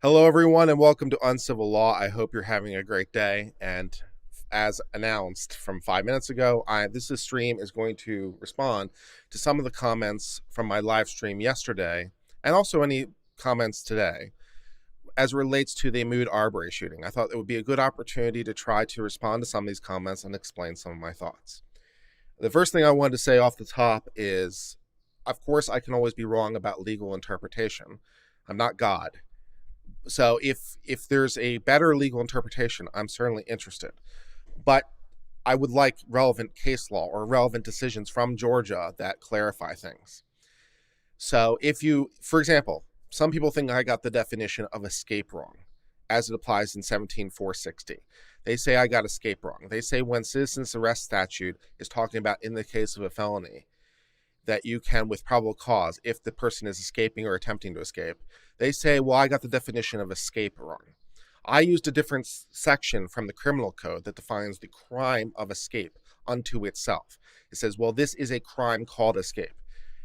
Hello, everyone, and welcome to Uncivil Law. I hope you're having a great day. And as announced from 5 minutes ago, this stream is going to respond to some of the comments from my live stream yesterday, and also any comments today, as it relates to the Ahmaud Arbery shooting. I thought it would be a good opportunity to try to respond to some of these comments and explain some of my thoughts. The first thing I wanted to say off the top is, of course, I can always be wrong about legal interpretation. I'm not God. So if there's a better legal interpretation, I'm certainly interested. But I would like relevant case law or relevant decisions from Georgia that clarify things. So for example, some people think I got the definition of escape wrong as it applies in 17-460. They say I got escape wrong. They say when citizen's arrest statute is talking about in the case of a felony, that you can, with probable cause, if the person is escaping or attempting to escape, they say, well, I got the definition of escape wrong. I used a different section from the criminal code that defines the crime of escape unto itself. It says, well, this is a crime called escape.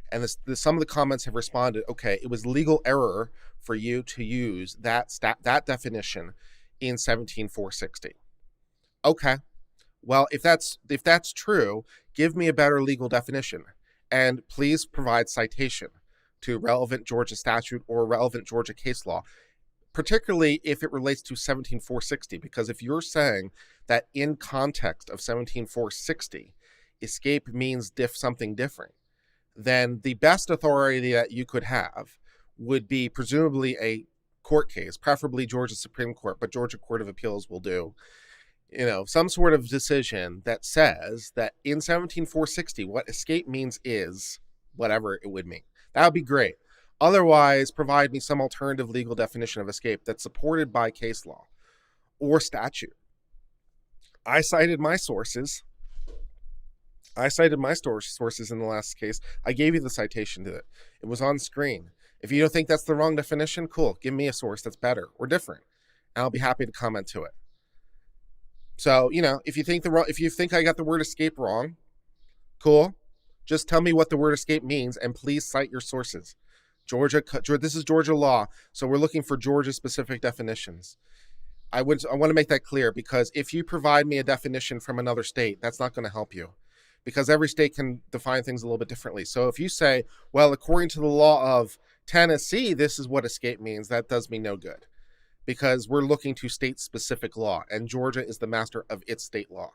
And some of the comments have responded, okay, it was legal error for you to use that definition in 17-460. Okay, well, if that's true, give me a better legal definition. And please provide citation to relevant Georgia statute or relevant Georgia case law, particularly if it relates to 17-460. Because if you're saying that in context of 17-460, escape means something different, then the best authority that you could have would be presumably a court case, preferably Georgia Supreme Court, but Georgia Court of Appeals will do. Some sort of decision that says that in 17-460, what escape means is whatever it would mean. That would be great. Otherwise, provide me some alternative legal definition of escape that's supported by case law or statute. I cited my sources in the last case. I gave you the citation to it. It was on screen. If you don't think that's the wrong definition, cool. Give me a source that's better or different, and I'll be happy to comment to it. So, if you think I got the word escape wrong, cool. Just tell me what the word escape means, and please cite your sources. This is Georgia law, so we're looking for Georgia-specific definitions. I want to make that clear, because if you provide me a definition from another state, that's not going to help you, because every state can define things a little bit differently. So if you say, well, according to the law of Tennessee, this is what escape means, that does me no good, because we're looking to state-specific law, and Georgia is the master of its state law.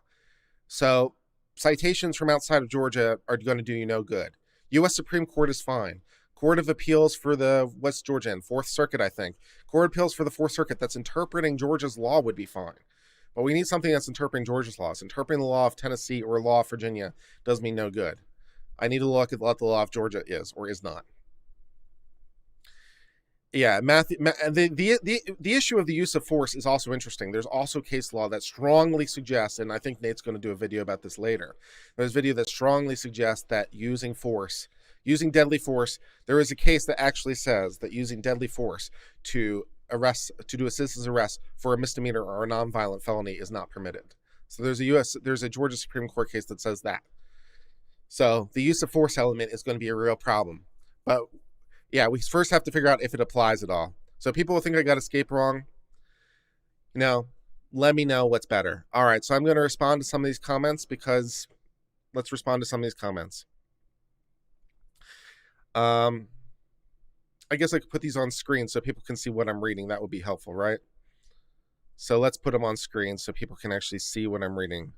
So citations from outside of Georgia are going to do you no good. U.S. Supreme Court is fine. Court of Appeals for the West Georgia and Fourth Circuit, I think. Court of Appeals for the Fourth Circuit that's interpreting Georgia's law would be fine. But we need something that's interpreting Georgia's laws. Interpreting the law of Tennessee or law of Virginia does me no good. I need to look at what the law of Georgia is or is not. Yeah, the issue of the use of force is also interesting. There's also case law that strongly suggests, and I think Nate's going to do a video about this later. There's a video that strongly suggests that using deadly force, there is a case that actually says that using deadly force to do a citizen's arrest for a misdemeanor or a nonviolent felony is not permitted. So there's a Georgia Supreme Court case that says that. So the use of force element is going to be a real problem. But yeah, we first have to figure out if it applies at all. So people think I got escape wrong. Let me know what's better. All right, so I'm going to respond to some of these comments, because let's respond to some of these comments. I guess I could put these on screen so people can see what I'm reading. That would be helpful, right? So let's put them on screen so people can actually see what I'm reading.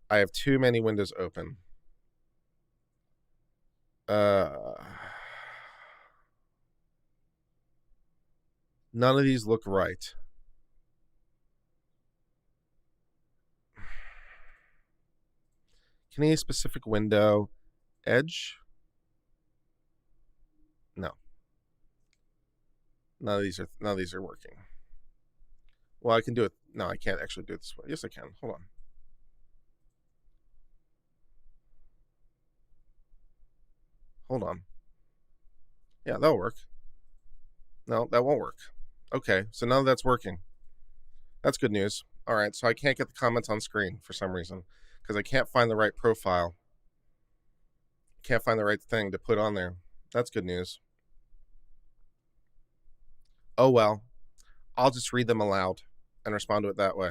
I have too many windows open. None of these look right. Can any specific window? Edge? No. None of these are working. Well, I can do it. No, I can't actually do it this way. Yes, I can. Hold on. Hold on. Yeah, that'll work. No, that won't work. Okay, so now that's working. That's good news. All right, so I can't get the comments on screen for some reason, because I can't find the right profile. Can't find the right thing to put on there. That's good news. Oh well. I'll just read them aloud and respond to it that way.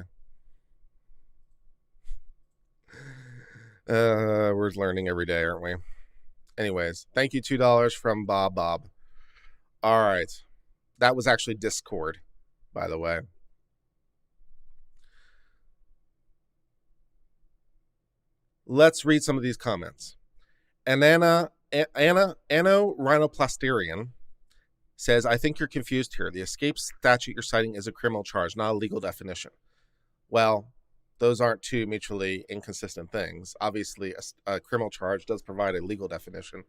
We're learning every day, aren't we? Anyways, thank you, $2 from Bob. All right. That was actually Discord, by the way. Let's read some of these comments. And Anno Rhinoplasterian says, I think you're confused here. The escape statute you're citing is a criminal charge, not a legal definition. Well, those aren't two mutually inconsistent things. Obviously, a criminal charge does provide a legal definition.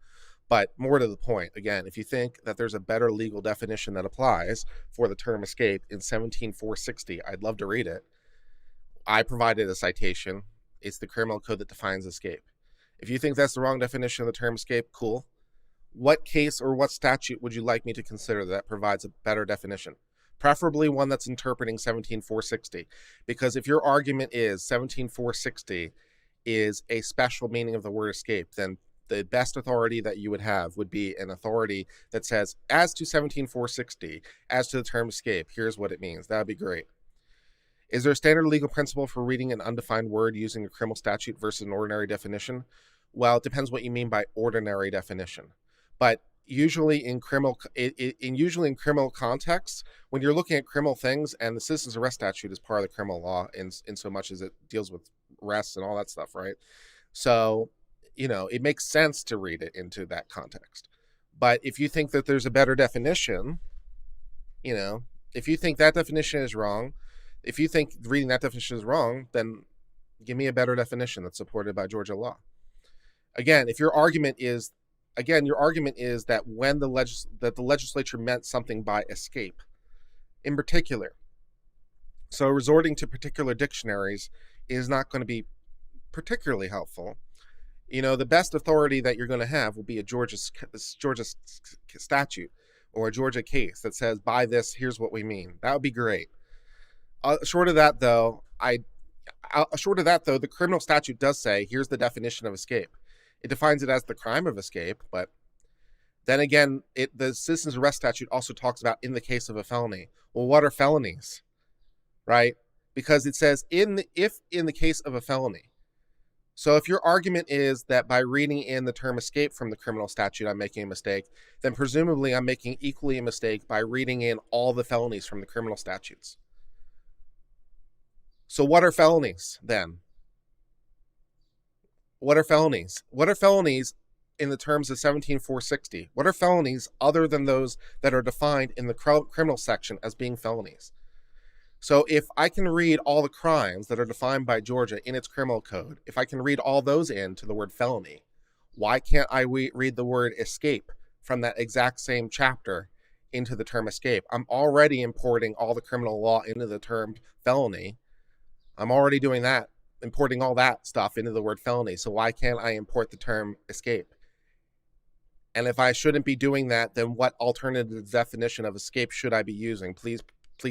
But more to the point, again, if you think that there's a better legal definition that applies for the term escape in 17460, I'd love to read it. I provided a citation. It's the criminal code that defines escape. If you think that's the wrong definition of the term escape, cool. What case or what statute would you like me to consider that provides a better definition? Preferably one that's interpreting 17460. Because if your argument is 17460 is a special meaning of the word escape, then the best authority that you would have would be an authority that says, as to 17460, as to the term escape, here's what it means. That would be great. Is there a standard legal principle for reading an undefined word using a criminal statute versus an ordinary definition? Well, it depends what you mean by ordinary definition. But usually in criminal contexts, when you're looking at criminal things, and the citizen's arrest statute is part of the criminal law in so much as it deals with arrests and all that stuff, right? So, it makes sense to read it into that context. But if you think that there's a better definition, if you think that definition is wrong, if you think reading that definition is wrong, then give me a better definition that's supported by Georgia law. Again, if your argument is that when the legislature meant something by escape, in particular, so resorting to particular dictionaries is not going to be particularly helpful. The best authority that you're going to have will be a Georgia statute or a Georgia case that says, by this, here's what we mean. That would be great. Short of that, though, the criminal statute does say, here's the definition of escape. It defines it as the crime of escape, but then again, the citizen's arrest statute also talks about in the case of a felony. Well, what are felonies, right? Because it says if in the case of a felony. So if your argument is that by reading in the term escape from the criminal statute, I'm making a mistake, then presumably I'm making equally a mistake by reading in all the felonies from the criminal statutes. So what are felonies then? What are felonies? What are felonies in the terms of 17460? What are felonies other than those that are defined in the criminal section as being felonies? So if I can read all the crimes that are defined by Georgia in its criminal code, if I can read all those into the word felony, why can't I read the word escape from that exact same chapter into the term escape? I'm already importing all the criminal law into the term felony. I'm already doing that, importing all that stuff into the word felony. So why can't I import the term escape? And if I shouldn't be doing that, then what alternative definition of escape should I be using? Please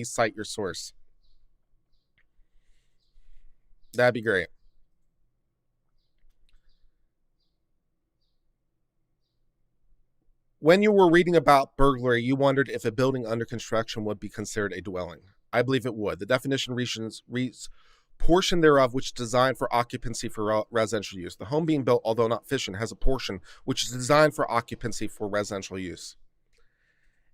cite your source. That'd be great. When you were reading about burglary, you wondered if a building under construction would be considered a dwelling. I believe it would. The definition reads portion thereof which is designed for occupancy for residential use. The home being built, although not efficient, has a portion which is designed for occupancy for residential use.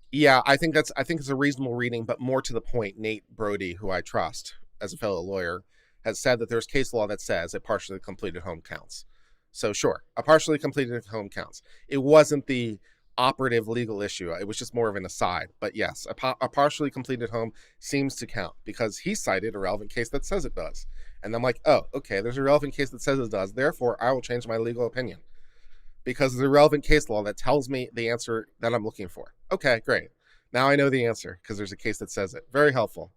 Yeah, I think it's a reasonable reading, but more to the point, Nate Brody, who I trust as a fellow lawyer, has said that there's case law that says a partially completed home counts. So sure, a partially completed home counts. It wasn't the operative legal issue. It was just more of an aside. But yes, a partially completed home seems to count because he cited a relevant case that says it does. And I'm like, oh, okay, there's a relevant case that says it does. Therefore, I will change my legal opinion because there's a relevant case law that tells me the answer that I'm looking for. Okay, great. Now I know the answer because there's a case that says it. Very helpful.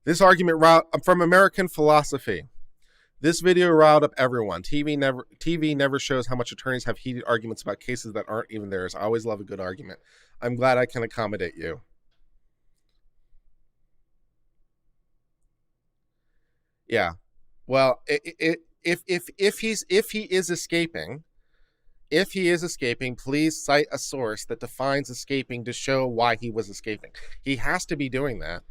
This argument from American Philosophy. This video riled up everyone. TV never shows how much attorneys have heated arguments about cases that aren't even theirs. I always love a good argument. I'm glad I can accommodate you. Yeah. Well, if he is escaping, If he is escaping, please cite a source that defines escaping to show why he was escaping. He has to be doing that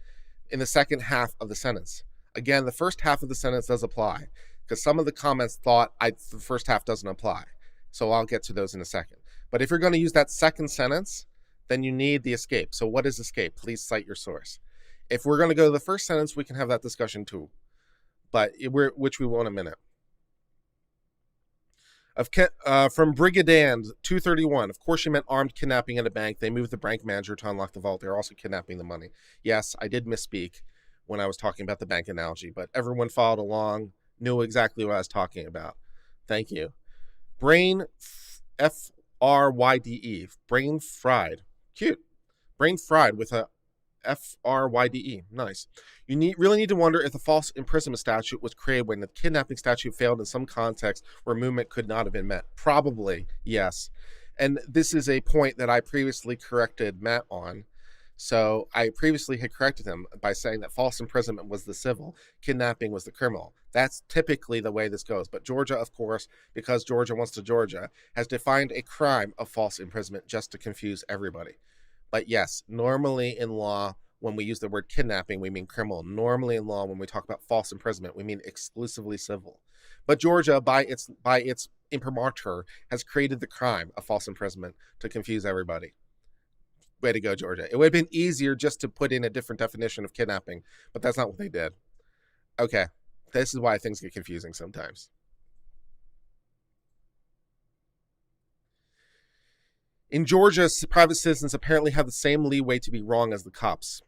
in the second half of the sentence. Again, the first half of the sentence does apply because some of the comments thought the first half doesn't apply. So I'll get to those in a second. But if you're going to use that second sentence, then you need the escape. So what is escape? Please cite your source. If we're going to go to the first sentence, we can have that discussion too, which we will in a minute. From Brigandand 231, of course you meant armed kidnapping at a bank. They moved the bank manager to unlock the vault. They're also kidnapping the money. Yes, I did misspeak when I was talking about the bank analogy, but everyone followed along, knew exactly what I was talking about. Thank you. Brain, F-R-Y-D-E, brain fried. Cute. Brain fried with a F-R-Y-D-E. Nice. You really need to wonder if the false imprisonment statute was created when the kidnapping statute failed in some context where movement could not have been met. Probably, yes. And this is a point that I previously corrected Matt on. So I previously had corrected him by saying that false imprisonment was the civil, kidnapping was the criminal. That's typically the way this goes. But Georgia, of course, because Georgia wants to Georgia, has defined a crime of false imprisonment just to confuse everybody. But yes, normally in law, when we use the word kidnapping, we mean criminal. Normally in law, when we talk about false imprisonment, we mean exclusively civil. But Georgia, by its imprimatur, has created the crime of false imprisonment to confuse everybody. Way to go, Georgia. It would have been easier just to put in a different definition of kidnapping, but that's not what they did. Okay, this is why things get confusing sometimes. In Georgia, private citizens apparently have the same leeway to be wrong as the cops.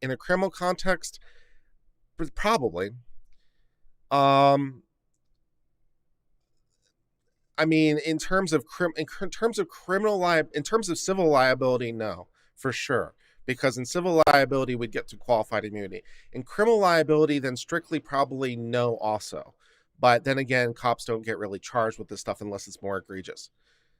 In a criminal context, probably. I mean, in terms of civil liability, no, for sure. Because in civil liability, we'd get to qualified immunity. In criminal liability, then strictly probably no also. But then again, cops don't get really charged with this stuff unless it's more egregious.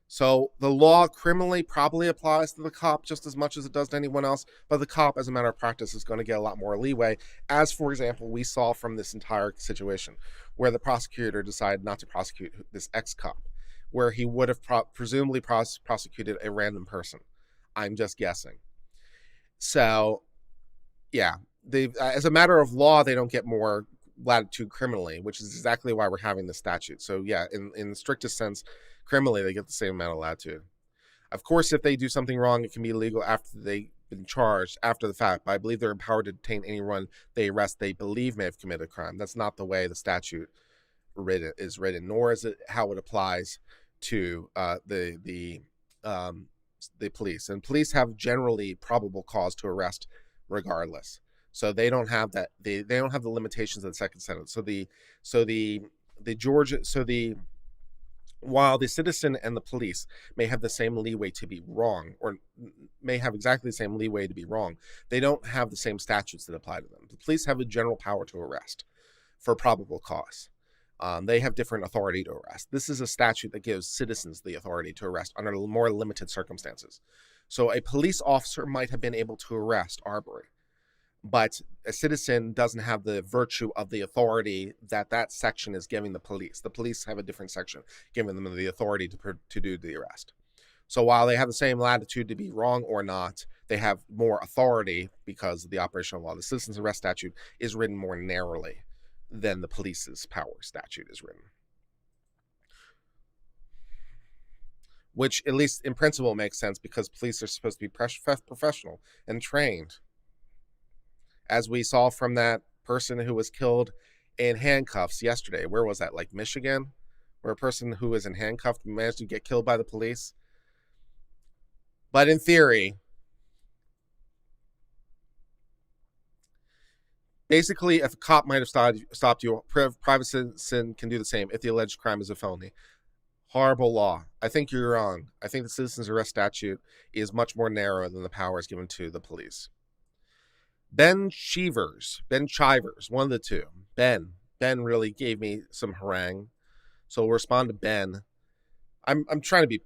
So the law criminally probably applies to the cop just as much as it does to anyone else, but the cop, as a matter of practice, is going to get a lot more leeway, as, for example, we saw from this entire situation, where the prosecutor decided not to prosecute this ex-cop, where he would have presumably prosecuted a random person. I'm just guessing. So, yeah, as a matter of law, they don't get more latitude criminally, which is exactly why we're having this statute. So, yeah, in the strictest sense, criminally, they get the same amount of latitude. Of course, if they do something wrong, it can be illegal after they've been charged after the fact. But I believe they're empowered to detain anyone they arrest they believe may have committed a crime. That's not the way the statute is written, nor is it how it applies to the police. And police have generally probable cause to arrest regardless. So they don't have that. They don't have the limitations of the second sentence. While the citizen and the police may have the same leeway to be wrong, or may have exactly the same leeway to be wrong, they don't have the same statutes that apply to them. The police have a general power to arrest for probable cause. They have different authority to arrest. This is a statute that gives citizens the authority to arrest under more limited circumstances. So a police officer might have been able to arrest Arbery, but a citizen doesn't have the virtue of the authority that section is giving the police. The police have a different section giving them the authority to do the arrest. So while they have the same latitude to be wrong or not, they have more authority because of the operational law. The citizen's arrest statute is written more narrowly than the police's power statute is written. Which, at least in principle, makes sense because police are supposed to be professional and trained. As we saw from that person who was killed in handcuffs yesterday. Where was that? Like Michigan? Where a person who was in handcuffs managed to get killed by the police? But in theory, basically, if a cop might have stopped you, a private citizen can do the same if the alleged crime is a felony. Horrible law. I think you're wrong. I think the citizen's arrest statute is much more narrow than the powers given to the police. Ben Chivers, one of the two. Ben really gave me some harangue. So we'll respond to Ben. I'm trying to be,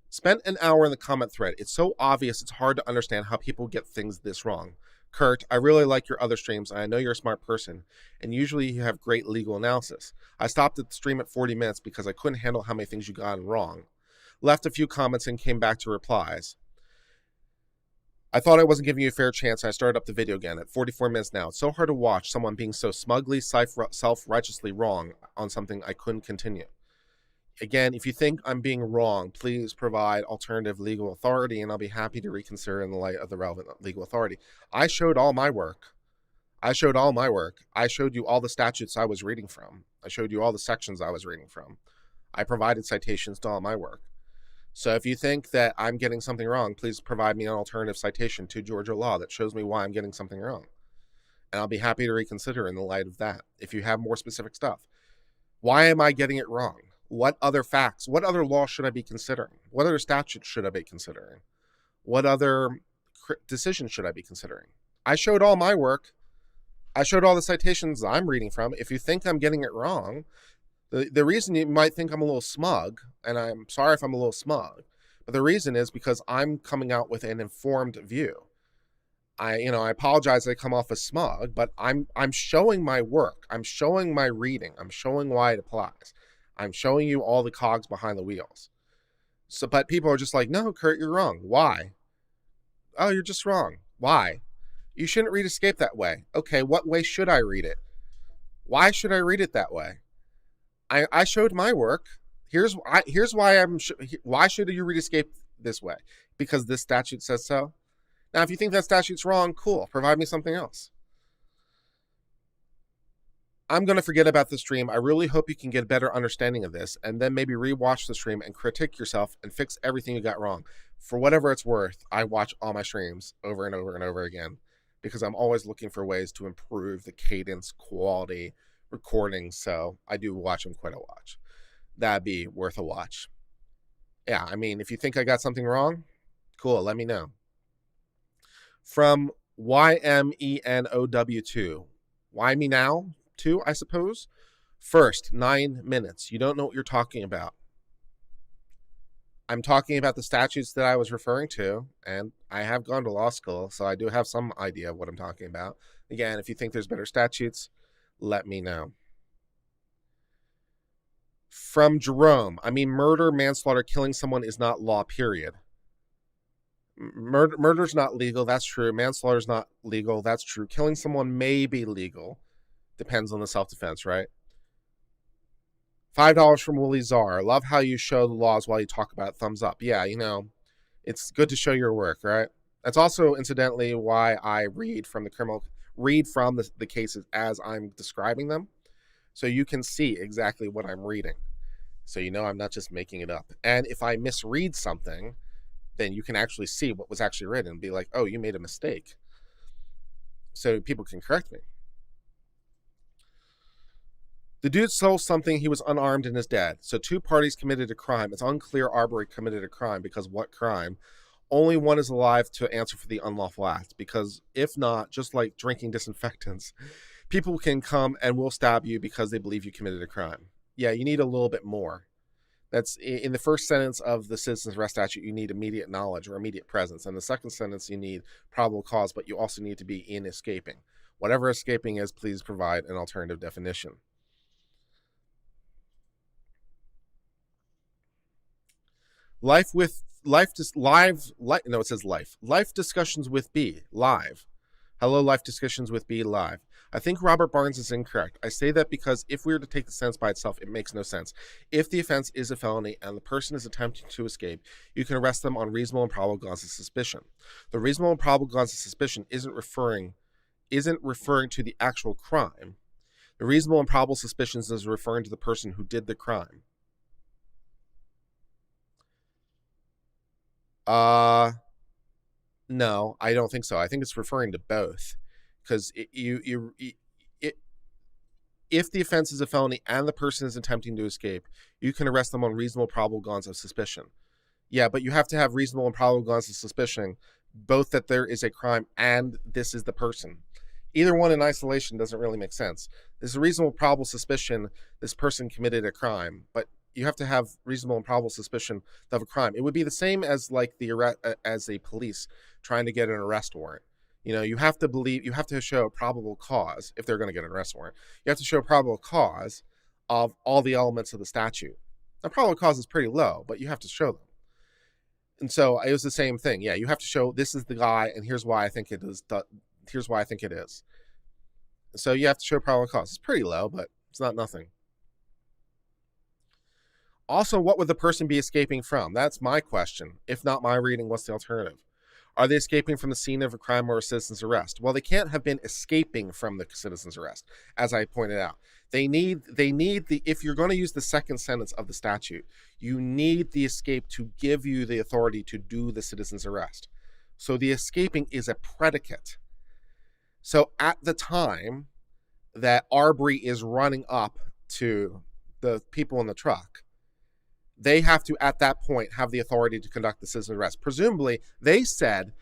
Spent an hour in the comment thread. It's so obvious it's hard to understand how people get things this wrong. Kurt, I really like your other streams, and I know you're a smart person, and usually you have great legal analysis. I stopped the stream at 40 minutes because I couldn't handle how many things you got wrong. left a few comments and came back to replies. I thought I wasn't giving you a fair chance, and I started up the video again at 44 minutes now. It's so hard to watch someone being so smugly, self-righteously wrong on something I couldn't continue. Again, if you think I'm being wrong, please provide alternative legal authority, and I'll be happy to reconsider in the light of the relevant legal authority. I showed all my work. I showed you all the statutes I was reading from. I showed you all the sections I was reading from. I provided citations to all my work. So if you think that I'm getting something wrong, please provide me an alternative citation to Georgia law that shows me why I'm getting something wrong. And I'll be happy to reconsider in the light of that if you have more specific stuff. Why am I getting it wrong? What other facts, what other law should I be considering? What other statutes should I be considering? What other decisions should I be considering? I showed all my work. I showed all the citations I'm reading from. If you think I'm getting it wrong, the reason you might think I'm a little smug, and I'm sorry if I'm a little smug, but the reason is because I'm coming out with an informed view. I apologize that I come off as smug, but I'm showing my work. I'm showing my reading. I'm showing why it applies. I'm showing you all the cogs behind the wheels. So, but people are just like, no, Kurt, you're wrong. Why? Oh, you're just wrong. Why? You shouldn't read Escape that way. Okay, what way should I read it? Why should I read it that way? I showed my work. Here's why why should you read Escape this way? Because this statute says so. Now, if you think that statute's wrong, cool. Provide me something else. I'm going to forget about the stream. I really hope you can get a better understanding of this and then maybe rewatch the stream and critique yourself and fix everything you got wrong. For whatever it's worth, I watch all my streams over and over and over again because I'm always looking for ways to improve the cadence, quality, recording. So I do watch them quite a watch. That'd be worth a watch. Yeah, I mean, if you think I got something wrong, cool, let me know. From YMENOW2. Why me now? 2, I suppose. First, 9 minutes. You don't know what you're talking about. I'm talking about the statutes that I was referring to, and I have gone to law school, so I do have some idea of what I'm talking about. Again, if you think there's better statutes, let me know. From Jerome, I mean, murder, manslaughter, killing someone is not law, period. Murder's not legal, that's true. Manslaughter's not legal, that's true. Killing someone may be legal. Depends on the self-defense, right? $5 from Wooly Czar. Love how you show the laws while you talk about it. Thumbs up. Yeah, it's good to show your work, right? That's also, incidentally, why I read from the cases as I'm describing them, so you can see exactly what I'm reading. So I'm not just making it up. And if I misread something, then you can actually see what was actually written and be like, oh, you made a mistake. So people can correct me. The dude stole something, he was unarmed and is dead. So 2 parties committed a crime. It's unclear Arbery committed a crime because what crime? Only one is alive to answer for the unlawful act. Because if not, just like drinking disinfectants, people can come and will stab you because they believe you committed a crime. Yeah, you need a little bit more. That's in the first sentence of the citizen's arrest statute, you need immediate knowledge or immediate presence. In the second sentence, you need probable cause, but you also need to be in escaping. Whatever escaping is, please provide an alternative definition. Life discussions with B live. Hello, life discussions with B live. I think Robert Barnes is incorrect. I say that because if we were to take the sentence by itself, it makes no sense. If the offense is a felony and the person is attempting to escape, you can arrest them on reasonable and probable grounds of suspicion. The reasonable and probable grounds of suspicion isn't referring to the actual crime. The reasonable and probable suspicions is referring to the person who did the crime. No, I don't think so. I think it's referring to both, because if the offense is a felony and the person is attempting to escape, you can arrest them on reasonable probable grounds of suspicion. Yeah, but you have to have reasonable and probable grounds of suspicion, both that there is a crime and this is the person. Either one in isolation doesn't really make sense. There's a reasonable probable suspicion this person committed a crime, but you have to have reasonable and probable suspicion of a crime. It would be the same as like as a police trying to get an arrest warrant. You have to show a probable cause if they're going to get an arrest warrant. You have to show a probable cause of all the elements of the statute. The probable cause is pretty low, but you have to show them. And so it was the same thing. Yeah, you have to show this is the guy, and here's why I think it is. Here's why I think it is. So you have to show probable cause. It's pretty low, but it's not nothing. Also, what would the person be escaping from? That's my question. If not my reading, what's the alternative? Are they escaping from the scene of a crime or a citizen's arrest? Well, they can't have been escaping from the citizen's arrest, as I pointed out. They need the, if you're going to use the second sentence of the statute, you need the escape to give you the authority to do the citizen's arrest. So the escaping is a predicate. So at the time that Arbery is running up to the people in the truck, they have to, at that point, have the authority to conduct the citizen's arrest. Presumably, they said,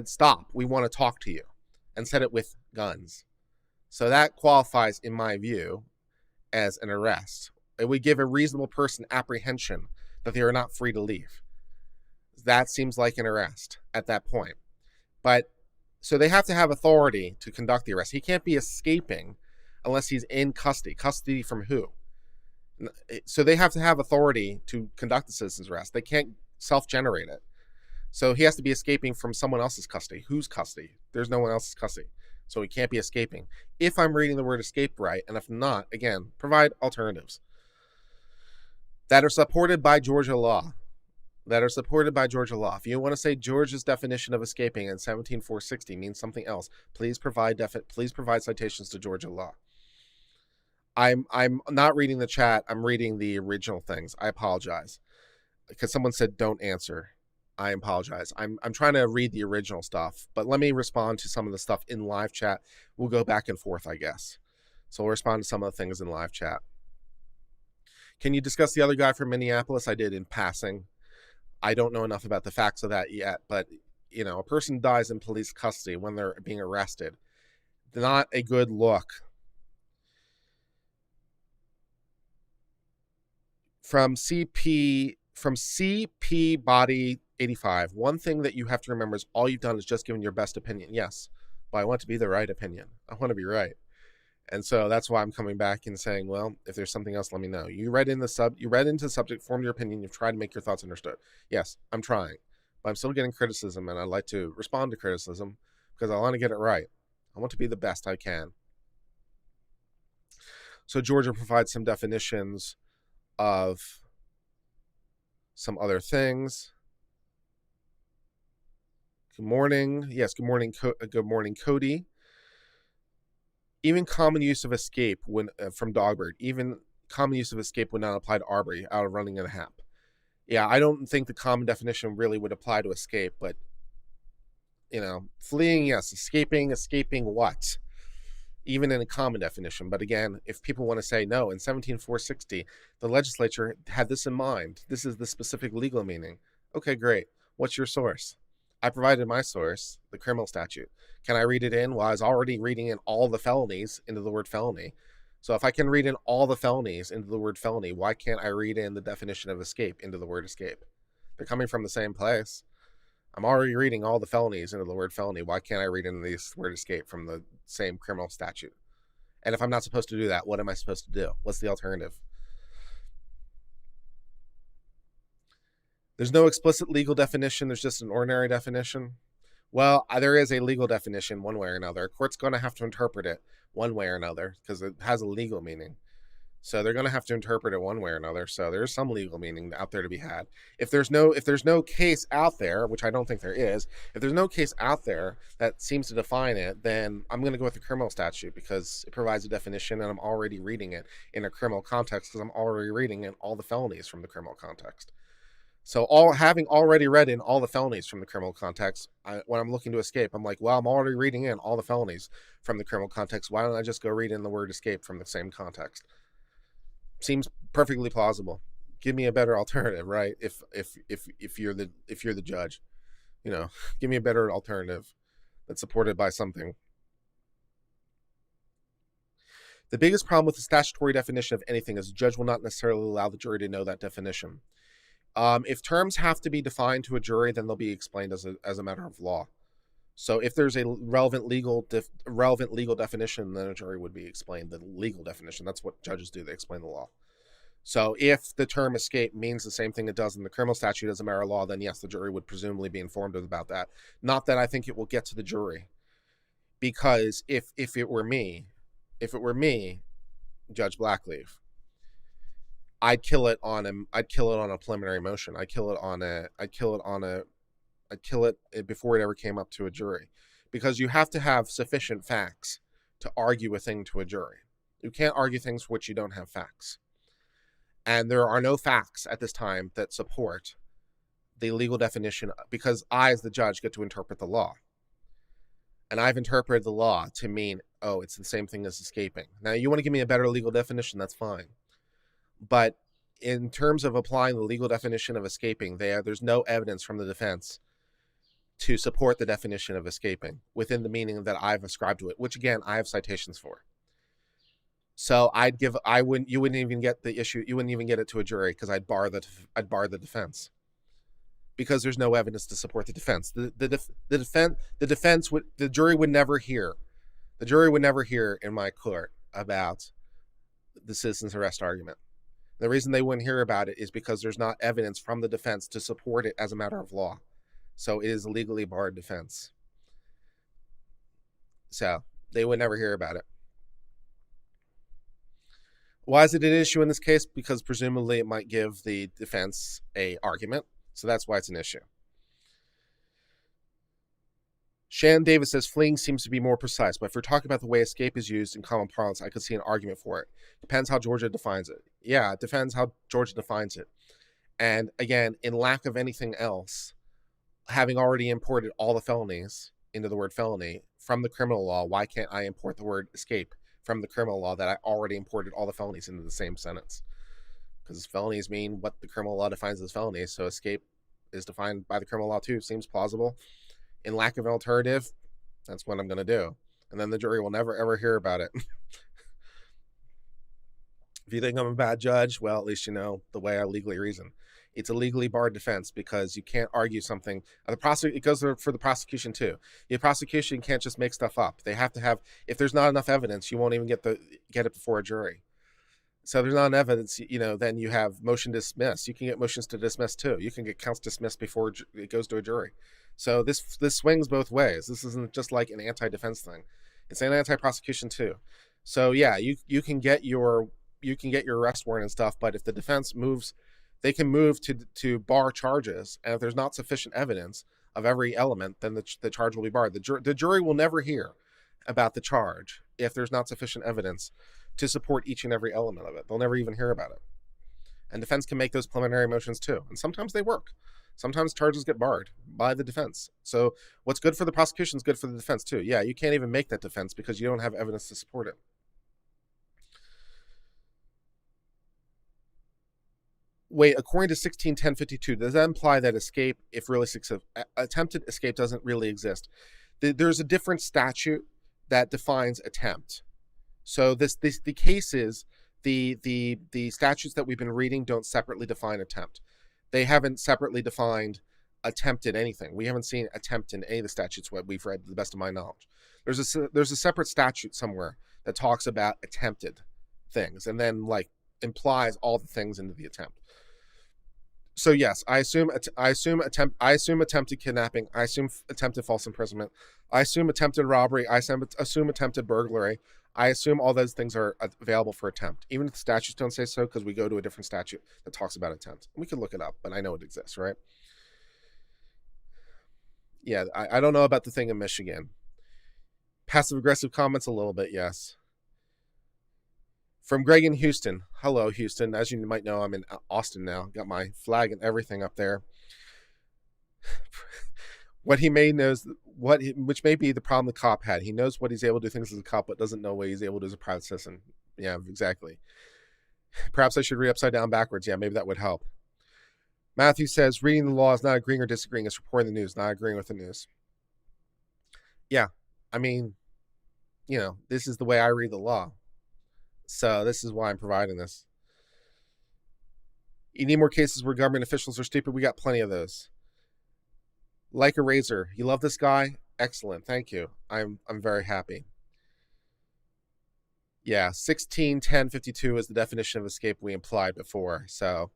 stop, we want to talk to you, and said it with guns. So that qualifies, in my view, as an arrest. It would give a reasonable person apprehension that they are not free to leave. That seems like an arrest at that point. But, so they have to have authority to conduct the arrest. He can't be escaping unless he's in custody. Custody from who? So they have to have authority to conduct the citizen's arrest. They can't self-generate it. So he has to be escaping from someone else's custody. Whose custody? There's no one else's custody. So he can't be escaping. If I'm reading the word escape right, and if not, again, provide alternatives that are supported by Georgia law. If you want to say Georgia's definition of escaping in 17460 means something else, please provide citations to Georgia law. I'm not reading the chat. I'm reading the original things. I apologize. Because someone said don't answer. I apologize. I'm trying to read the original stuff, but let me respond to some of the stuff in live chat. We'll go back and forth, I guess. So we'll respond to some of the things in live chat. Can you discuss the other guy from Minneapolis? I did in passing. I don't know enough about the facts of that yet, but you know, a person dies in police custody when they're being arrested. Not a good look. From CP Body 85, one thing that you have to remember is all you've done is just given your best opinion. Yes, but I want to be the right opinion. I want to be right. And so that's why I'm coming back and saying, well, if there's something else, let me know. You read into the subject, formed your opinion, you've tried to make your thoughts understood. Yes, I'm trying, but I'm still getting criticism, and I'd like to respond to criticism because I want to get it right. I want to be the best I can. So Georgia provides some definitions of some other things. Good morning. Yes, good morning. Good morning, Cody. Even common use of escape when from Dogbert, even common use of escape would not apply to Arbery out of running in a hap. Yeah, I don't think the common definition really would apply to escape, but you know, fleeing, yes. Escaping what? Even in a common definition. But again, if people want to say no, in 17460, the legislature had this in mind. This is the specific legal meaning. Okay, great. What's your source? I provided my source, the criminal statute. Can I read it in? Well, I was already reading in all the felonies into the word felony. So if I can read in all the felonies into the word felony, why can't I read in the definition of escape into the word escape? They're coming from the same place. I'm already reading all the felonies into the word felony. Why can't I read in the word escape from the same criminal statute? And if I'm not supposed to do that, what am I supposed to do? What's the alternative? There's no explicit legal definition. There's just an ordinary definition. Well, there is a legal definition one way or another. A court's going to have to interpret it one way or another because it has a legal meaning. So they're going to have to interpret it one way or another. So there's some legal meaning out there to be had. If there's no case out there, which I don't think there is, if there's no case out there that seems to define it, then I'm going to go with the criminal statute because it provides a definition and I'm already reading it in a criminal context because I'm already reading in all the felonies from the criminal context. So having already read in all the felonies from the criminal context, when I'm looking to escape, I'm like, well, I'm already reading in all the felonies from the criminal context. Why don't I just go read in the word escape from the same context? Seems perfectly plausible. Give me a better alternative, right? If you're the judge, you know, give me a better alternative that's supported by something. The biggest problem with the statutory definition of anything is the judge will not necessarily allow the jury to know that definition. If terms have to be defined to a jury, then they'll be explained as a matter of law. So if there's a relevant legal definition, then a jury would be explained the legal definition. That's what judges do. They explain the law. So if the term escape means the same thing it does in the criminal statute as a matter of law, then yes, the jury would presumably be informed about that. Not that I think it will get to the jury, because if it were me, Judge Blackleaf, I'd kill it on a preliminary motion. I'd kill it before it ever came up to a jury, because you have to have sufficient facts to argue a thing to a jury. You can't argue things for which you don't have facts. And there are no facts at this time that support the legal definition, because I, as the judge, get to interpret the law. And I've interpreted the law to mean, oh, it's the same thing as escaping. Now, you want to give me a better legal definition, that's fine. But in terms of applying the legal definition of escaping, there's no evidence from the defense to support the definition of escaping within the meaning that I've ascribed to it, which again, I have citations for. So you wouldn't even get the issue, you wouldn't even get it to a jury, because I'd bar the defense, because there's no evidence to support the defense. The jury would never hear in my court about the citizen's arrest argument. The reason they wouldn't hear about it is because there's not evidence from the defense to support it as a matter of law. So it is a legally barred defense. So they would never hear about it. Why is it an issue in this case? Because presumably it might give the defense a argument. So that's why it's an issue. Shannon Davis says, fleeing seems to be more precise, but if we're talking about the way escape is used in common parlance, I could see an argument for it. Depends how Georgia defines it. Yeah, it depends how Georgia defines it. And again, in lack of anything else, having already imported all the felonies into the word felony from the criminal law, why can't I import the word escape from the criminal law that I already imported all the felonies into the same sentence? Because felonies mean what the criminal law defines as felonies, so escape is defined by the criminal law too. Seems plausible. In lack of an alternative, that's what I'm going to do. And then the jury will never, ever hear about it. If you think I'm a bad judge, well, at least you know the way I legally reason. It's a legally barred defense, because you can't argue something. It goes for the prosecution too. The prosecution can't just make stuff up. They have to have, if there's not enough evidence, you won't even get it before a jury. So there's not enough evidence, then you have motion to dismiss. You can get motions to dismiss too. You can get counts dismissed before it goes to a jury. So this swings both ways. This isn't just like an anti-defense thing. It's an anti-prosecution too. So yeah, you can get your arrest warrant and stuff, but if the defense moves, they can move to bar charges, and if there's not sufficient evidence of every element, then the charge will be barred. The jury will never hear about the charge if there's not sufficient evidence to support each and every element of it. They'll never even hear about it. And defense can make those preliminary motions too, and sometimes they work. Sometimes charges get barred by the defense. So what's good for the prosecution is good for the defense too. Yeah, you can't even make that defense because you don't have evidence to support it. Wait, according to 161052, does that imply that escape, if really attempted escape, doesn't really exist? There's a different statute that defines attempt. So the cases, the statutes that we've been reading don't separately define attempt. They haven't separately defined attempted anything. We haven't seen attempt in any of the statutes what we've read, to the best of my knowledge. There's a separate statute somewhere that talks about attempted things, and then implies all the things into the attempt. So yes, I assume attempted kidnapping. I assume attempted false imprisonment. I assume attempted robbery. I assume attempted burglary. I assume all those things are available for attempt, even if the statutes don't say so, because we go to a different statute that talks about attempt. We can look it up, but I know it exists, right? Yeah, I don't know about the thing in Michigan. Passive-aggressive comments a little bit, yes. From Greg in Houston. Hello, Houston. As you might know, I'm in Austin now. Got my flag and everything up there. What he may knows, which may be the problem the cop had. He knows what he's able to do things as a cop, but doesn't know what he's able to do as a private citizen. Yeah, exactly. Perhaps I should read upside down backwards. Yeah, maybe that would help. Matthew says, reading the law is not agreeing or disagreeing. It's reporting the news, not agreeing with the news. Yeah, I mean, this is the way I read the law. So this is why I'm providing this. You need more cases where government officials are stupid? We got plenty of those. Like a razor. You love this guy? Excellent. Thank you. I'm very happy. Yeah, 161052 is the definition of escape we implied before. So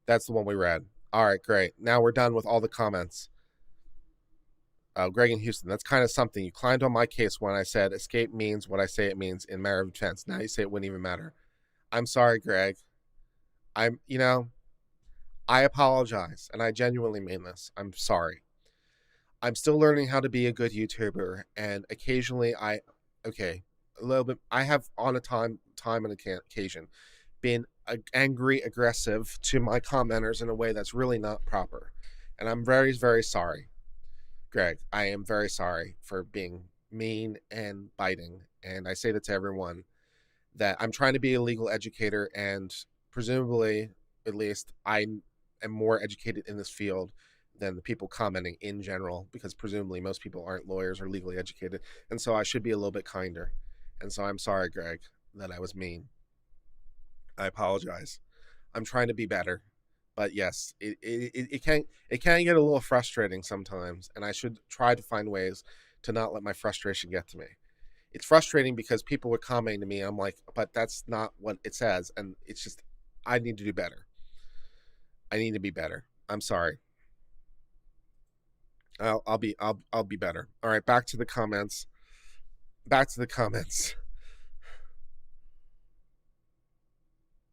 that's the one we read. All right, great. Now we're done with all the comments. Greg in Houston, that's kind of something. You climbed on my case when I said escape means what I say it means in matter of defense. Now you say it wouldn't even matter. I'm sorry, Greg. I apologize, and I genuinely mean this. I'm sorry. I'm still learning how to be a good YouTuber, and occasionally a little bit. I have on a time and occasion been angry, aggressive to my commenters in a way that's really not proper, and I'm very, very sorry, Greg. I am very sorry for being mean and biting, and I say that to everyone, that I'm trying to be a legal educator, and presumably, at least, I am more educated in this field than the people commenting in general, because presumably most people aren't lawyers or legally educated, and so I should be a little bit kinder. And so I'm sorry, Greg, that I was mean. I apologize. I'm trying to be better, but yes, it can get a little frustrating sometimes, and I should try to find ways to not let my frustration get to me. It's frustrating because people would comment to me, and I'm like, but that's not what it says, and it's just, I need to do better. I need to be better. I'm sorry. I'll be better. All right, back to the comments.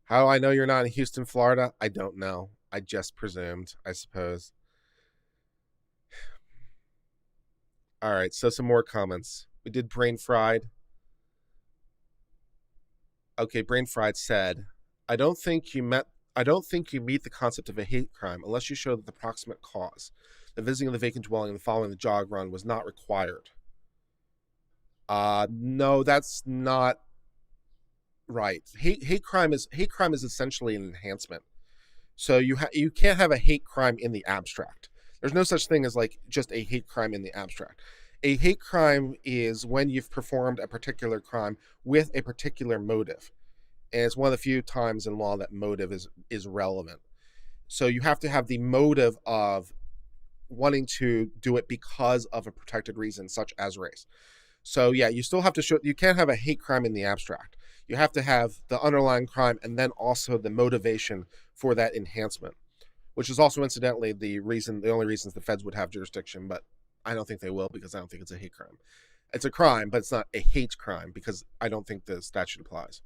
How do I know you're not in Houston, Florida? I don't know. I just presumed, I suppose. All right, so some more comments. We did Brain Fried. Okay, Brain Fried said, I don't think you meet the concept of a hate crime unless you show that the proximate cause, the visiting of the vacant dwelling and following the jog run, was not required. No, that's not right. Hate crime is essentially an enhancement. So you can't have a hate crime in the abstract. There's no such thing as like just a hate crime in the abstract. A hate crime is when you've performed a particular crime with a particular motive. And it's one of the few times in law that motive is relevant. So you have to have the motive of wanting to do it because of a protected reason, such as race. So yeah, you still have to show, you can't have a hate crime in the abstract. You have to have the underlying crime and then also the motivation for that enhancement, which is also incidentally the only reasons the feds would have jurisdiction, but I don't think they will, because I don't think it's a hate crime. It's a crime, but it's not a hate crime because I don't think the statute applies.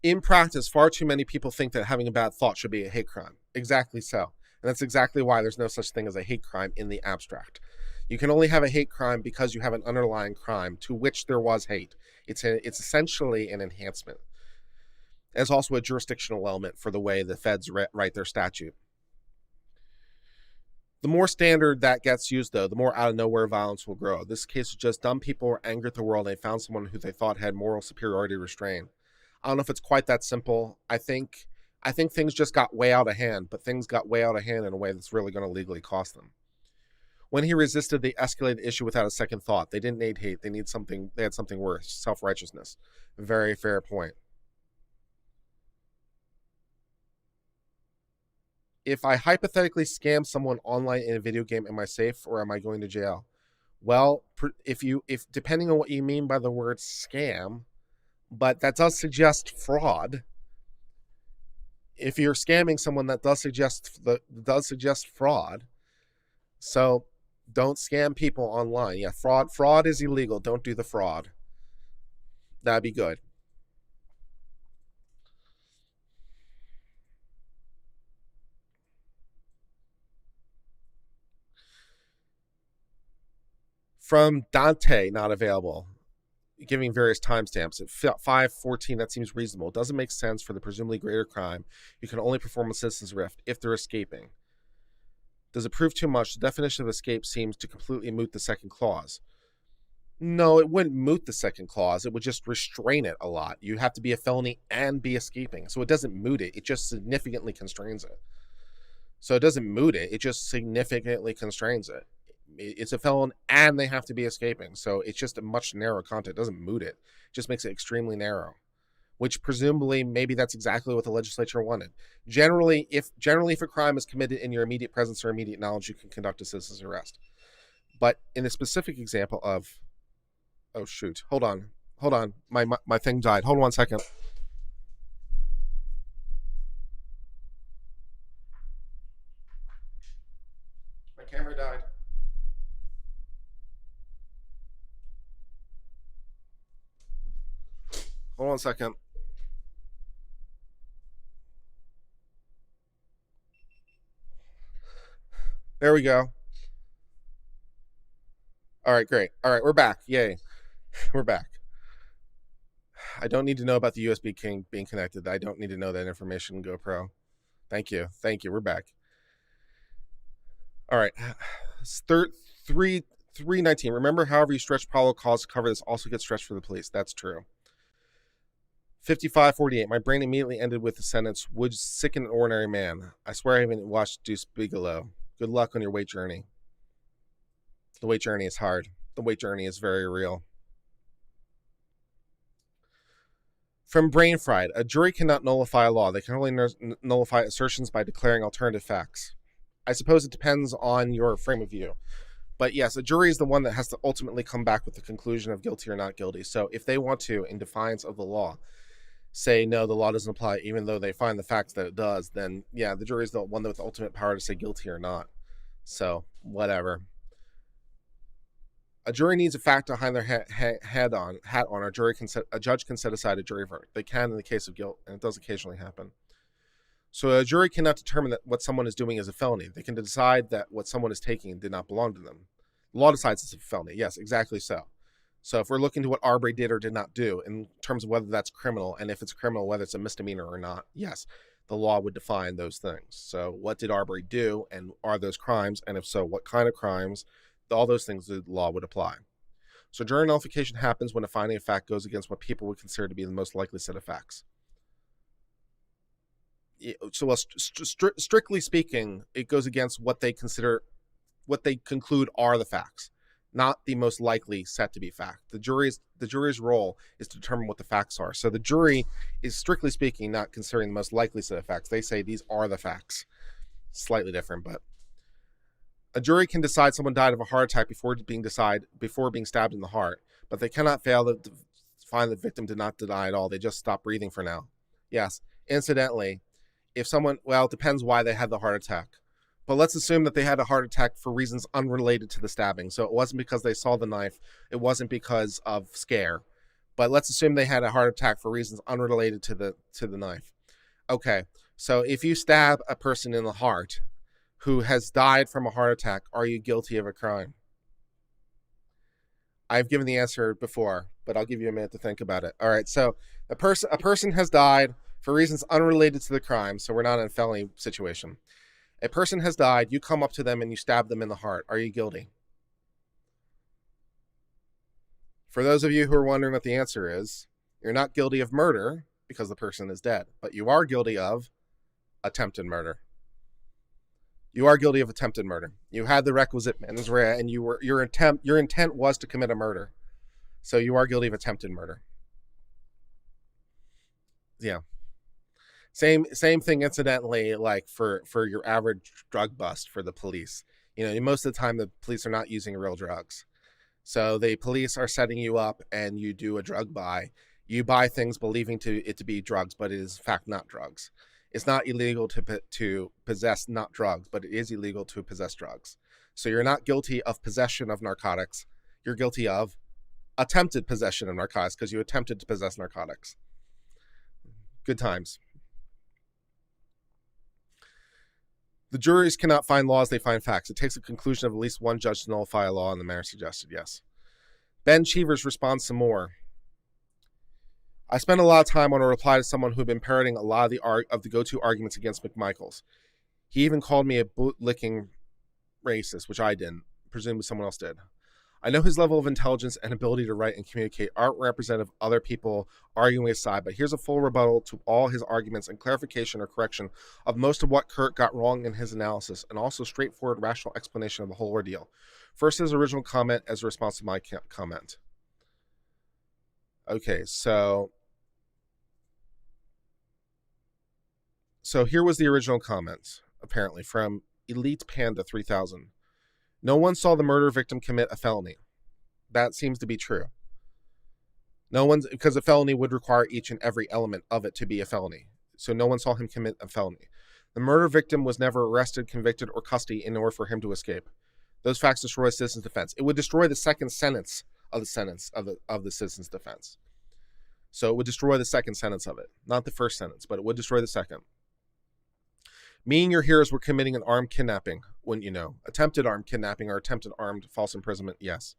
In practice, far too many people think that having a bad thought should be a hate crime. Exactly so. And that's exactly why there's no such thing as a hate crime in the abstract. You can only have a hate crime because you have an underlying crime to which there was hate. It's essentially an enhancement. There's also a jurisdictional element for the way the feds write their statute. The more standard that gets used, though, the more out of nowhere violence will grow. This case is just dumb people were angry at the world and they found someone who they thought had moral superiority to restrain. I don't know if it's quite that simple. I think things just got way out of hand, but things got way out of hand in a way that's really going to legally cost them. When he resisted, they escalated the issue without a second thought. They didn't need hate. They had something worse, self-righteousness. Very fair point. If I hypothetically scam someone online in a video game, am I safe or am I going to jail? Well, if depending on what you mean by the word scam, but that does suggest fraud. If you're scamming someone, that does suggest fraud. So don't scam people online. Yeah, fraud is illegal. Don't do the fraud. That'd be good. From Dante, not available. Giving various timestamps. At 5:14, that seems reasonable. It doesn't make sense for the presumably greater crime. You can only perform a citizen's arrest if they're escaping. Does it prove too much? The definition of escape seems to completely moot the second clause. No, it wouldn't moot the second clause. It would just restrain it a lot. You have to be a felony and be escaping. So it doesn't moot it. It just significantly constrains it. So it doesn't moot it. It just significantly constrains it. It's a felon and they have to be escaping. So it's just a much narrower content. It doesn't moot it. It just makes it extremely narrow, which presumably maybe that's exactly what the legislature wanted. Generally, if a crime is committed in your immediate presence or immediate knowledge, you can conduct a citizen's arrest. But in the specific example of, oh shoot, hold on. Hold on. My thing died. Hold on 1 second. My camera died. Hold on 1 second. There we go. All right, great. All right, we're back. Yay. We're back. I don't need to know about the USB king being connected. I don't need to know that information, GoPro. Thank you. Thank you. We're back. All right. 319. Remember, however you stretch probable cause to cover this also gets stretched for the police. That's true. 5548. My brain immediately ended with the sentence, would sicken an ordinary man. I swear I haven't watched Deuce Bigelow. Good luck on your weight journey. The weight journey is hard. The weight journey is very real. From Brain Fried, a jury cannot nullify a law. They can only nullify assertions by declaring alternative facts. I suppose it depends on your frame of view. But yes, a jury is the one that has to ultimately come back with the conclusion of guilty or not guilty. So if they want to, in defiance of the law, say, no, the law doesn't apply, even though they find the facts that it does, then yeah, the jury is the one with the ultimate power to say guilty or not. So whatever. A jury needs a fact to hang their hat on. A judge can set aside a jury verdict. They can in the case of guilt, and it does occasionally happen. So a jury cannot determine that what someone is doing is a felony. They can decide that what someone is taking did not belong to them. The law decides it's a felony. Yes, exactly so. So if we're looking to what Arbery did or did not do in terms of whether that's criminal, and if it's criminal, whether it's a misdemeanor or not, yes, the law would define those things. So what did Arbery do, and are those crimes? And if so, what kind of crimes? All those things the law would apply. So jury nullification happens when a finding of fact goes against what people would consider to be the most likely set of facts. So strictly speaking, it goes against what they conclude are the facts, not the most likely set to be fact. The jury's role is to determine what the facts are. So the jury is, strictly speaking, not considering the most likely set of facts. They say these are the facts. Slightly different, but a jury can decide someone died of a heart attack before being stabbed in the heart, but they cannot fail to find the victim did not die at all. They just stopped breathing for now. Yes, incidentally, if someone, well, it depends why they had the heart attack. But let's assume that they had a heart attack for reasons unrelated to the stabbing. So it wasn't because they saw the knife. It wasn't because of scare. But let's assume they had a heart attack for reasons unrelated to the knife. Okay, so if you stab a person in the heart who has died from a heart attack, are you guilty of a crime? I've given the answer before, but I'll give you a minute to think about it. All right, so a person has died for reasons unrelated to the crime, so we're not in a felony situation. A person has died, you come up to them and you stab them in the heart. Are you guilty? For those of you who are wondering what the answer is, you're not guilty of murder because the person is dead, but you are guilty of attempted murder. You are guilty of attempted murder. You had the requisite mens rea, and your intent was to commit a murder. So you are guilty of attempted murder. Yeah. Same thing, incidentally, like for your average drug bust for the police. You know, most of the time the police are not using real drugs. So the police are setting you up and you do a drug buy. You buy things believing it to be drugs, but it is in fact not drugs. It's not illegal to possess not drugs, but it is illegal to possess drugs. So you're not guilty of possession of narcotics. You're guilty of attempted possession of narcotics because you attempted to possess narcotics. Good times. The juries cannot find laws, they find facts. It takes the conclusion of at least one judge to nullify a law in the manner suggested, yes. Ben Cheevers responds some more. I spent a lot of time on a reply to someone who had been parroting a lot of the go-to arguments against McMichaels. He even called me a boot-licking racist, which I didn't. Presumably someone else did. I know his level of intelligence and ability to write and communicate aren't representative of other people arguing his side, but here's a full rebuttal to all his arguments and clarification or correction of most of what Kurt got wrong in his analysis, and also straightforward, rational explanation of the whole ordeal. First, his original comment as a response to my comment. Okay, so here was the original comment, apparently, from Elite Panda 3000. No one saw the murder victim commit a felony. That seems to be true. No one's, because a felony would require each and every element of it to be a felony. So no one saw him commit a felony. The murder victim was never arrested, convicted, or custody in order for him to escape. Those facts destroy citizen's defense. It would destroy the second sentence of the citizen's defense. So it would destroy the second sentence of it, not the first sentence, but it would destroy the second. Me and your hearers were committing an armed kidnapping, wouldn't you know? Attempted armed kidnapping or attempted armed false imprisonment, yes.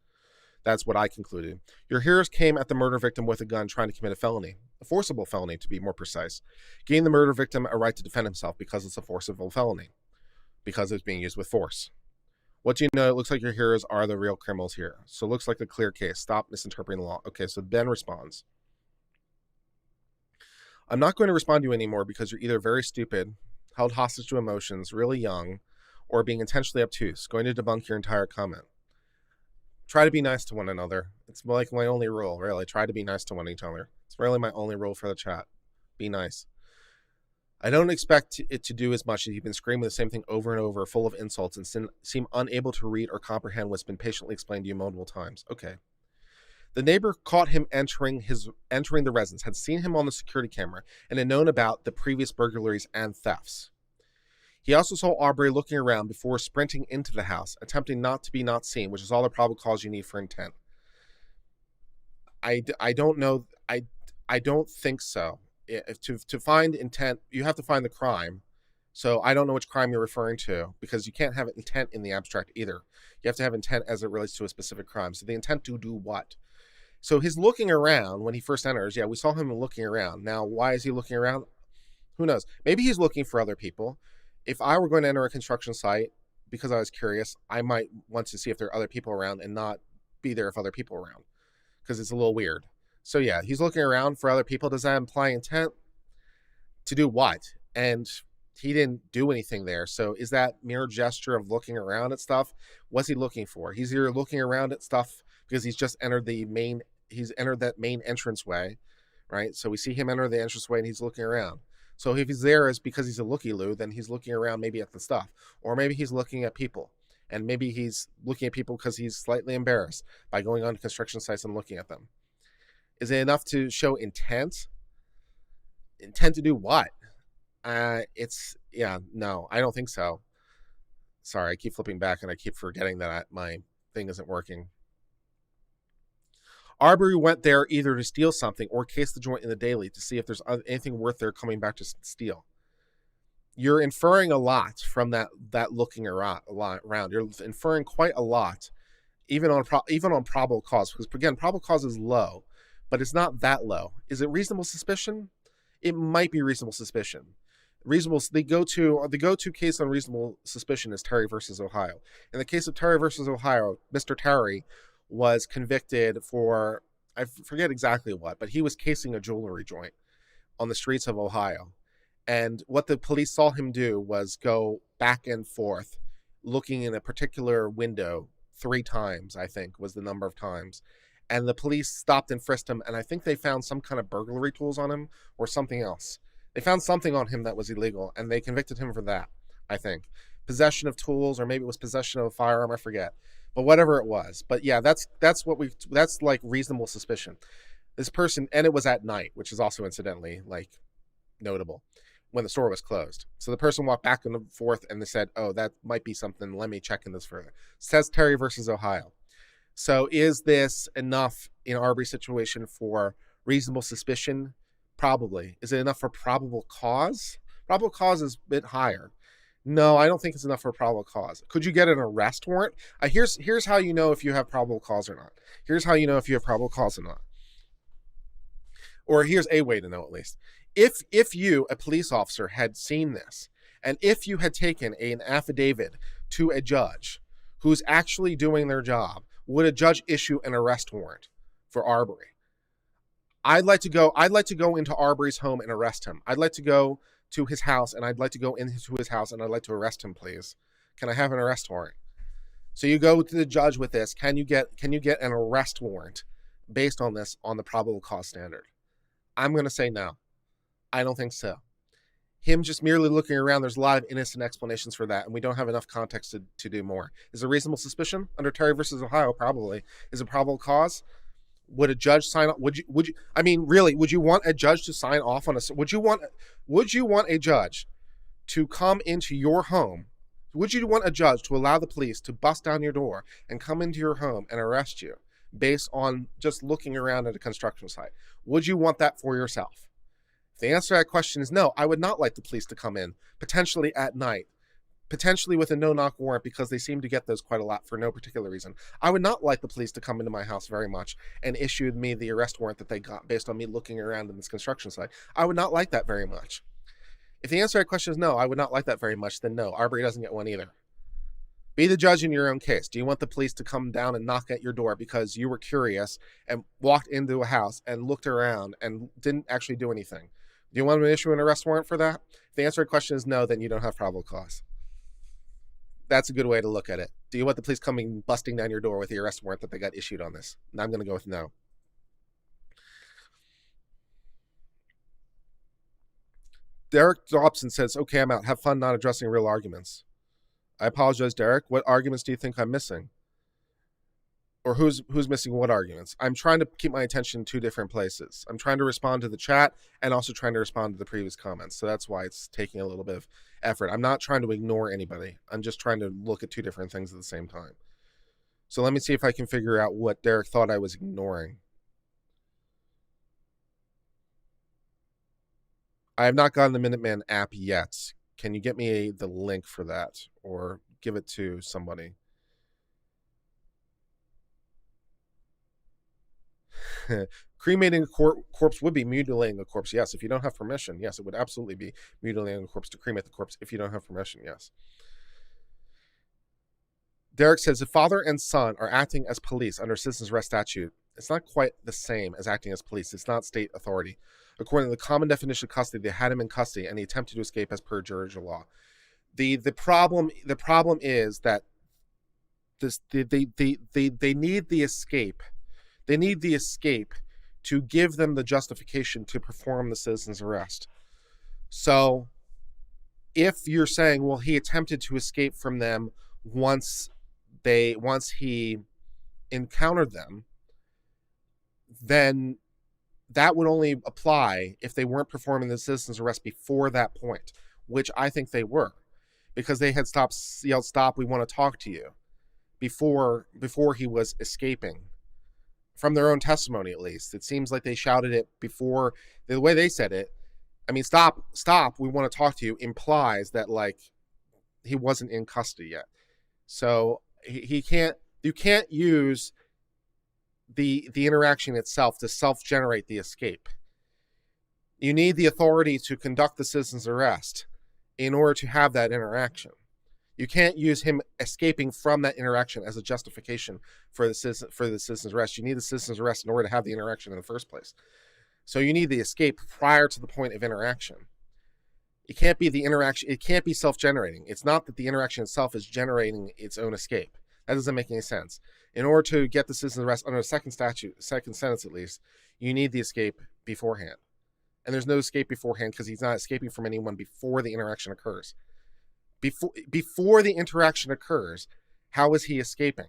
That's what I concluded. Your hearers came at the murder victim with a gun trying to commit a felony, a forcible felony to be more precise, giving the murder victim a right to defend himself because it's a forcible felony, because it's being used with force. What do you know? It looks like your hearers are the real criminals here. So it looks like a clear case. Stop misinterpreting the law. Okay, so Ben responds. I'm not going to respond to you anymore because you're either very stupid, held hostage to emotions, really young, or being intentionally obtuse, going to debunk your entire comment. Try to be nice to one another. It's like my only rule, really. Try to be nice to one another. It's really my only rule for the chat. Be nice. I don't expect it to do as much as you've been screaming the same thing over and over, full of insults, and seem unable to read or comprehend what's been patiently explained to you multiple times. Okay. The neighbor caught him entering the residence, had seen him on the security camera, and had known about the previous burglaries and thefts. He also saw Arbery looking around before sprinting into the house, attempting not to be not seen, which is all the probable cause you need for intent. I don't know. I don't think so. If to find intent, you have to find the crime. So I don't know which crime you're referring to, because you can't have intent in the abstract either. You have to have intent as it relates to a specific crime. So the intent to do what? So his looking around when he first enters, yeah, we saw him looking around. Now, why is he looking around? Who knows? Maybe he's looking for other people. If I were going to enter a construction site, because I was curious, I might want to see if there are other people around and not be there if other people are around, because it's a little weird. So yeah, he's looking around for other people. Does that imply intent? To do what? And he didn't do anything there. So is that mere gesture of looking around at stuff? What's he looking for? He's either looking around at stuff because he's just entered he's entered that main entranceway, right? So we see him enter the entranceway and he's looking around. So if he's there is because he's a looky-loo, then he's looking around maybe at the stuff. Or maybe he's looking at people. And maybe he's looking at people because he's slightly embarrassed by going on construction sites and looking at them. Is it enough to show intent? Intent to do what? No, I don't think so. Sorry, I keep flipping back and I keep forgetting that my thing isn't working. Arbery went there either to steal something or case the joint in the daily to see if there's anything worth there coming back to steal. You're inferring a lot from that looking around. You're inferring quite a lot, even on probable cause. Because again, probable cause is low, but it's not that low. Is it reasonable suspicion? It might be reasonable suspicion. The go-to case on reasonable suspicion is Terry versus Ohio. In the case of Terry versus Ohio, Mr. Terry was convicted for, I forget exactly what, but he was casing a jewelry joint on the streets of Ohio. And what the police saw him do was go back and forth, looking in a particular window 3 times, I think, was the number of times. And the police stopped and frisked him, and I think they found some kind of burglary tools on him or something else. They found something on him that was illegal, and they convicted him for that, I think. Possession of tools, or maybe it was possession of a firearm, I forget. But whatever it was. But yeah, that's like reasonable suspicion. This person, and it was at night, which is also incidentally like notable, when the store was closed. So the person walked back and forth and they said, oh, that might be something. Let me check in this further. Says Terry versus Ohio. So is this enough in Arbery's situation for reasonable suspicion? Probably. Is it enough for probable cause? Probable cause is a bit higher. No, I don't think it's enough for probable cause. Could you get an arrest warrant? Here's how you know if you have probable cause or not. Here's how you know if you have probable cause or not. Or here's a way to know at least. If you, a police officer, had seen this, and if you had taken an affidavit to a judge who's actually doing their job, would a judge issue an arrest warrant for Arbery? I'd like to go into Arbery's home and arrest him. I'd like to go to his house, and I'd like to go into his house, and I'd like to arrest him, please. Can I have an arrest warrant? So you go to the judge with this. Can you get an arrest warrant based on this, on the probable cause standard? I'm going to say no. I don't think so. Him just merely looking around, there's a lot of innocent explanations for that, and we don't have enough context to do more. Is it reasonable suspicion? Under Terry versus Ohio, probably. Is it probable cause? Would a judge sign off? Would you, I mean, really, would you want a judge to sign off on a, would you want a judge to come into your home? Would you want a judge to allow the police to bust down your door and come into your home and arrest you based on just looking around at a construction site? Would you want that for yourself? If the answer to that question is no, I would not like the police to come in, potentially at night, potentially with a no-knock warrant, because they seem to get those quite a lot for no particular reason. I would not like the police to come into my house very much and issue me the arrest warrant that they got based on me looking around in this construction site. I would not like that very much. If the answer to that question is no, I would not like that very much, then no, Arbery doesn't get one either. Be the judge in your own case. Do you want the police to come down and knock at your door because you were curious and walked into a house and looked around and didn't actually do anything? Do you want them to issue an arrest warrant for that? If the answer to the question is no, then you don't have probable cause. That's a good way to look at it. Do you want the police coming busting down your door with the arrest warrant that they got issued on this? And I'm going to go with no. Derek Dobson says, okay, I'm out. Have fun not addressing real arguments. I apologize, Derek. What arguments do you think I'm missing? Or who's missing what arguments? I'm trying to keep my attention in two different places. I'm trying to respond to the chat and also trying to respond to the previous comments. So that's why it's taking a little bit of effort. I'm not trying to ignore anybody. I'm just trying to look at two different things at the same time. So let me see if I can figure out what Derek thought I was ignoring. I have not gotten the Minuteman app yet. Can you get me the link for that or give it to somebody? Cremating a corpse would be mutilating a corpse. Yes, if you don't have permission. Yes, it would absolutely be mutilating a corpse to cremate the corpse if you don't have permission. Yes. Derek says, if father and son are acting as police under citizen's arrest statute, it's not quite the same as acting as police. It's not state authority. According to the common definition of custody, they had him in custody and he attempted to escape as per Georgia law. The problem is that they need the escape. They need the escape to give them the justification to perform the citizen's arrest. So if you're saying, well, he attempted to escape from them once he encountered them, then that would only apply if they weren't performing the citizen's arrest before that point, which I think they were, because they had yelled, stop, we want to talk to you, before he was escaping. From their own testimony, at least. It seems like they shouted it before. The way they said it, I mean, stop, we want to talk to you, implies that, like, he wasn't in custody yet. So you can't use the interaction itself to self-generate the escape. You need the authority to conduct the citizen's arrest in order to have that interaction. You can't use him escaping from that interaction as a justification for the citizen's arrest. You need the citizen's arrest in order to have the interaction in the first place. So you need the escape prior to the point of interaction. It can't be the interaction. It can't be self-generating. It's not that the interaction itself is generating its own escape. That doesn't make any sense. In order to get the citizen's arrest under the second sentence at least, you need the escape beforehand. And there's no escape beforehand because he's not escaping from anyone before the interaction occurs. Before the interaction occurs, how is he escaping?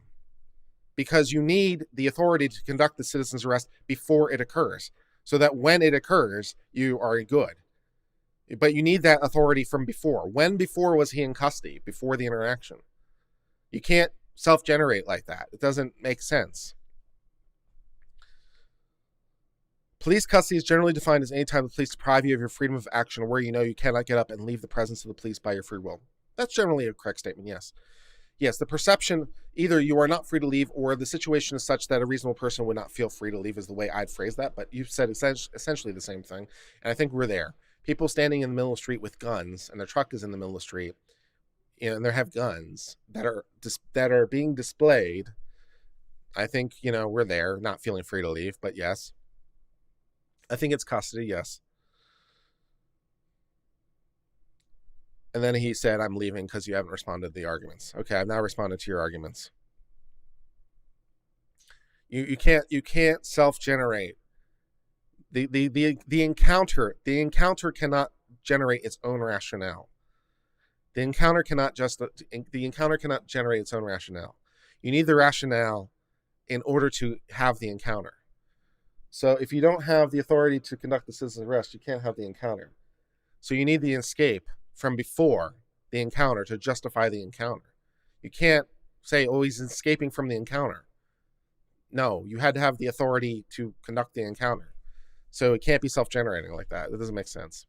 Because you need the authority to conduct the citizen's arrest before it occurs, so that when it occurs, you are good. But you need that authority from before. When before was he in custody? Before the interaction. You can't self-generate like that. It doesn't make sense. Police custody is generally defined as any time the police deprive you of your freedom of action or where you know you cannot get up and leave the presence of the police by your free will. That's generally a correct statement, yes. Yes, the perception, either you are not free to leave or the situation is such that a reasonable person would not feel free to leave is the way I'd phrase that, but you've said essentially the same thing, and I think we're there. People standing in the middle of the street with guns, and their truck is in the middle of the street, and they have guns that are being displayed. I think, we're there, not feeling free to leave, but yes. I think it's custody, yes. And then he said, I'm leaving because you haven't responded to the arguments. Okay, I've now responded to your arguments. You can't self-generate. The encounter cannot generate its own rationale. The encounter cannot generate its own rationale. You need the rationale in order to have the encounter. So if you don't have the authority to conduct the citizen's arrest, you can't have the encounter. So you need the escape from before the encounter to justify the encounter. You can't say, oh, he's escaping from the encounter. No, you had to have the authority to conduct the encounter. So it can't be self-generating like that. It doesn't make sense.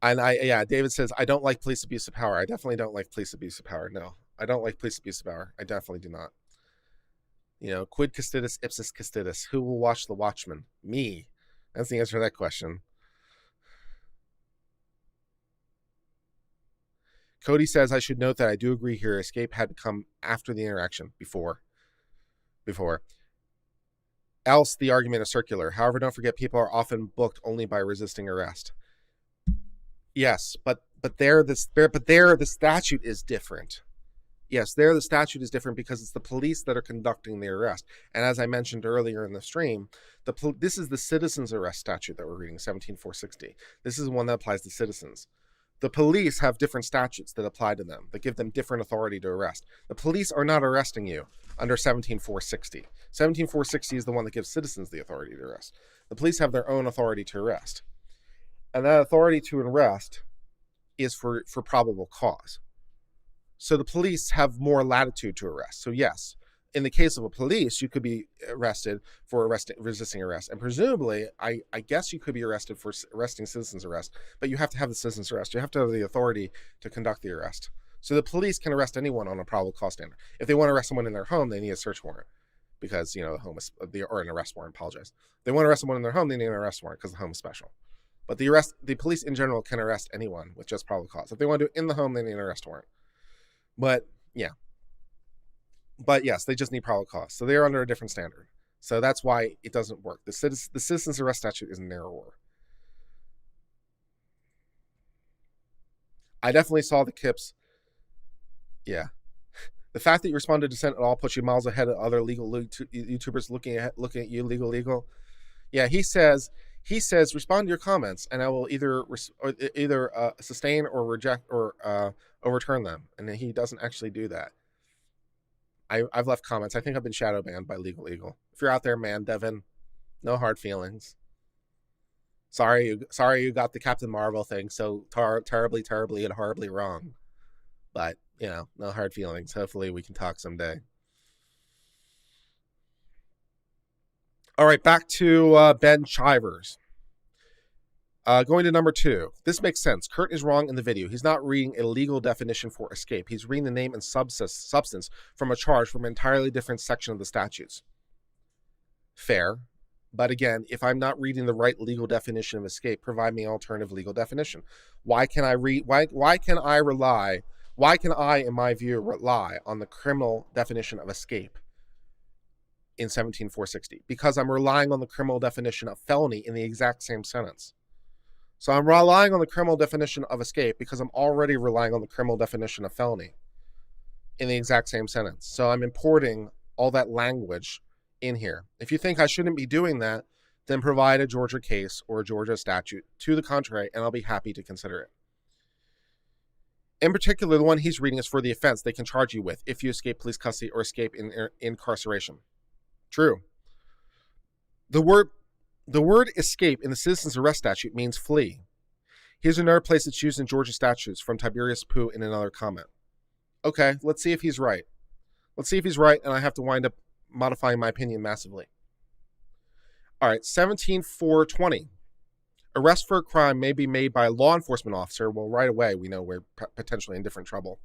And David says, I don't like police abuse of power. I definitely don't like police abuse of power. No, I don't like police abuse of power. I definitely do not. Quid custodis ipsis custodis. Who will watch the watchman? Me. That's the answer to that question. Cody says, I should note that I do agree here. Escape had to come after the interaction, before. Else, the argument is circular. However, don't forget, people are often booked only by resisting arrest. Yes, but there the statute is different. Yes, there the statute is different because it's the police that are conducting the arrest. And as I mentioned earlier in the stream, this is the citizens arrest statute that we're reading, 17460. This is one that applies to citizens. The police have different statutes that apply to them, that give them different authority to arrest. The police are not arresting you under 17460. 17460 is the one that gives citizens the authority to arrest. The police have their own authority to arrest. And that authority to arrest is for probable cause. So the police have more latitude to arrest. So yes, in the case of a police, you could be arrested for resisting arrest. And presumably, I guess you could be arrested for arresting citizens arrest, but you have to have the citizens arrest. You have to have the authority to conduct the arrest. So the police can arrest anyone on a probable cause standard. If they want to arrest someone in their home, they need a search warrant because, the home is, or an arrest warrant, apologize. If they want to arrest someone in their home, they need an arrest warrant because the home is special. But the police in general can arrest anyone with just probable cause. If they want to do it in the home, they need an arrest warrant. But yes, they just need probable cause. So they're under a different standard. So that's why it doesn't work. The citizens arrest statute is narrower. I definitely saw the Kips. Yeah. The fact that you respond to dissent at all puts you miles ahead of other legal YouTubers looking at you legal. Yeah, he says, respond to your comments, and I will either sustain or reject or overturn them. And he doesn't actually do that. I've left comments. I think I've been shadow banned by Legal Eagle. If you're out there, man, Devin, no hard feelings. Sorry you got the Captain Marvel thing so terribly and horribly wrong. But, no hard feelings. Hopefully we can talk someday. All right, back to Ben Chivers. Going to number 2. This makes sense. Kurt is wrong in the video. He's not reading a legal definition for escape. He's reading the name and substance from a charge from an entirely different section of the statutes. Fair. But again, if I'm not reading the right legal definition of escape, provide me an alternative legal definition. Why can I, in my view, rely on the criminal definition of escape in 17460? Because I'm relying on the criminal definition of felony in the exact same sentence. So I'm relying on the criminal definition of escape because I'm already relying on the criminal definition of felony in the exact same sentence. So I'm importing all that language in here. If you think I shouldn't be doing that, then provide a Georgia case or a Georgia statute to the contrary, and I'll be happy to consider it. In particular, the one he's reading is for the offense they can charge you with if you escape police custody or escape incarceration. True. The word escape in the citizen's arrest statute means flee. Here's another place it's used in Georgia statutes from Tiberius Pooh in another comment. Okay, let's see if he's right. And I have to wind up modifying my opinion massively. All right, 17420. Arrest for a crime may be made by a law enforcement officer. Well, right away, we know we're potentially in different trouble.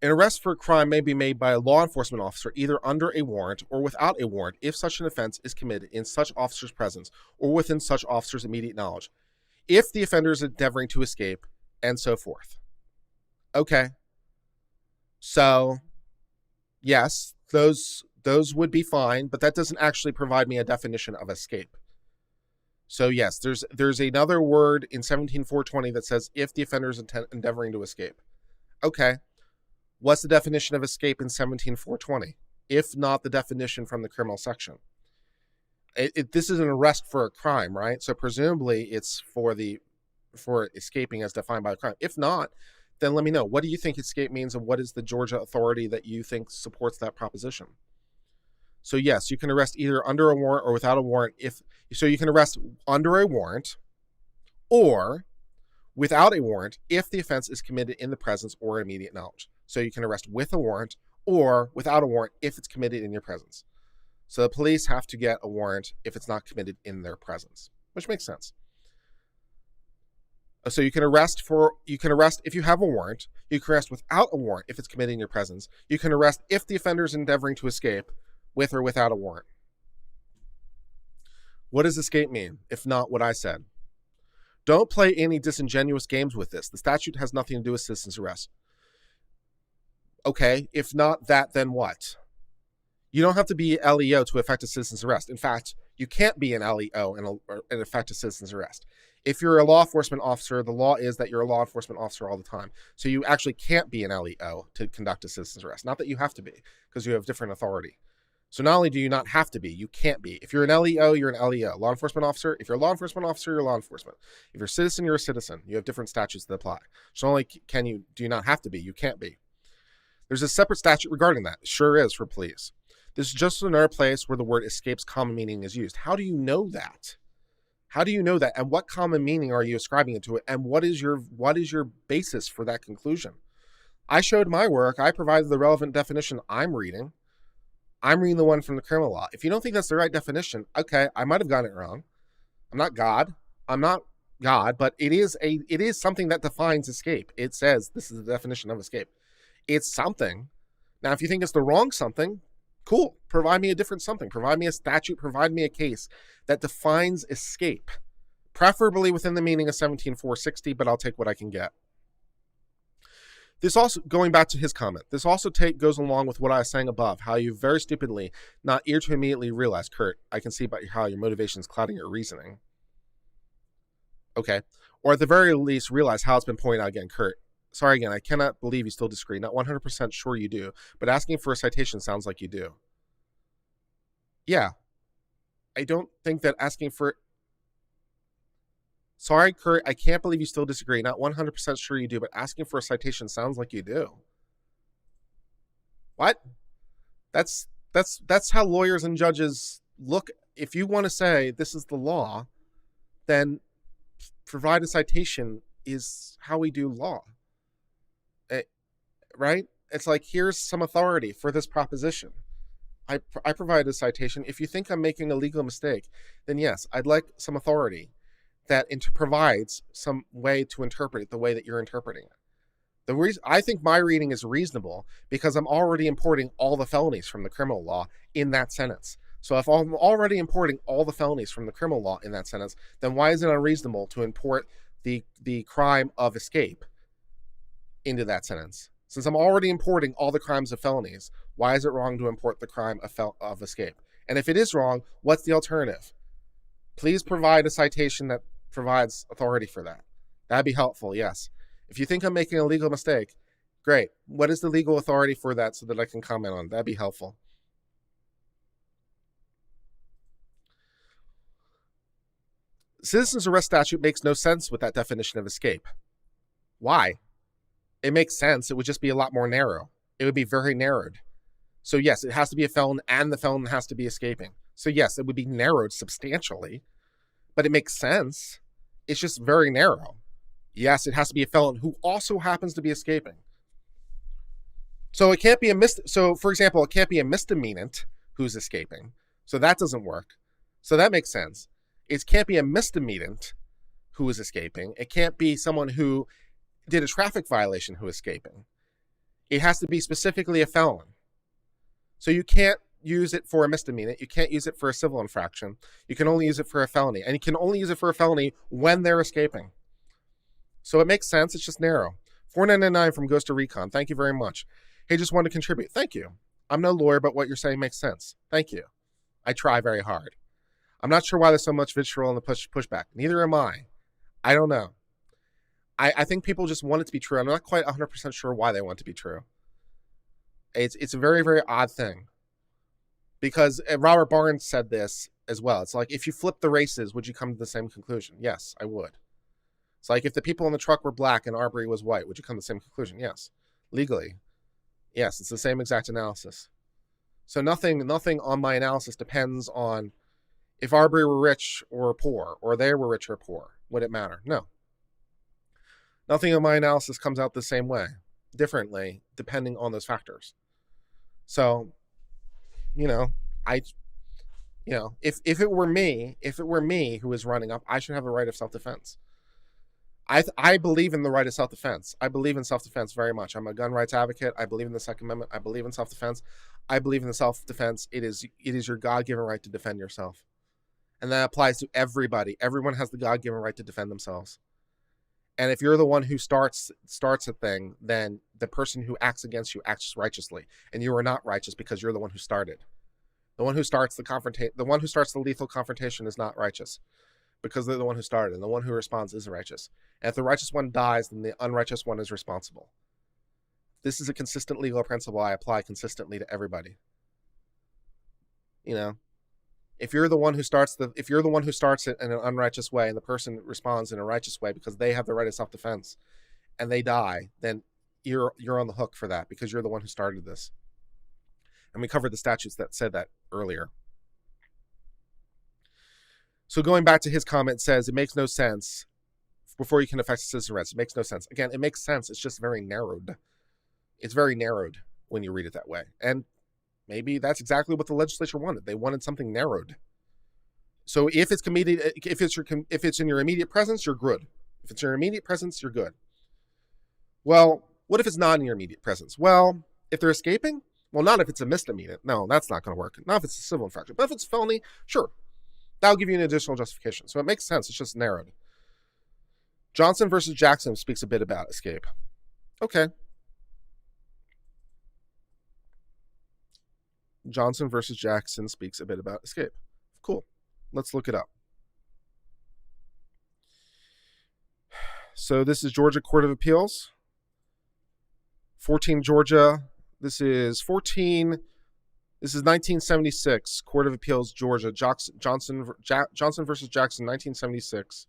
An arrest for a crime may be made by a law enforcement officer either under a warrant or without a warrant if such an offense is committed in such officer's presence or within such officer's immediate knowledge, if the offender is endeavoring to escape, and so forth. Okay. So, yes, those would be fine, but that doesn't actually provide me a definition of escape. So yes, there's another word in 17420 that says if the offender is endeavoring to escape. Okay. What's the definition of escape in 17420? If not the definition from the criminal section. This is an arrest for a crime, right? So presumably it's for escaping as defined by the crime. If not, then let me know. What do you think escape means, and what is the Georgia authority that you think supports that proposition? So yes, you can arrest either under a warrant or without a warrant. So you can arrest under a warrant or without a warrant if the offense is committed in the presence or immediate knowledge. So you can arrest with a warrant or without a warrant if it's committed in your presence. So the police have to get a warrant if it's not committed in their presence, which makes sense. So you can arrest if you have a warrant. You can arrest without a warrant if it's committed in your presence. You can arrest if the offender is endeavoring to escape with or without a warrant. What does escape mean, if not what I said? Don't play any disingenuous games with this. The statute has nothing to do with citizen's arrest. Okay, if not that, then what? You don't have to be LEO to effect a citizen's arrest. In fact, you can't be an LEO and effect a citizen's arrest. If you're a law enforcement officer, the law is that you're a law enforcement officer all the time. So you actually can't be an LEO to conduct a citizen's arrest. Not that you have to be, because you have different authority. So not only do you not have to be, you can't be. If you're an LEO, you're an LEO. Law enforcement officer, if you're a law enforcement officer, you're law enforcement. If you're a citizen, you're a citizen. You have different statutes that apply. So not only do you not have to be, you can't be. There's a separate statute regarding that. It sure is for police. This is just another place where the word escape's common meaning is used. How do you know that? How do you know that? And what common meaning are you ascribing to it? And what is your basis for that conclusion? I showed my work. I provided the relevant definition I'm reading. I'm reading the one from the criminal law. If you don't think that's the right definition, okay, I might have gotten it wrong. I'm not God, but it is something that defines escape. It says this is the definition of escape. It's something. Now, if you think it's the wrong something, cool. Provide me a different something. Provide me a statute. Provide me a case that defines escape, preferably within the meaning of 17-460, but I'll take what I can get. This also, going back to his comment, this also goes along with what I was saying above, how you very stupidly not ear to immediately realize, Kurt, I can see about how your motivation is clouding your reasoning. Okay. Or at the very least, realize how it's been pointed out again, Kurt. Sorry again, I cannot believe you still disagree. Not 100% sure you do, but asking for a citation sounds like you do. Yeah. I don't think that asking for... Sorry, Kurt, I can't believe you still disagree. Not 100% sure you do, but asking for a citation sounds like you do. What? That's how lawyers and judges look. If you want to say this is the law, then provide a citation is how we do law. Right? It's like, here's some authority for this proposition. I provide a citation. If you think I'm making a legal mistake, then yes, I'd like some authority that provides some way to interpret it the way that you're interpreting it. The reason I think my reading is reasonable because I'm already importing all the felonies from the criminal law in that sentence. So if I'm already importing all the felonies from the criminal law in that sentence, then why is it unreasonable to import the crime of escape into that sentence? Since I'm already importing all the crimes of felonies, why is it wrong to import the crime of escape? And if it is wrong, what's the alternative? Please provide a citation that provides authority for that. That'd be helpful, yes. If you think I'm making a legal mistake, great. What is the legal authority for that so that I can comment on it? That'd be helpful. Citizen's arrest statute makes no sense with that definition of escape. Why? It makes sense. It would just be a lot more narrow. It would be very narrowed. So yes, it has to be a felon and the felon has to be escaping. So yes, it would be narrowed substantially, but it makes sense. It's just very narrow. Yes, it has to be a felon who also happens to be escaping. So it can't be so for example, it can't be a misdemeanant who's escaping. So that doesn't work. So that makes sense. It can't be a misdemeanant who is escaping. It can't be someone who did a traffic violation who is escaping. It has to be specifically a felon. So you can't use it for a misdemeanor. You can't use it for a civil infraction. You can only use it for a felony. And you can only use it for a felony when they're escaping. So it makes sense. It's just narrow. 499 from Ghost to Recon. Thank you very much. Hey, just wanted to contribute. Thank you. I'm no lawyer, but what you're saying makes sense. Thank you. I try very hard. I'm not sure why there's so much vitriol in the pushback. Neither am I. I don't know. I think people just want it to be true. I'm not quite 100% sure why they want it to be true. It's a very, very odd thing. Because Robert Barnes said this as well. It's like, if you flip the races, would you come to the same conclusion? Yes, I would. It's like if the people in the truck were black and Arbery was white, would you come to the same conclusion? Yes. Legally, yes, it's the same exact analysis. So nothing on my analysis depends on if Arbery were rich or poor, or they were rich or poor. Would it matter? No. Nothing in my analysis comes out the same way, differently, depending on those factors. So, if it were me who was running up, I should have a right of self-defense. I believe in the right of self-defense. I believe in self-defense very much. I'm a gun rights advocate. I believe in the Second Amendment. I believe in self-defense. I believe in the self-defense. It is your God-given right to defend yourself. And that applies to everybody. Everyone has the God-given right to defend themselves. And if you're the one who starts a thing, then the person who acts against you acts righteously. And you are not righteous because you're the one who started. The one who starts the lethal confrontation is not righteous because they're the one who started. And the one who responds is righteous. And if the righteous one dies, then the unrighteous one is responsible. This is a consistent legal principle I apply consistently to everybody. If you're the one who starts it in an unrighteous way and the person responds in a righteous way because they have the right of self-defense and they die, then you're on the hook for that because you're the one who started this. And we covered the statutes that said that earlier. So going back to his comment, says it makes no sense before you can affect citizen rights. It makes no sense. Again, it makes sense. It's just very narrowed. It's very narrowed when you read it that way. And maybe that's exactly what the legislature wanted. They wanted something narrowed. So if it's in your immediate presence, you're good. If it's in your immediate presence, you're good. Well, what if it's not in your immediate presence? Well, if they're escaping, well, not if it's a misdemeanor. No, that's not going to work. Not if it's a civil infraction. But if it's a felony, sure. That'll give you an additional justification. So it makes sense. It's just narrowed. Johnson versus Jackson speaks a bit about escape. Okay. Johnson versus Jackson speaks a bit about escape. Cool. Let's look it up. So this is Georgia Court of Appeals. 14 Georgia. This is 1976. Court of Appeals, Georgia. Johnson versus Jackson, 1976.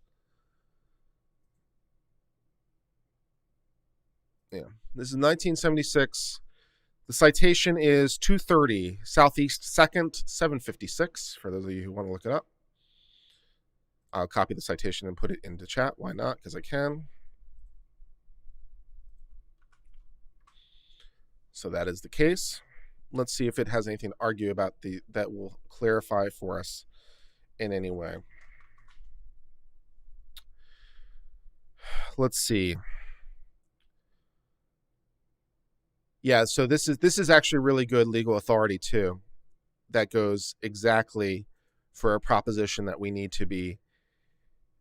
Yeah. This is 1976. The citation is 230 Southeast 2nd, 756, for those of you who want to look it up. I'll copy the citation and put it into chat. Why not? Because I can. So that is the case. Let's see if it has anything to argue about that will clarify for us in any way. Let's see. Yeah, so this is actually really good legal authority too. That goes exactly for a proposition that we need to be.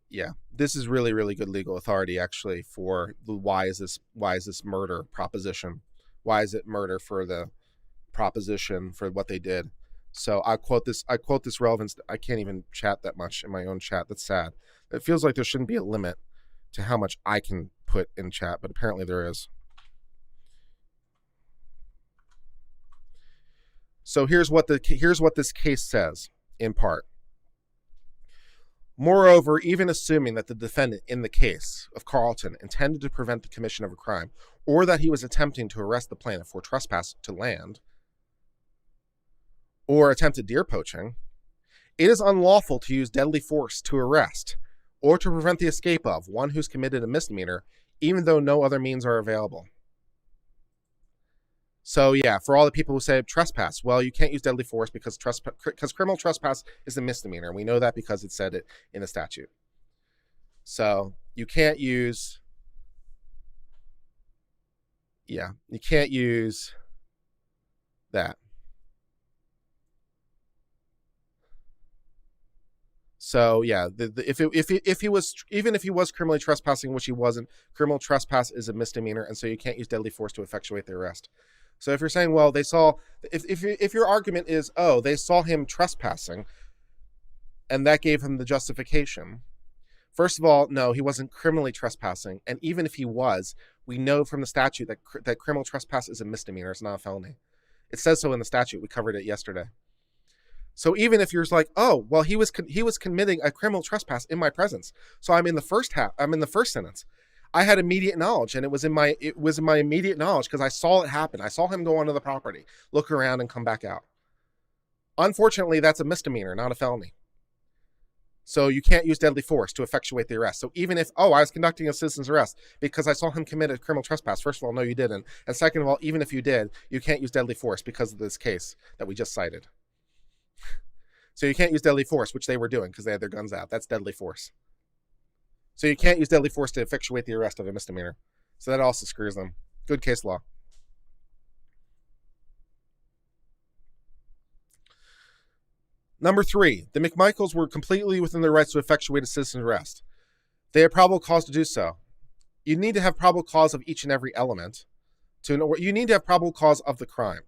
Yeah, this is really, really good legal authority actually for the why is this murder proposition? Why is it murder for the proposition for what they did? So I quote this relevance. I can't even chat that much in my own chat. That's sad. It feels like there shouldn't be a limit to how much I can put in chat, but apparently there is. So here's what this case says in part. Moreover, even assuming that the defendant in the case of Carlton intended to prevent the commission of a crime, or that he was attempting to arrest the plaintiff for trespass to land, or attempted deer poaching, it is unlawful to use deadly force to arrest or to prevent the escape of one who's committed a misdemeanor, even though no other means are available. So yeah, for all the people who say trespass, well, you can't use deadly force because criminal trespass is a misdemeanor. We know that because it said it in the statute. So you can't use, you can't use that. So yeah, if he was criminally trespassing, which he wasn't, criminal trespass is a misdemeanor, and so you can't use deadly force to effectuate the arrest. So if you're saying, well, they saw, if your argument is, oh, they saw him trespassing, and that gave him the justification. First of all, no, he wasn't criminally trespassing, and even if he was, we know from the statute that criminal trespass is a misdemeanor. It's not a felony. It says so in the statute. We covered it yesterday. So even if you're like, oh, well, he was committing a criminal trespass in my presence, so I'm in the first sentence. I had immediate knowledge, and it was in my immediate knowledge because I saw it happen. I saw him go onto the property, look around, and come back out. Unfortunately, that's a misdemeanor, not a felony. So you can't use deadly force to effectuate the arrest. So even if, I was conducting a citizen's arrest because I saw him commit a criminal trespass, first of all, no, you didn't. And second of all, even if you did, you can't use deadly force because of this case that we just cited. So you can't use deadly force, which they were doing because they had their guns out. That's deadly force. So you can't use deadly force to effectuate the arrest of a misdemeanor. So that also screws them. Good case law. Number 3, the McMichaels were completely within their rights to effectuate a citizen's arrest. They had probable cause to do so. You need to have probable cause of each and every element. You need to have probable cause of the crime.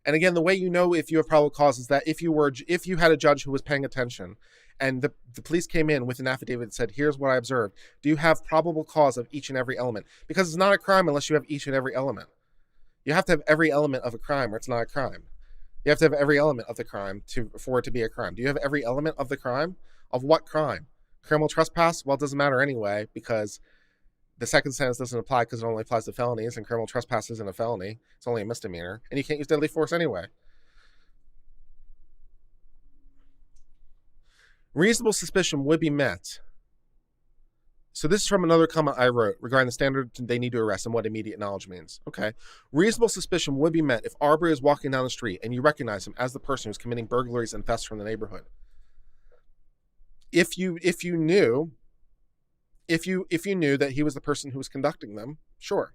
And again, the way you know if you have probable cause is that if you had a judge who was paying attention and the police came in with an affidavit and said, here's what I observed, do you have probable cause of each and every element? Because it's not a crime unless you have each and every element. You have to have every element of a crime or it's not a crime. You have to have every element of the crime for it to be a crime. Do you have every element of the crime? Of what crime? Criminal trespass? Well, it doesn't matter anyway because the second sentence doesn't apply because it only applies to felonies, and criminal trespass isn't a felony. It's only a misdemeanor, and you can't use deadly force anyway. Reasonable suspicion would be met. So this is from another comment I wrote regarding the standard they need to arrest and what immediate knowledge means. Okay. Reasonable suspicion would be met if Arbery is walking down the street and you recognize him as the person who's committing burglaries and thefts from the neighborhood. If you knew that he was the person who was conducting them, sure.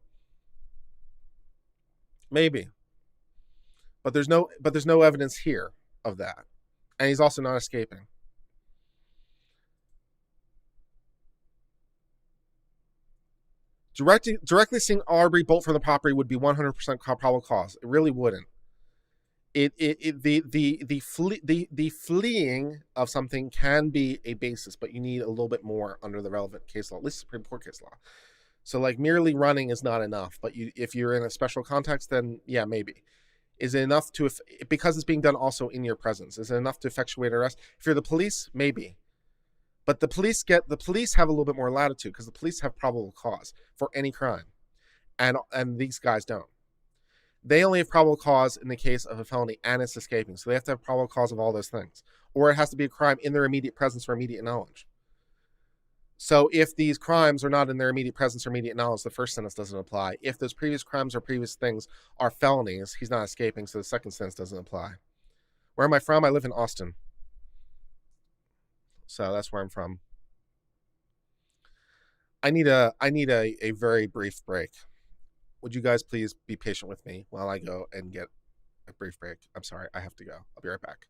Maybe. But there's no evidence here of that. And he's also not escaping. Directly seeing Arbery bolt from the property would be 100% probable cause. It really wouldn't. The fleeing of something can be a basis, but you need a little bit more under the relevant case law, at least Supreme Court case law. So like merely running is not enough, but if you're in a special context, then yeah, maybe. Is it enough because it's being done also in your presence? Is it enough to effectuate arrest? If you're the police, maybe. But the police have a little bit more latitude because the police have probable cause for any crime, and these guys don't. They only have probable cause in the case of a felony and it's escaping, so they have to have probable cause of all those things, or it has to be a crime in their immediate presence or immediate knowledge. So if these crimes are not in their immediate presence or immediate knowledge, the first sentence doesn't apply. If those previous crimes or previous things are felonies, he's not escaping, so the second sentence doesn't apply. Where am I from? I live in Austin. So that's where I'm from. I need a very brief break. Would you guys please be patient with me while I go and get a brief break? I'm sorry, I have to go. I'll be right back.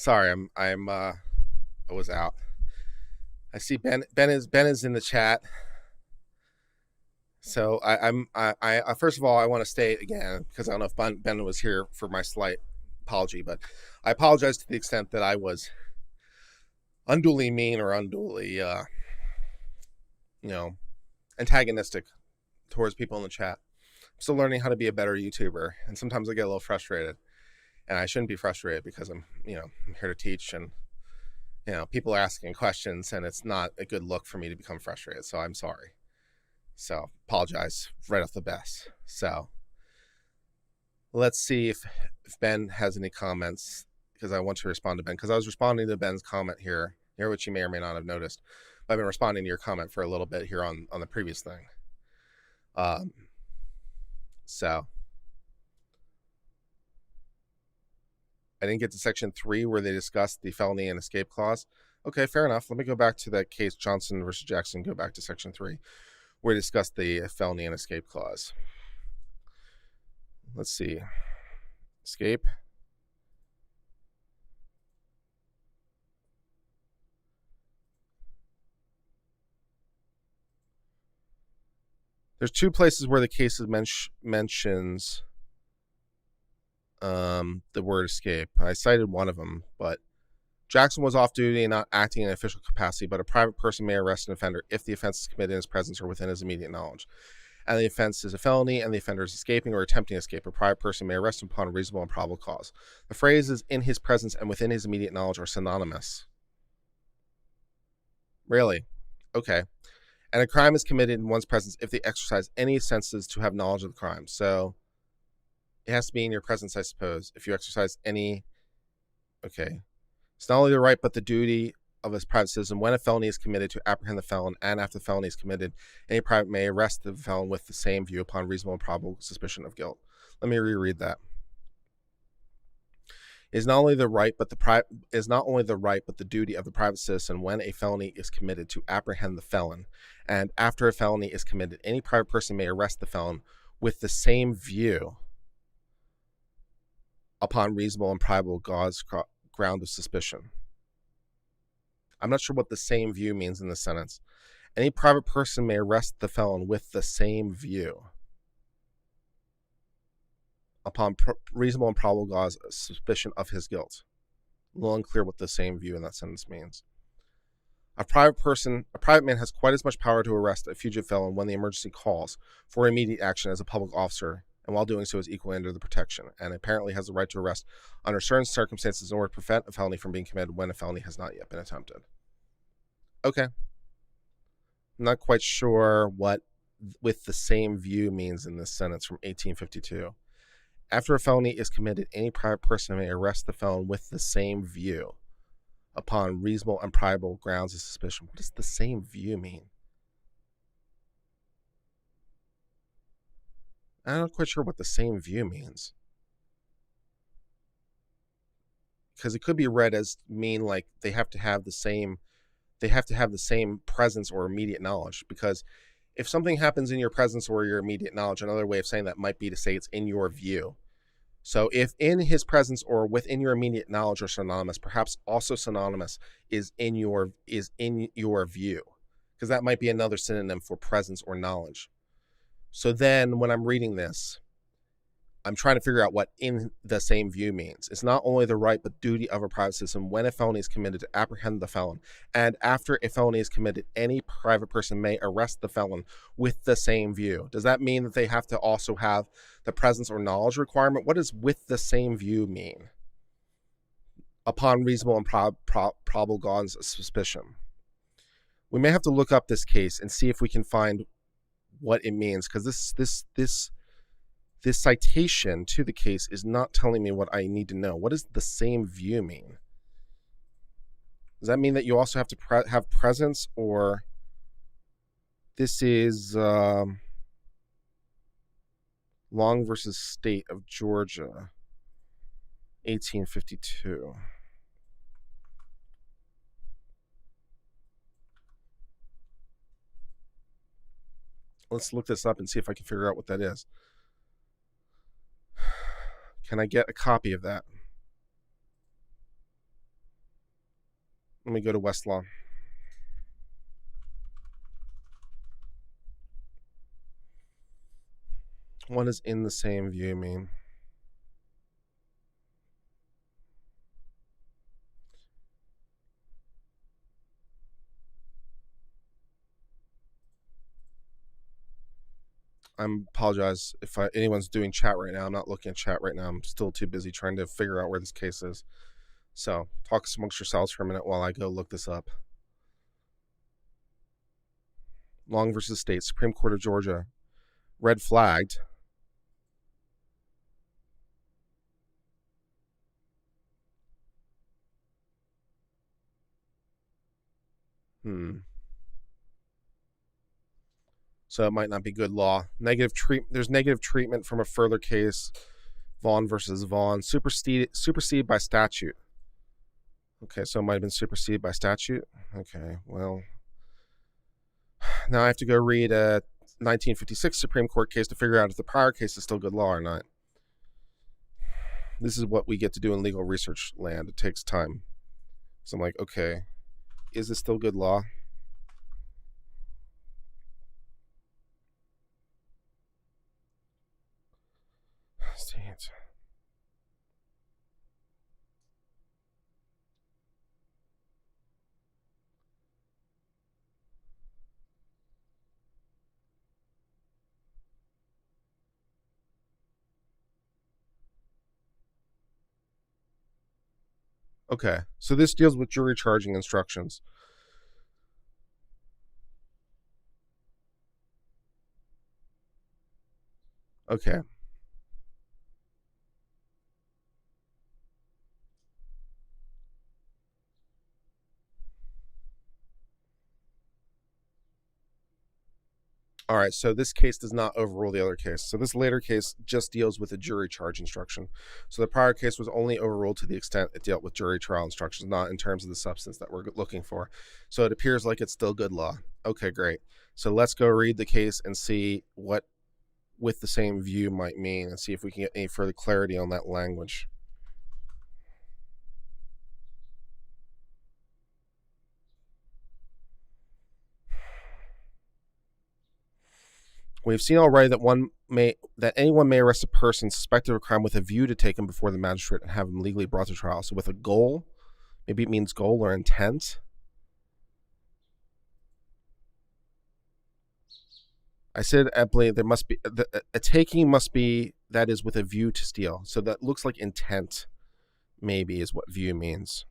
Sorry, I was out. I see Ben is in the chat. So I first of all, I want to state again, because I don't know if Ben was here for my slight apology, but I apologize to the extent that I was unduly mean or unduly antagonistic towards people in the chat. I'm still learning how to be a better YouTuber, and sometimes I get a little frustrated, and I shouldn't be frustrated because I'm here to teach, and people are asking questions, and it's not a good look for me to become frustrated. So I'm sorry. So apologize right off the bat. So let's see if Ben has any comments, because I want to respond to Ben, because I was responding to Ben's comment here, which you may or may not have noticed. But I've been responding to your comment for a little bit here on the previous thing. So I didn't get to section 3 where they discussed the felony and escape clause. Okay, fair enough. Let me go back to that case, Johnson versus Jackson. Go back to section 3 where we discussed the felony and escape clause. Let's see. Escape. There's 2 places where the case mentions the word escape. I cited one of them, but Jackson was off duty and not acting in an official capacity, but a private person may arrest an offender if the offense is committed in his presence or within his immediate knowledge, and the offense is a felony and the offender is escaping or attempting to escape. A private person may arrest him upon a reasonable and probable cause. The phrases "in his presence" and "within his immediate knowledge" are synonymous. Really? Okay. And a crime is committed in one's presence if they exercise any senses to have knowledge of the crime. So it has to be in your presence, I suppose, if you exercise any. Okay. It's not only the right but the duty of a private citizen when a felony is committed to apprehend the felon, and after the felony is committed, any private may arrest the felon with the same view upon reasonable and probable suspicion of guilt. Let me reread that. Is not only the right but the duty of the private citizen when a felony is committed to apprehend the felon, and after a felony is committed, any private person may arrest the felon with the same view upon reasonable and probable ground of suspicion. I'm not sure what the same view means in this sentence. Any private person may arrest the felon with the same view upon reasonable and probable cause suspicion of his guilt. A little unclear what the same view in that sentence means. A private man has quite as much power to arrest a fugitive felon when the emergency calls for immediate action as a public officer, and while doing so is equally under the protection, and apparently has the right to arrest under certain circumstances in order to prevent a felony from being committed when a felony has not yet been attempted. Okay. I'm not quite sure what "with the same view" means in this sentence from 1852. After a felony is committed, any private person may arrest the felon with the same view upon reasonable and probable grounds of suspicion. What does the same view mean? I'm not quite sure what the same view means, because it could be read as mean like they have to have the same presence or immediate knowledge. Because if something happens in your presence or your immediate knowledge, another way of saying that might be to say it's in your view. So if "in his presence" or "within your immediate knowledge" are synonymous, perhaps also synonymous is in your view, because that might be another synonym for presence or knowledge. So then when I'm reading this, I'm trying to figure out what "in the same view" means. It's not only the right but duty of a private citizen when a felony is committed to apprehend the felon, and after a felony is committed, any private person may arrest the felon with the same view. Does that mean that they have to also have the presence or knowledge requirement? What does "with the same view" mean? Upon reasonable and probable grounds of suspicion. We may have to look up this case and see if we can find what it means, because this citation to the case is not telling me what I need to know. What does "the same view" mean? Does that mean that you also have to have presence, or this is Long versus State of Georgia, 1852. Let's look this up and see if I can figure out what that is. Can I get a copy of that? Let me go to Westlaw. What does in the same view mean? I apologize if anyone's doing chat right now. I'm not looking at chat right now. I'm still too busy trying to figure out where this case is. So talk amongst yourselves for a minute while I go look this up. Long versus State, Supreme Court of Georgia. Red flagged. So it might not be good law. There's negative treatment from a further case. Vaughn versus Vaughn. Supersede by statute. Okay, so it might have been superseded by statute. Okay, well, now I have to go read a 1956 Supreme Court case to figure out if the prior case is still good law or not. This is what we get to do in legal research land. It takes time. So I'm like, okay, is this still good law? Okay, so this deals with jury charging instructions. Okay. All right, so this case does not overrule the other case. So this later case just deals with a jury charge instruction. So the prior case was only overruled to the extent it dealt with jury trial instructions, not in terms of the substance that we're looking for. So it appears like it's still good law. Okay, great. So let's go read the case and see what with the same view might mean and see if we can get any further clarity on that language. We've seen already that anyone may arrest a person suspected of a crime with a view to take him before the magistrate and have him legally brought to trial. So with a goal, maybe it means goal or intent. I said, I believe there must be a taking must be that is with a view to steal. So that looks like intent, maybe, is what view means.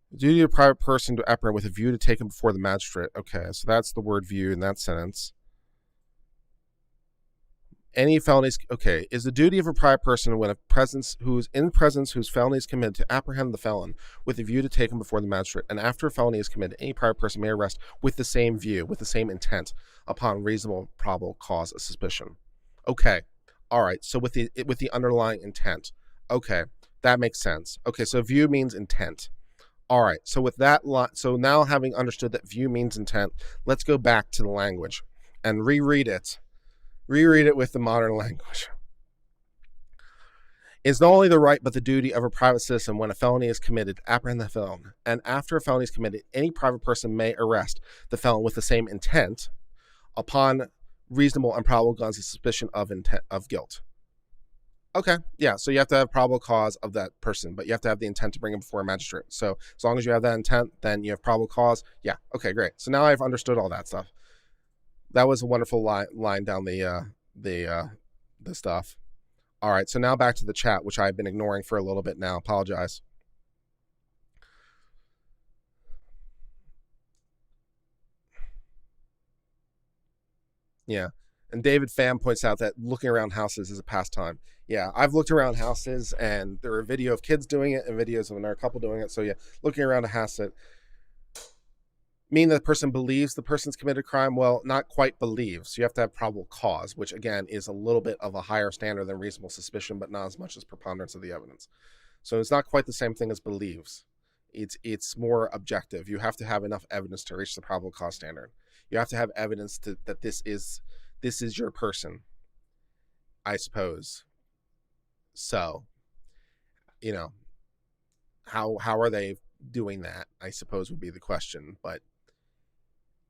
The duty of a private person to apprehend with a view to take him before the magistrate. Okay, so that's the word view in that sentence. Any felonies, okay, is the duty of a private person when a presence whose felony is committed to apprehend the felon with a view to take him before the magistrate, and after a felony is committed, any private person may arrest with the same view, with the same intent, upon reasonable probable cause of suspicion. Okay, all right. So with the underlying intent, okay, that makes sense. Okay, so view means intent. All right. So with that, so now having understood that view means intent, let's go back to the language and reread it with the modern language. It's not only the right but the duty of a private citizen when a felony is committed to apprehend the felon, and after a felony is committed, any private person may arrest the felon with the same intent upon reasonable and probable cause of suspicion of guilt. Okay, yeah, so you have to have probable cause of that person, but you have to have the intent to bring him before a magistrate. So as long as you have that intent, then you have probable cause. Yeah, okay, great. So now I've understood all that stuff. That was a wonderful line down the stuff. All right, so now back to the chat, which I've been ignoring for a little bit now. Apologize. Yeah, and David Pham points out that looking around houses is a pastime. Yeah, I've looked around houses, and there are video of kids doing it and videos of another couple doing it. So yeah, looking around a house that mean that the person believes the person's committed a crime? Well, not quite believes. You have to have probable cause, which again is a little bit of a higher standard than reasonable suspicion, but not as much as preponderance of the evidence. So it's not quite the same thing as believes. It's more objective. You have to have enough evidence to reach the probable cause standard. You have to have evidence that this is your person. I suppose. So, you know, how are they doing that, I suppose, would be the question. But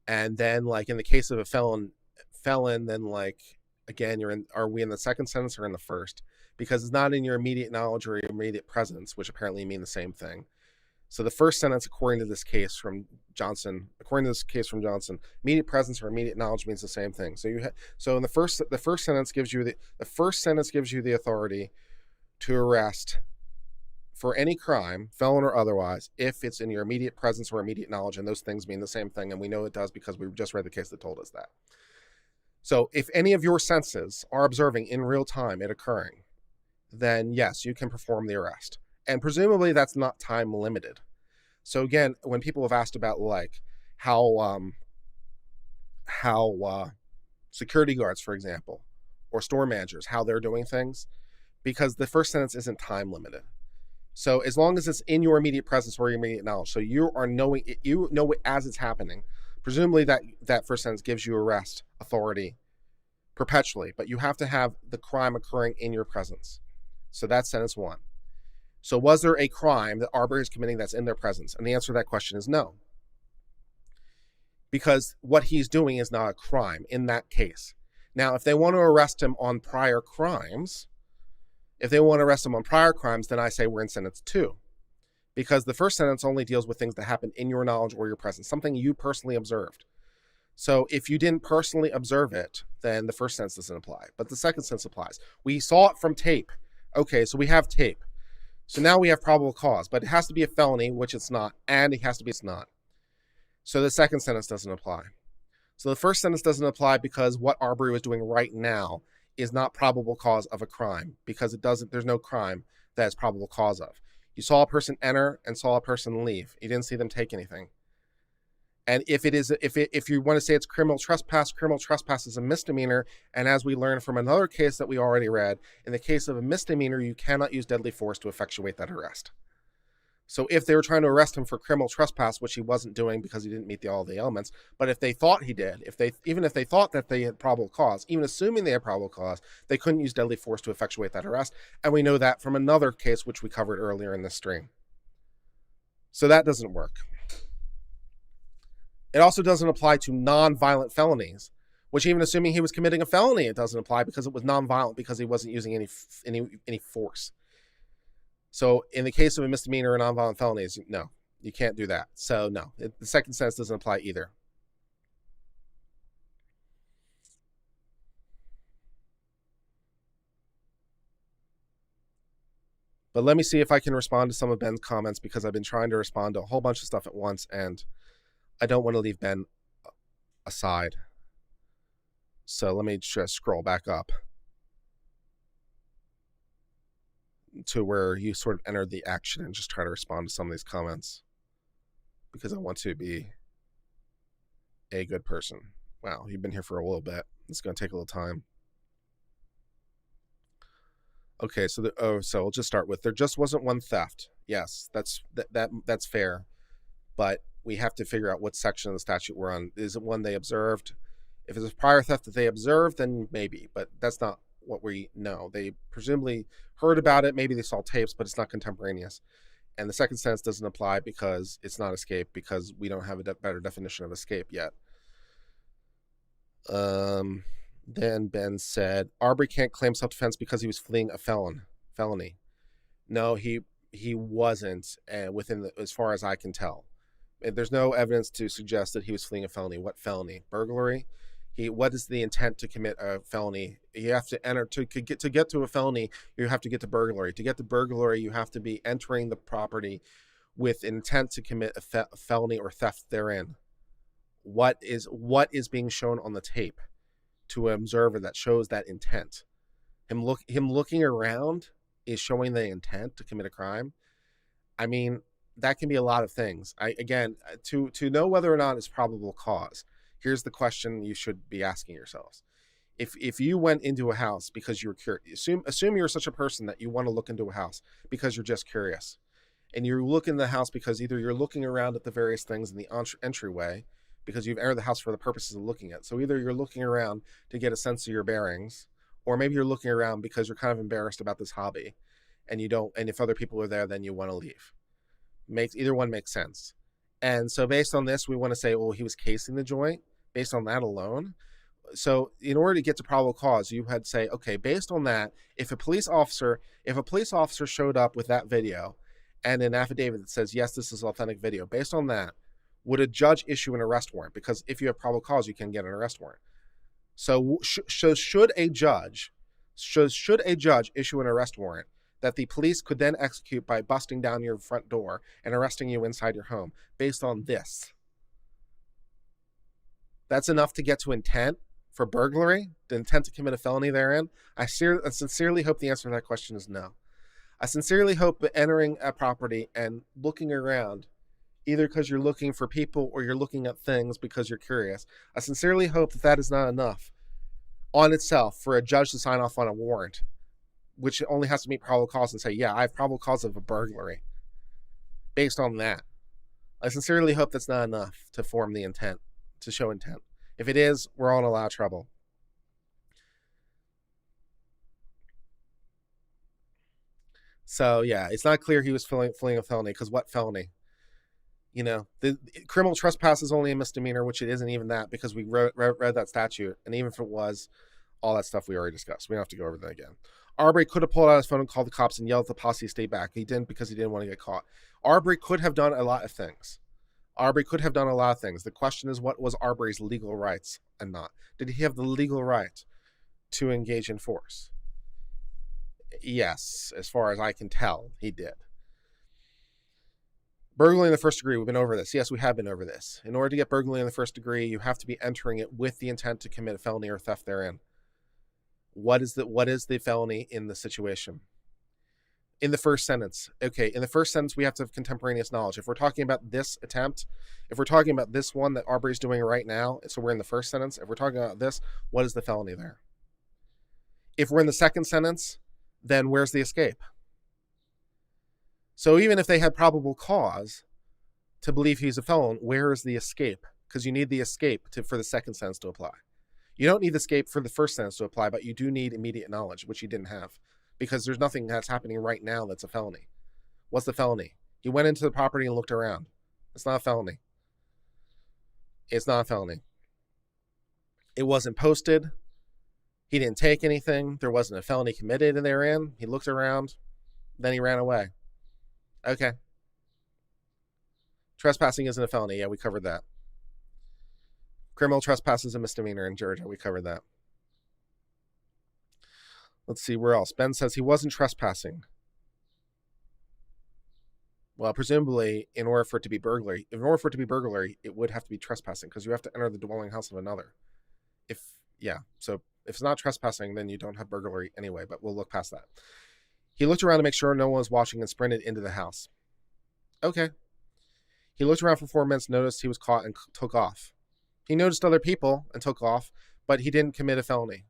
and then, like, in the case of a felon, then, like, again, are we in the second sentence or in the first? Because it's not in your immediate knowledge or your immediate presence, which apparently mean the same thing. So the first sentence, according to this case from Johnson, immediate presence or immediate knowledge means the same thing. So in the first sentence gives you the authority to arrest for any crime, felon or otherwise, if it's in your immediate presence or immediate knowledge, and those things mean the same thing, and we know it does because we just read the case that told us that. So if any of your senses are observing in real time it occurring, then yes, you can perform the arrest. And presumably that's not time limited. So again, when people have asked about, like, how security guards, for example, or store managers, how they're doing things, because the first sentence isn't time limited. So as long as it's in your immediate presence or your immediate knowledge, so you know it as it's happening, presumably that first sentence gives you arrest authority perpetually, but you have to have the crime occurring in your presence. So that's sentence one. So was there a crime that Arbery is committing that's in their presence? And the answer to that question is no. Because what he's doing is not a crime in that case. Now, if they want to arrest him on prior crimes, then I say we're in sentence 2. Because the first sentence only deals with things that happen in your knowledge or your presence, something you personally observed. So if you didn't personally observe it, then the first sentence doesn't apply. But the second sentence applies. We saw it from tape. Okay, so we have tape. So now we have probable cause, but it has to be a felony, which it's not, and it has to be it's not. So the second sentence doesn't apply. So the first sentence doesn't apply because what Arbery was doing right now is not probable cause of a crime, because there's no crime that is probable cause of. You saw a person enter and saw a person leave. You didn't see them take anything. And if you want to say it's criminal trespass is a misdemeanor. And as we learned from another case that we already read, in the case of a misdemeanor, you cannot use deadly force to effectuate that arrest. So if they were trying to arrest him for criminal trespass, which he wasn't doing because he didn't meet all the elements, but if they thought he did, even if they thought that they had probable cause, even assuming they had probable cause, they couldn't use deadly force to effectuate that arrest. And we know that from another case which we covered earlier in this stream. So that doesn't work. It also doesn't apply to non-violent felonies, which even assuming he was committing a felony, it doesn't apply because it was non-violent, because he wasn't using any force. So in the case of a misdemeanor or non-violent felonies, no, you can't do that. So no, the second sentence doesn't apply either. But let me see if I can respond to some of Ben's comments, because I've been trying to respond to a whole bunch of stuff at once, and I don't want to leave Ben aside. So let me just scroll back up to where you sort of entered the action and just try to respond to some of these comments, because I want to be a good person. Wow, you've been here for a little bit. It's going to take a little time. Okay, so we'll just start with, there just wasn't one theft. Yes, that's fair, but we have to figure out what section of the statute we're on. Is it one they observed? If it's a prior theft that they observed, then maybe, but that's not what we know. They presumably heard about it. Maybe they saw tapes, but it's not contemporaneous. And the second sentence doesn't apply because it's not escape, because we don't have a better definition of escape yet. Then Ben said, Arbery can't claim self-defense because he was fleeing a felony. No, he wasn't, as far as I can tell. There's no evidence to suggest that he was fleeing a felony. What felony? Burglary? What is the intent to commit a felony? You have to enter to get to a felony. You have to get to burglary. To get to burglary, you have to be entering the property with intent to commit a felony or theft therein. What is being shown on the tape to an observer that shows that intent? Him looking around is showing the intent to commit a crime. I mean, that can be a lot of things. To know whether or not it's probable cause, here's the question you should be asking yourselves. If you went into a house because you were curious, assume you're such a person that you want to look into a house because you're just curious, and you look in the house because either you're looking around at the various things in the entryway because you've entered the house for the purposes of looking at. So either you're looking around to get a sense of your bearings, or maybe you're looking around because you're kind of embarrassed about this hobby, and you don't. And if other people are there, then you want to leave. Either one makes sense. And so based on this, we want to say, well, he was casing the joint based on that alone. So in order to get to probable cause, you had to say, okay, based on that, if a police officer showed up with that video and an affidavit that says, yes, this is authentic video, based on that, would a judge issue an arrest warrant? Because if you have probable cause, you can get an arrest warrant. So should a judge issue an arrest warrant that the police could then execute by busting down your front door and arresting you inside your home based on this? That's enough to get to intent for burglary, the intent to commit a felony therein? I sincerely hope the answer to that question is no. I sincerely hope that entering a property and looking around, either because you're looking for people or you're looking at things because you're curious, I sincerely hope that that is not enough on itself for a judge to sign off on a warrant, which only has to meet probable cause and say, yeah, I have probable cause of a burglary based on that. I sincerely hope that's not enough to form the intent, to show intent. If it is, we're all in a lot of trouble. So yeah, it's not clear he was fleeing a felony, because what felony? You know, the criminal trespass is only a misdemeanor, which it isn't even that, because we read that statute, and even if it was, all that stuff we already discussed. We don't have to go over that again. Arbery could have pulled out his phone and called the cops and yelled at the posse to stay back. He didn't, because he didn't want to get caught. Arbery could have done a lot of things. The question is, what was Arbery's legal rights and not? Did he have the legal right to engage in force? Yes, as far as I can tell, he did. Burglary in the first degree, we've been over this. Yes, we have been over this. In order to get burglary in the first degree, you have to be entering it with the intent to commit a felony or theft therein. What is the felony in the situation? In the first sentence. Okay, in the first sentence, we have to have contemporaneous knowledge. If we're talking about this attempt, if we're talking about this one that Arbery's doing right now, so we're in the first sentence. If we're talking about this, what is the felony there? If we're in the second sentence, then where's the escape? So even if they had probable cause to believe he's a felon, where is the escape? Because you need the escape for the second sentence to apply. You don't need the escape for the first sentence to apply, but you do need immediate knowledge, which you didn't have, because there's nothing that's happening right now that's a felony. What's the felony? He went into the property and looked around. It's not a felony. It's not a felony. It wasn't posted. He didn't take anything. There wasn't a felony committed therein. He looked around. Then he ran away. Okay. Trespassing isn't a felony. Yeah, we covered that. Criminal trespass is a misdemeanor in Georgia. We covered that. Let's see, where else? Ben says he wasn't trespassing. Well, presumably, in order for it to be burglary, it would have to be trespassing, because you have to enter the dwelling house of another. So if it's not trespassing, then you don't have burglary anyway, but we'll look past that. He looked around to make sure no one was watching and sprinted into the house. Okay. He looked around for 4 minutes, noticed he was caught, and took off. He noticed other people and took off, but he didn't commit a felony.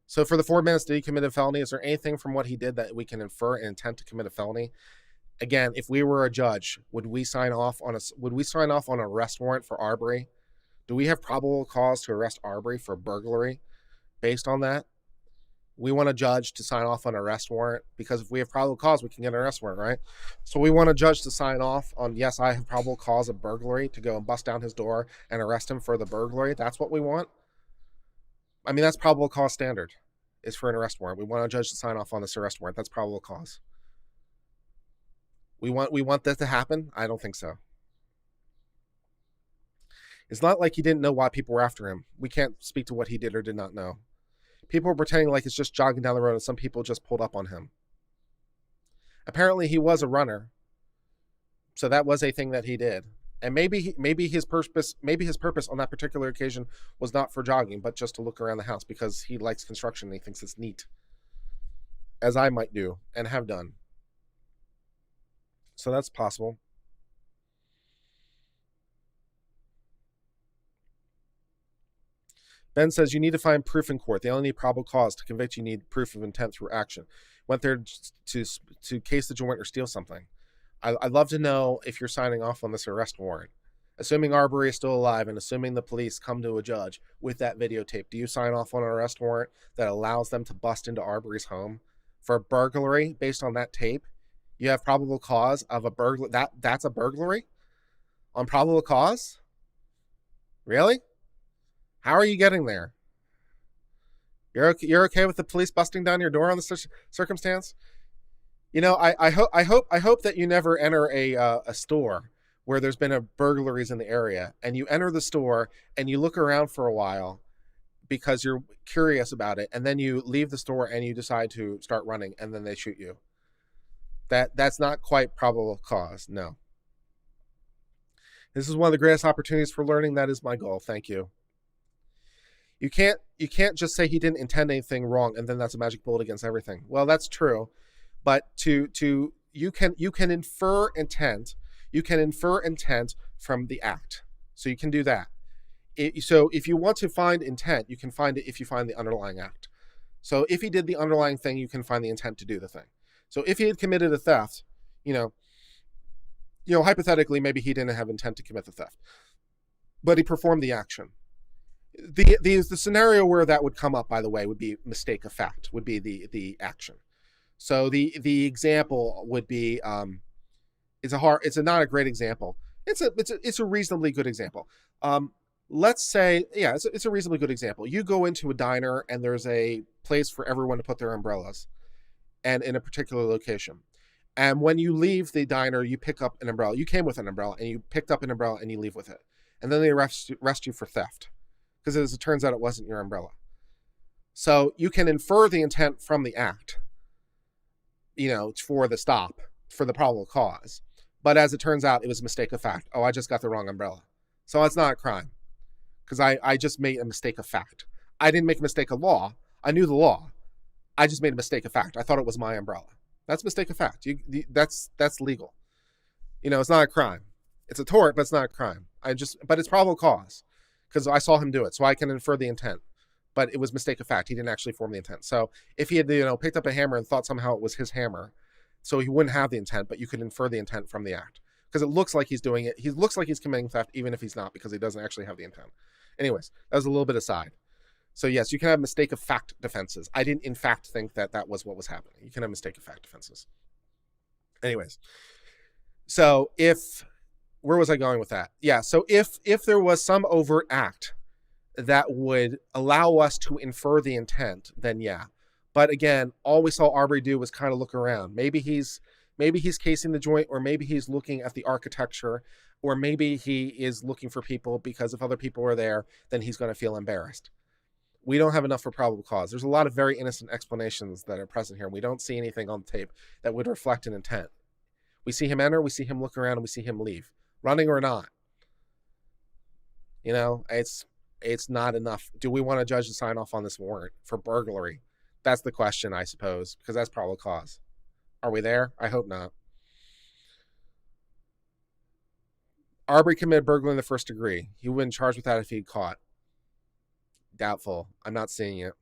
So for the 4 minutes, did he commit a felony? Is there anything from what he did that we can infer an intent to commit a felony? Again, if we were a judge, would we sign off on an arrest warrant for Arbery? Do we have probable cause to arrest Arbery for burglary based on that? We want a judge to sign off on an arrest warrant, because if we have probable cause, we can get an arrest warrant, right? So we want a judge to sign off on, yes, I have probable cause of burglary, to go and bust down his door and arrest him for the burglary. That's what we want. I mean, that's probable cause standard, is for an arrest warrant. We want a judge to sign off on this arrest warrant. That's probable cause. We want that to happen? I don't think so. It's not like he didn't know why people were after him. We can't speak to what he did or did not know. People were pretending like it's just jogging down the road and some people just pulled up on him. Apparently he was a runner, so that was a thing that he did. And maybe his purpose on that particular occasion was not for jogging, but just to look around the house, because he likes construction and he thinks it's neat, as I might do and have done. So that's possible. Ben says you need to find proof in court. They only need probable cause. To convict, you need proof of intent through action. Went there to case the joint or steal something. I'd love to know if you're signing off on this arrest warrant Assuming Arbery is still alive and assuming the police come to a judge with that videotape, do you sign off on an arrest warrant that allows them to bust into Arbery's home for burglary based on that tape? You have probable cause of a burglary. That's a burglary on probable cause? Really? How are you getting there? You're okay with the police busting down your door on this circumstance? You know, I hope that you never enter a store where there's been a burglaries in the area, and you enter the store and you look around for a while because you're curious about it, and then you leave the store and you decide to start running, and then they shoot you. That's not quite probable cause. No. This is one of the greatest opportunities for learning. That is my goal. Thank you. You can't just say he didn't intend anything wrong and then that's a magic bullet against everything. Well, that's true, but you can infer intent. You can infer intent from the act. So you can do that. So if you want to find intent, you can find it if you find the underlying act. So if he did the underlying thing, you can find the intent to do the thing. So if he had committed a theft, hypothetically, maybe he didn't have intent to commit the theft, but he performed the action. The scenario where that would come up, by the way, would be mistake of fact, would be the action. So the example would be it's not a great example. It's a reasonably good example. Let's say, it's a reasonably good example. You go into a diner and there's a place for everyone to put their umbrellas, and in a particular location. And when you leave the diner, you pick up an umbrella. You came with an umbrella and you picked up an umbrella and you leave with it. And then they arrest you for theft, because as it turns out, it wasn't your umbrella. So you can infer the intent from the act, for the stop, for the probable cause. But as it turns out, it was a mistake of fact. Oh, I just got the wrong umbrella. So it's not a crime, because I just made a mistake of fact. I didn't make a mistake of law. I knew the law. I just made a mistake of fact. I thought it was my umbrella. That's a mistake of fact. That's legal. It's not a crime. It's a tort, but it's not a crime. But it's probable cause, because I saw him do it, so I can infer the intent. But it was mistake of fact. He didn't actually form the intent. So if he had, picked up a hammer and thought somehow it was his hammer, so he wouldn't have the intent, but you could infer the intent from the act, because it looks like he's doing it. He looks like he's committing theft, even if he's not, because he doesn't actually have the intent. Anyways, that was a little bit aside. So yes, you can have mistake of fact defenses. I didn't in fact think that was what was happening. You can have mistake of fact defenses. Anyways, so where was I going with that? Yeah, so if there was some overt act that would allow us to infer the intent, then yeah. But again, all we saw Arbery do was kind of look around. Maybe he's casing the joint, or maybe he's looking at the architecture, or maybe he is looking for people, because if other people are there, then he's going to feel embarrassed. We don't have enough for probable cause. There's a lot of very innocent explanations that are present here. We don't see anything on the tape that would reflect an intent. We see him enter, we see him look around, and we see him leave, running or not. It's not enough. Do we want a judge to sign off on this warrant for burglary? That's the question, I suppose, because that's probable cause. Are we there? I hope not. Arbery committed burglary in the first degree. He wouldn't charge with that if he'd caught. Doubtful. I'm not seeing it.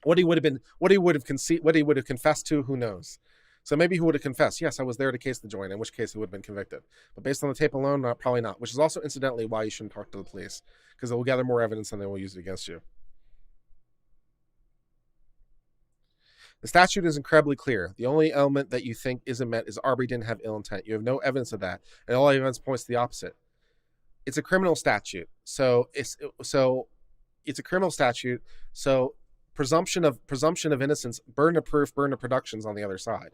What he would have confessed to, who knows? So maybe he would have confessed, yes, I was there to case the joint, in which case he would have been convicted. But based on the tape alone, probably not, which is also incidentally why you shouldn't talk to the police, because they will gather more evidence and they will use it against you. The statute is incredibly clear. The only element that you think isn't met is Arbery didn't have ill intent. You have no evidence of that, and all evidence points to the opposite. It's a criminal statute, so it's a criminal statute. So presumption of innocence, burden of proof, burden of production's on the other side.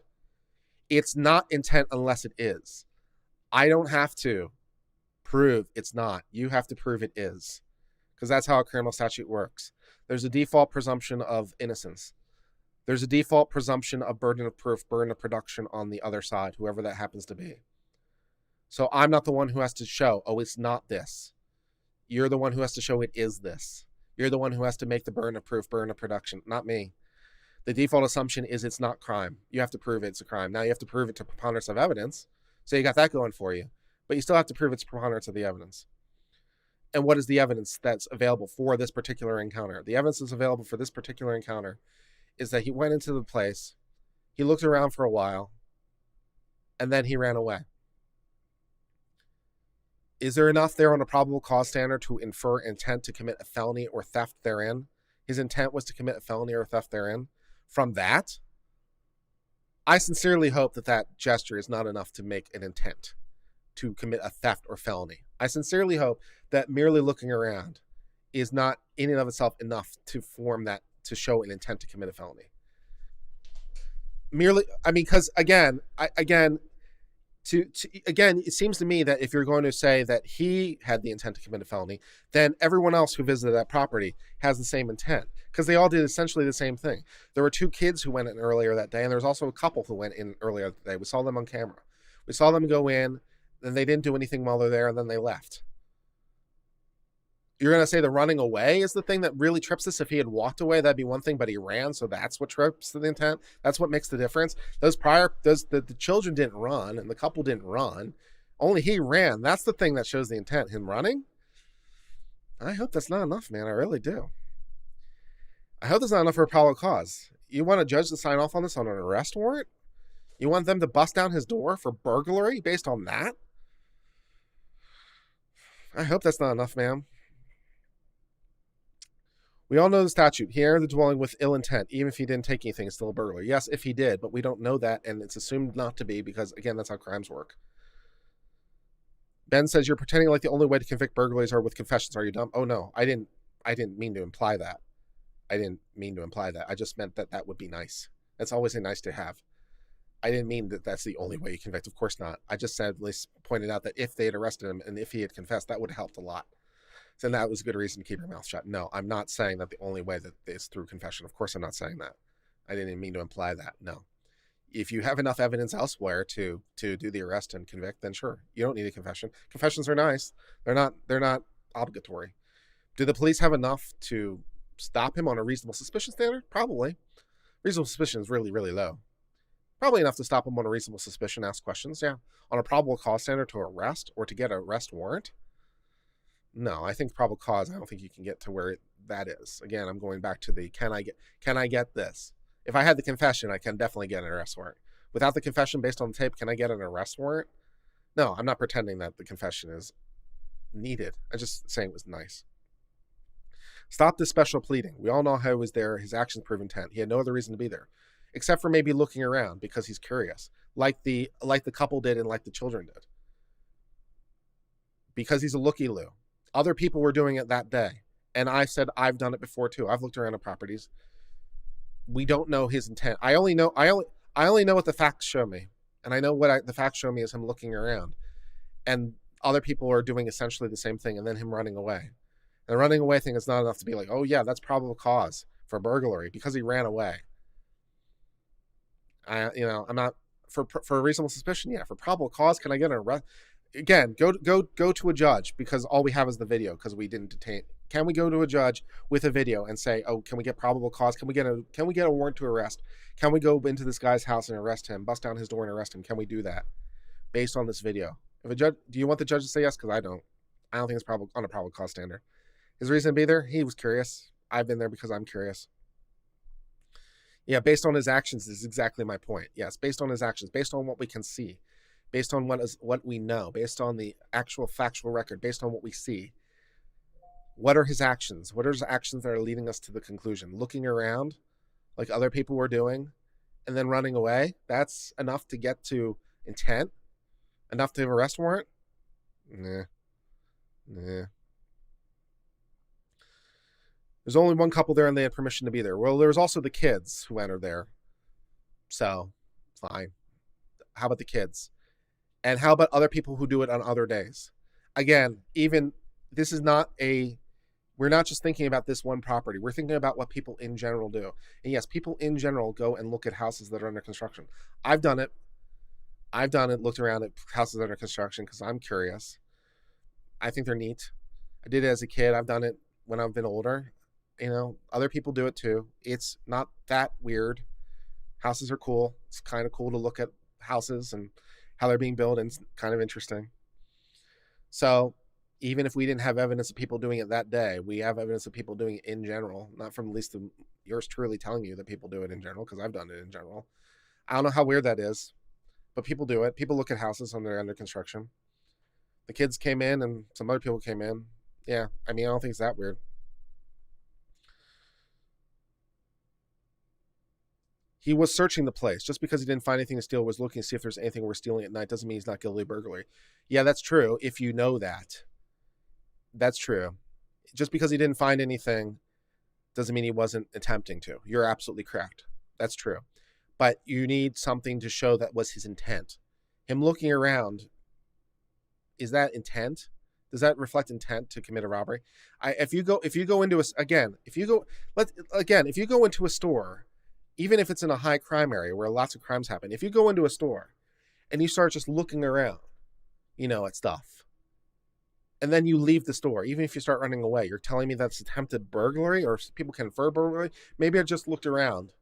It's not intent unless it is. I don't have to prove it's not. You have to prove it is, because that's how a criminal statute works. There's a default presumption of innocence. There's a default presumption of burden of proof, burden of production on the other side, whoever that happens to be. So I'm not the one who has to show, oh, it's not this. You're the one who has to show it is this. You're the one who has to make the burden of proof, burden of production, not me. The default assumption is it's not crime. You have to prove it's a crime. Now you have to prove it to preponderance of evidence. So you got that going for you. But you still have to prove it's preponderance of the evidence. And what is the evidence that's available for this particular encounter? The evidence that's available for this particular encounter is that he went into the place, he looked around for a while, and then he ran away. Is there enough there on a probable cause standard to infer intent to commit a felony or theft therein? His intent was to commit a felony or theft therein. From that, I sincerely hope that that gesture is not enough to make an intent to commit a theft or felony. I sincerely hope that merely looking around is not in and of itself enough to form that, to show an intent to commit a felony. Merely, I mean, because again, it seems to me that if you're going to say that he had the intent to commit a felony, then everyone else who visited that property has the same intent, because they all did essentially the same thing. There were 2 kids who went in earlier that day, and there was also a couple who went in earlier that day. We saw them on camera. We saw them go in, and they didn't do anything while they're there, and then they left. You're going to say the running away is the thing that really trips this? If he had walked away, that'd be one thing, but he ran, so that's what trips the intent. That's what makes the difference. The children didn't run, and the couple didn't run. Only he ran. That's the thing that shows the intent. Him running? I hope that's not enough, man. I really do. I hope that's not enough for a probable cause. You want a judge to sign off on this on an arrest warrant? You want them to bust down his door for burglary based on that? I hope that's not enough, ma'am. We all know the statute. He entered the dwelling with ill intent. Even if he didn't take anything, it's still a burglary. Yes, if he did, but we don't know that, and it's assumed not to be because, again, that's how crimes work. Ben says, you're pretending like the only way to convict burglaries are with confessions. Are you dumb? Oh, no, I didn't mean to imply that. I just meant that would be nice. That's always a nice to have. I didn't mean that that's the only way you convict. Of course not. I just said, at least pointed out that if they had arrested him and if he had confessed, that would have helped a lot. So that was a good reason to keep your mouth shut. No, I'm not saying that the only way that is through confession. Of course, I'm not saying that. I didn't even mean to imply that. No. If you have enough evidence elsewhere to do the arrest and convict, then sure, you don't need a confession. Confessions are nice. They're not obligatory. Do the police have enough to stop him on a reasonable suspicion standard? Probably. Reasonable suspicion is really, really low. Probably enough to stop him on a reasonable suspicion, ask questions, yeah. On a probable cause standard to arrest or to get an arrest warrant? No, I think probable cause, I don't think you can get to where that is. Again, I'm going back to the can I get this? If I had the confession, I can definitely get an arrest warrant. Without the confession based on the tape, can I get an arrest warrant? No, I'm not pretending that the confession is needed. I'm just saying it was nice. Stop this special pleading. We all know how he was there. His actions prove intent. He had no other reason to be there, except for maybe looking around because he's curious, like the couple did and like the children did. Because he's a looky-loo. Other people were doing it that day. And I said, I've done it before too. I've looked around at properties. We don't know his intent. I only know what the facts show me. And I know what the facts show me is him looking around. And other people are doing essentially the same thing and then him running away. And the running away thing is not enough to be like, oh yeah, that's probable cause for burglary because he ran away. I'm not for a reasonable suspicion. Yeah, for probable cause, can I get an arrest? Again, go to a judge because all we have is the video because we didn't detain. Can we go to a judge with a video and say, oh, can we get probable cause? Can we get a warrant to arrest? Can we go into this guy's house and arrest him, bust down his door and arrest him? Can we do that based on this video? If a judge, do you want the judge to say yes? Because I don't think it's probable on a probable cause standard. His reason to be there, he was curious. I've been there because I'm curious. Yeah, based on his actions is exactly my point. Yes, based on his actions, based on what we can see, based on what we know, based on the actual factual record, based on what we see. What are his actions? What are his actions that are leading us to the conclusion? Looking around like other people were doing and then running away? That's enough to get to intent? Enough to have an arrest warrant? Nah. There's only one couple there and they had permission to be there. Well, there was also the kids who entered there. So, fine. How about the kids? And how about other people who do it on other days? Again, this is not we're not just thinking about this one property. We're thinking about what people in general do. And yes, people in general go and look at houses that are under construction. I've done it, looked around at houses that are under construction because I'm curious. I think they're neat. I did it as a kid. I've done it when I've been older. Other people do it too. It's not that weird. Houses are cool. It's kind of cool to look at houses and how they're being built, and it's kind of interesting. So even if we didn't have evidence of people doing it that day, we have evidence of people doing it in general, not from at least yours truly telling you that people do it in general, because I've done it in general. I don't know how weird that is, but people do it. People look at houses when they're under construction. The kids came in and some other people came in. Yeah, I mean, I don't think it's that weird. He was searching the place. Just because he didn't find anything to steal, was looking to see if there's anything worth stealing at night, doesn't mean he's not guilty of burglary. Yeah, that's true. If you know that, that's true. Just because he didn't find anything doesn't mean he wasn't attempting to. You're absolutely correct. That's true. But you need something to show that was his intent. Him looking around, is that intent? Does that reflect intent to commit a robbery? If you go into a store, even if it's in a high crime area where lots of crimes happen, if you go into a store and you start just looking around, at stuff, and then you leave the store, even if you start running away, you're telling me that's attempted burglary, or people can infer burglary? Maybe I just looked around,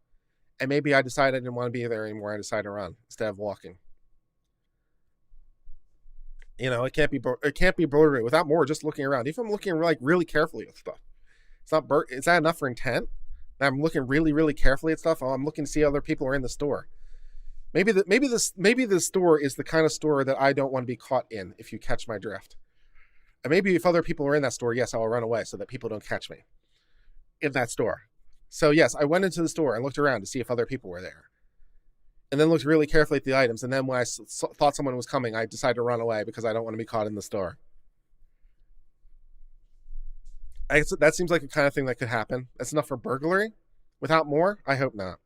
and maybe I decided I didn't want to be there anymore. I decided to run instead of walking. It can't be burglary without more just looking around. Even if I'm looking like really carefully at stuff, it's not is that enough for intent? I'm looking really, really carefully at stuff. I'm looking to see other people are in the store. Maybe the store is the kind of store that I don't want to be caught in, if you catch my drift. And maybe if other people are in that store, yes, I'll run away so that people don't catch me in that store. So yes, I went into the store and looked around to see if other people were there, and then looked really carefully at the items. And then when I thought someone was coming, I decided to run away because I don't want to be caught in the store. That seems like a kind of thing that could happen. That's enough for burglary? Without more? I hope not.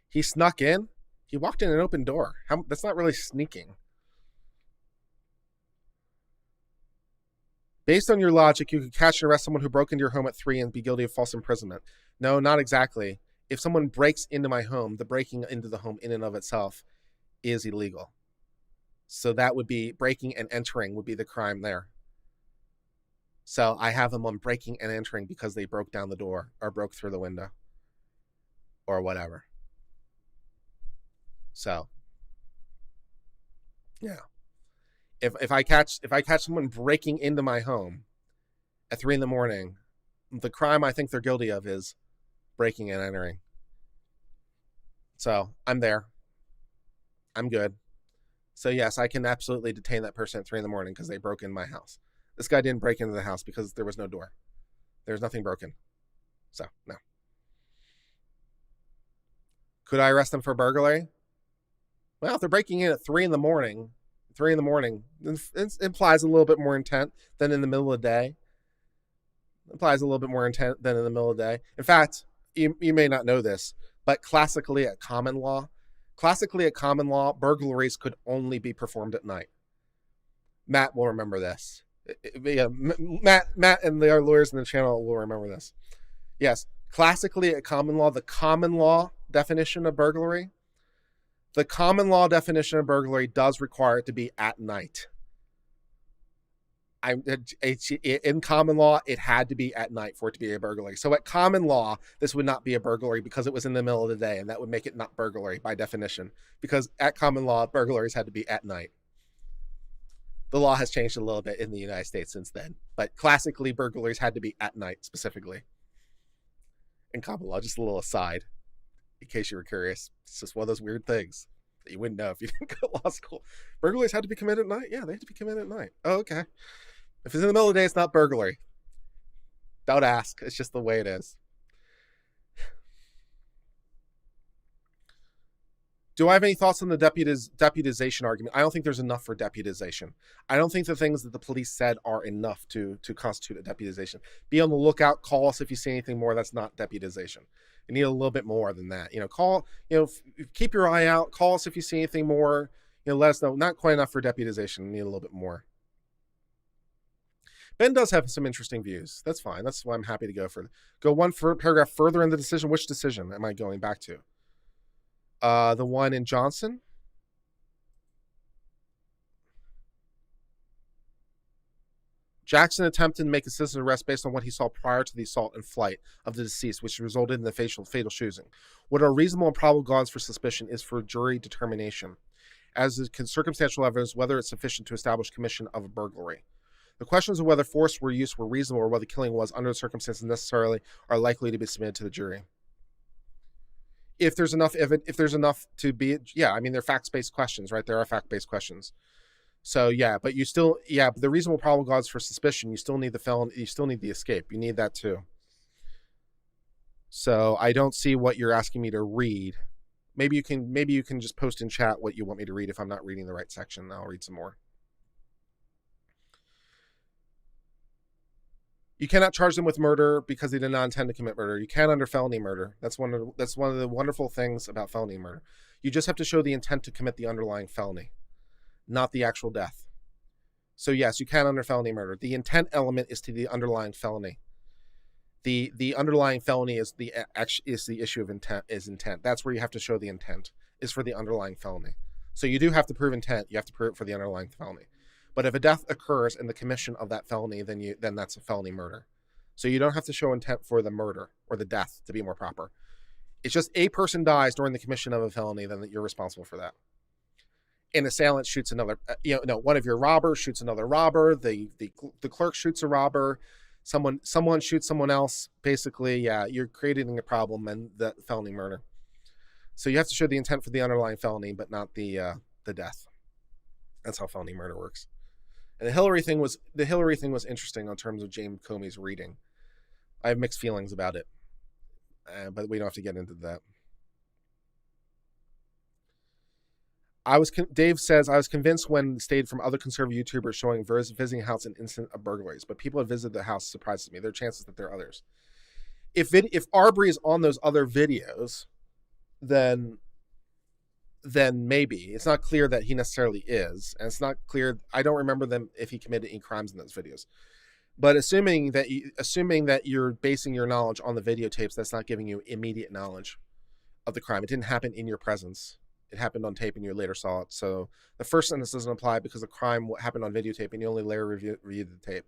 He snuck in? He walked in an open door. That's not really sneaking. Based on your logic, you could catch and arrest someone who broke into your home at 3 and be guilty of false imprisonment. No, not exactly. If someone breaks into my home, the breaking into the home in and of itself is illegal. So that would be breaking and entering would be the crime there. So I have them on breaking and entering because they broke down the door or broke through the window or whatever. So, yeah. If I catch someone breaking into my home at 3 a.m, the crime I think they're guilty of is breaking and entering. So I'm there. I'm good. So yes, I can absolutely detain that person at 3 a.m. because they broke in my house. This guy didn't break into the house because there was no door. There's nothing broken. So, no. Could I arrest them for burglary? Well, if they're breaking in at 3 a.m, it implies a little bit more intent than in the middle of the day. In fact, you may not know this, but classically at common law, burglaries could only be performed at night. Matt will remember this. Yeah, Matt and the other lawyers in the channel will remember this. Yes, classically at common law, the common law definition of burglary does require it to be at night. In common law, it had to be at night for it to be a burglary. So at common law, this would not be a burglary because it was in the middle of the day, and that would make it not burglary by definition, because at common law, burglaries had to be at night. The law has changed a little bit in the United States since then, but classically, burglaries had to be at night specifically. In common law, just a little aside, in case you were curious. It's just one of those weird things that you wouldn't know if you didn't go to law school. Burglaries had to be committed at night? Yeah, they had to be committed at night. Oh, okay. If it's in the middle of the day, it's not burglary. Don't ask. It's just the way it is. Do I have any thoughts on the deputization argument? I don't think there's enough for deputization. I don't think the things that the police said are enough to constitute a deputization. Be on the lookout. Call us if you see anything more. That's not deputization. You need a little bit more than that. Keep your eye out. Call us if you see anything more. Let us know. Not quite enough for deputization. You need a little bit more. Ben does have some interesting views. That's fine. That's why I'm happy to go one paragraph further in the decision. Which decision am I going back to? The one in Johnson. Jackson attempted to make a citizen arrest based on what he saw prior to the assault and flight of the deceased, which resulted in the fatal shooting. What are reasonable and probable grounds for suspicion is for jury determination, as is circumstantial evidence whether it's sufficient to establish commission of a burglary. The questions of whether force were used were reasonable or whether killing was, under the circumstances necessarily, are likely to be submitted to the jury. If there's enough to be, they're fact-based questions, right? There are fact-based questions. So yeah, but you still, yeah, but the reasonable probable cause for suspicion, you still need the felon, you still need the escape. You need that too. So I don't see what you're asking me to read. Maybe you can just post in chat what you want me to read if I'm not reading the right section. I'll read some more. You cannot charge them with murder because they did not intend to commit murder. You can under felony murder. That's one of the wonderful things about felony murder. You just have to show the intent to commit the underlying felony, not the actual death. So yes, you can under felony murder. The intent element is to the underlying felony. The underlying felony is the issue of intent. That's where you have to show the intent is for the underlying felony. So you do have to prove intent. You have to prove it for the underlying felony. But if a death occurs in the commission of that felony, then that's a felony murder. So you don't have to show intent for the murder or the death, to be more proper. It's just a person dies during the commission of a felony, then you're responsible for that. An assailant shoots another, one of your robbers shoots another robber. The clerk shoots a robber. Someone shoots someone else. Basically, yeah, you're creating a problem and the felony murder. So you have to show the intent for the underlying felony, but not the death. That's how felony murder works. And the Hillary thing was interesting in terms of James Comey's reading. I have mixed feelings about it, but we don't have to get into that. Dave says, I was convinced when stayed from other conservative YouTubers showing visiting a house and incident of burglaries, but people had visited the house surprises me. There are chances that there are others. If Arbery is on those other videos, then maybe. It's not clear that he necessarily is, and it's not clear. I don't remember them if he committed any crimes in those videos. But assuming that you're basing your knowledge on the videotapes, that's not giving you immediate knowledge of the crime. It didn't happen in your presence. It happened on tape and you later saw it. So the first sentence doesn't apply because the crime happened on videotape and you only later reviewed the tape.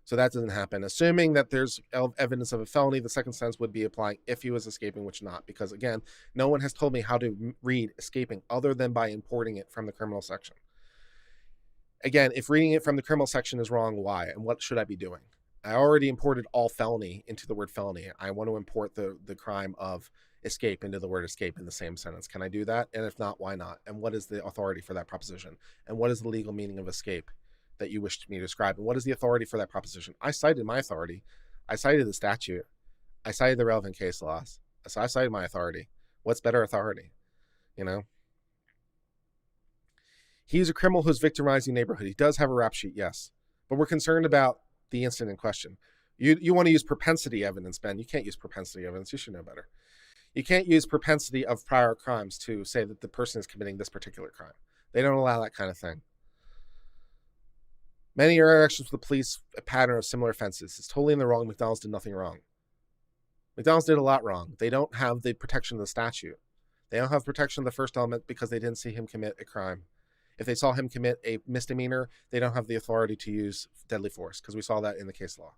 So that doesn't happen. Assuming that there's evidence of a felony, the second sentence would be applying if he was escaping, which not. Because again, no one has told me how to read escaping other than by importing it from the criminal section. Again, if reading it from the criminal section is wrong, why? And what should I be doing? I already imported all felony into the word felony. I want to import the crime of escape into the word escape in the same sentence. Can I do that? And if not, why not? And what is the authority for that proposition? And what is the legal meaning of escape that you wished me to describe? And what is the authority for that proposition? I cited my authority. I cited the statute. I cited the relevant case laws. So I cited my authority. What's better authority? He's a criminal who's victimizing neighborhood. He does have a rap sheet, yes. But we're concerned about the incident in question. You want to use propensity evidence, Ben. You can't use propensity evidence. You should know better. You can't use propensity of prior crimes to say that the person is committing this particular crime. They don't allow that kind of thing. Many interactions with the police, a pattern of similar offenses. It's totally in the wrong. McDonald's did nothing wrong. McDonald's did a lot wrong. They don't have the protection of the statute. They don't have protection of the first element because they didn't see him commit a crime. If they saw him commit a misdemeanor, they don't have the authority to use deadly force because we saw that in the case law.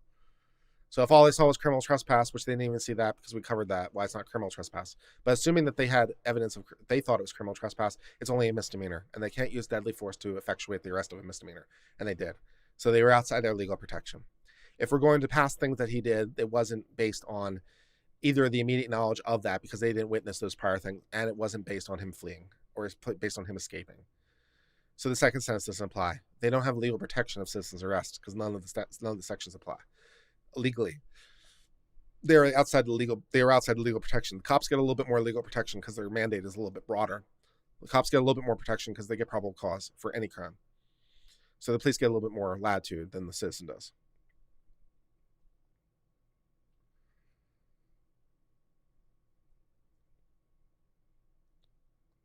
So if all they saw was criminal trespass, which they didn't even see that because we covered that, why it's not criminal trespass. But assuming that they had evidence of, they thought it was criminal trespass, it's only a misdemeanor. And they can't use deadly force to effectuate the arrest of a misdemeanor. And they did. So they were outside their legal protection. If we're going to pass things that he did, it wasn't based on either the immediate knowledge of that because they didn't witness those prior things, and it wasn't based on him fleeing or based on him escaping. So the second sentence doesn't apply. They don't have legal protection of citizen's arrest because none of the sections apply legally. They are outside the legal protection. The cops get a little bit more legal protection because their mandate is a little bit broader. The cops get a little bit more protection because they get probable cause for any crime. So the police get a little bit more latitude than the citizen does.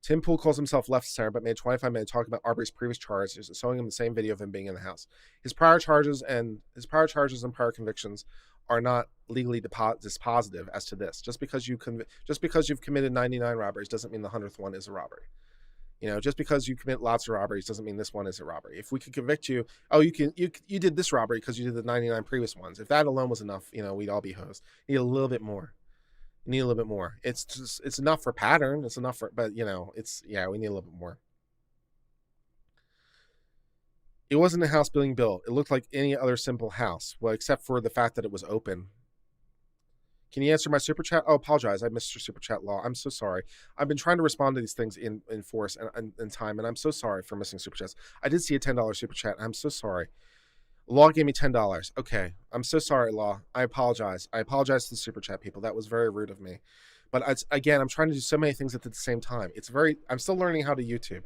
Tim Pool calls himself left center, but made 25 minutes talking about Arbery's previous charges, showing him the same video of him being in the house. His prior charges and prior convictions are not legally dispositive as to this. Just because you've committed 99 robberies doesn't mean the 100th one is a robbery. Just because you commit lots of robberies doesn't mean this one is a robbery. If we could convict you, you did this robbery because you did the 99 previous ones. If that alone was enough, we'd all be hosed. You need a little bit more. It's enough for pattern. It's enough for, but we need a little bit more. It wasn't a house being built. It looked like any other simple house. Well, except for the fact that it was open. Can you answer my super chat? Oh, apologize. I missed your super chat, Law. I'm so sorry. I've been trying to respond to these things in force and in time, and I'm so sorry for missing super chats. I did see a $10 super chat. I'm so sorry. Law gave me $10. Okay. I'm so sorry, Law. I apologize. I apologize to the super chat people. That was very rude of me. But again, I'm trying to do so many things at the same time. I'm still learning how to YouTube.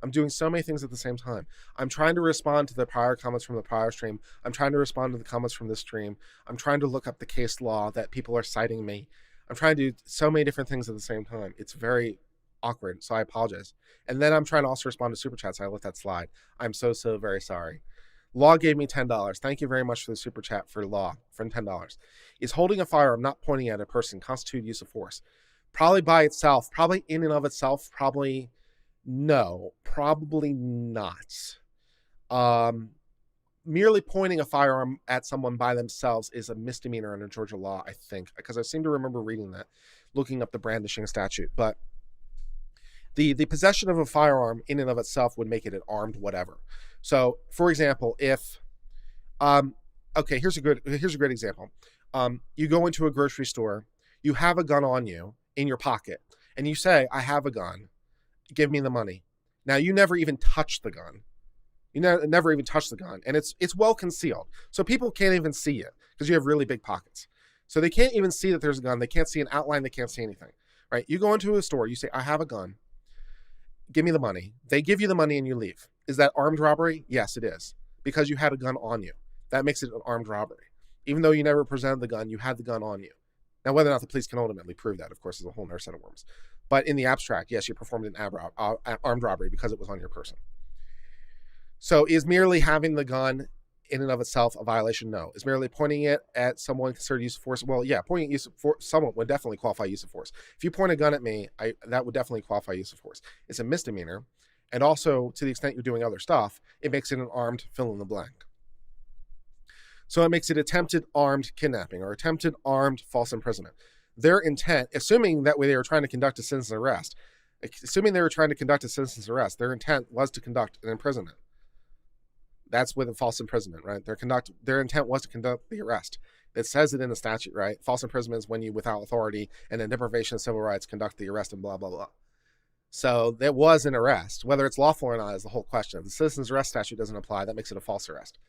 I'm doing so many things at the same time. I'm trying to respond to the prior comments from the prior stream. I'm trying to respond to the comments from this stream. I'm trying to look up the case law that people are citing me. I'm trying to do so many different things at the same time. It's very awkward, so I apologize. And then I'm trying to also respond to super chats. I let that slide. I'm so very sorry. Law gave me $10. Thank you very much for the super chat for Law for $10. Is holding a firearm, not pointing at a person, constitute use of force? Probably by itself, probably in and of itself, probably no, probably not. Merely pointing a firearm at someone by themselves is a misdemeanor under Georgia law, I think, because I seem to remember reading that, looking up the brandishing statute. But the possession of a firearm in and of itself would make it an armed whatever. So, for example, if okay, here's a great example. You go into a grocery store, you have a gun on you in your pocket, and you say, "I have a gun. Give me the money." Now, you never even touch the gun. You never even touch the gun, and it's well concealed, so people can't even see it because you have really big pockets. So they can't even see that there's a gun. They can't see an outline. They can't see anything. Right? You go into a store. You say, "I have a gun. Give me the money." They give you the money and you leave. Is that armed robbery? Yes, it is, because you had a gun on you. That makes it an armed robbery. Even though you never presented the gun, you had the gun on you. Now, whether or not the police can ultimately prove that, of course, is a whole other set of worms. But in the abstract, yes, you performed an armed robbery because it was on your person. So is merely having the gun in and of itself a violation? No. Is merely pointing it at someone considered use of force? Well, yeah, pointing use of force, someone would definitely qualify use of force. If you point a gun at me, that would definitely qualify use of force. It's a misdemeanor. And also, to the extent you're doing other stuff, it makes it an armed fill in the blank. So it makes it attempted armed kidnapping or attempted armed false imprisonment. Their intent, assuming that they were trying to conduct a citizen's arrest, their intent was to conduct an imprisonment. That's with a false imprisonment, right? Their intent was to conduct the arrest. It says it in the statute, right? False imprisonment is when you, without authority and in deprivation of civil rights, conduct the arrest and blah, blah, blah. So there was an arrest. Whether it's lawful or not is the whole question. If the citizen's arrest statute doesn't apply, that makes it a false arrest.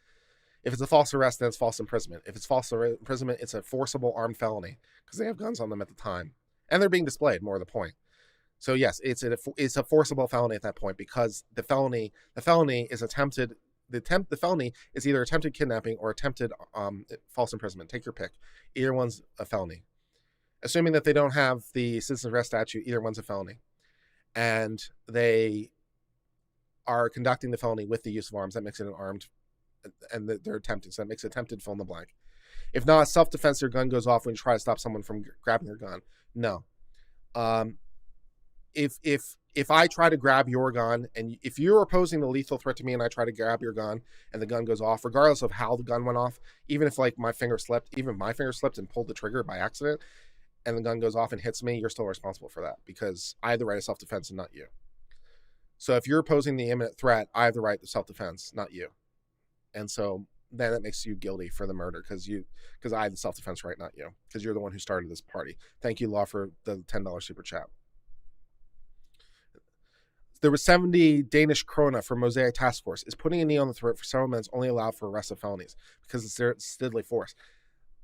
If it's a false arrest, then it's false imprisonment. If it's false imprisonment, it's a forcible armed felony because they have guns on them at the time. And they're being displayed, more to the point. So yes, it's a forcible felony at that point because the felony is attempted. The felony is either attempted kidnapping or attempted false imprisonment. Take your pick. Either one's a felony. Assuming that they don't have the citizen's arrest statute, either one's a felony. And they are conducting the felony with the use of arms. That makes it an armed, and they're attempting. So that makes it attempted fill in the blank. If not, self-defense, your gun goes off when you try to stop someone from grabbing your gun. No. If I try to grab your gun, and if you're opposing the lethal threat to me and I try to grab your gun and the gun goes off, regardless of how the gun went off, even if like my finger slipped and pulled the trigger by accident and the gun goes off and hits me, you're still responsible for that because I have the right of self-defense and not you. So if you're opposing the imminent threat, I have the right to self-defense, not you. And so then that makes you guilty for the murder because I have the self-defense right, not you, because you're the one who started this party. Thank you, Law, for the $10 super chat. There was 70 Danish krona for Mosaic Task Force. Is putting a knee on the throat for several minutes only allowed for arrest of felonies because it's deadly force?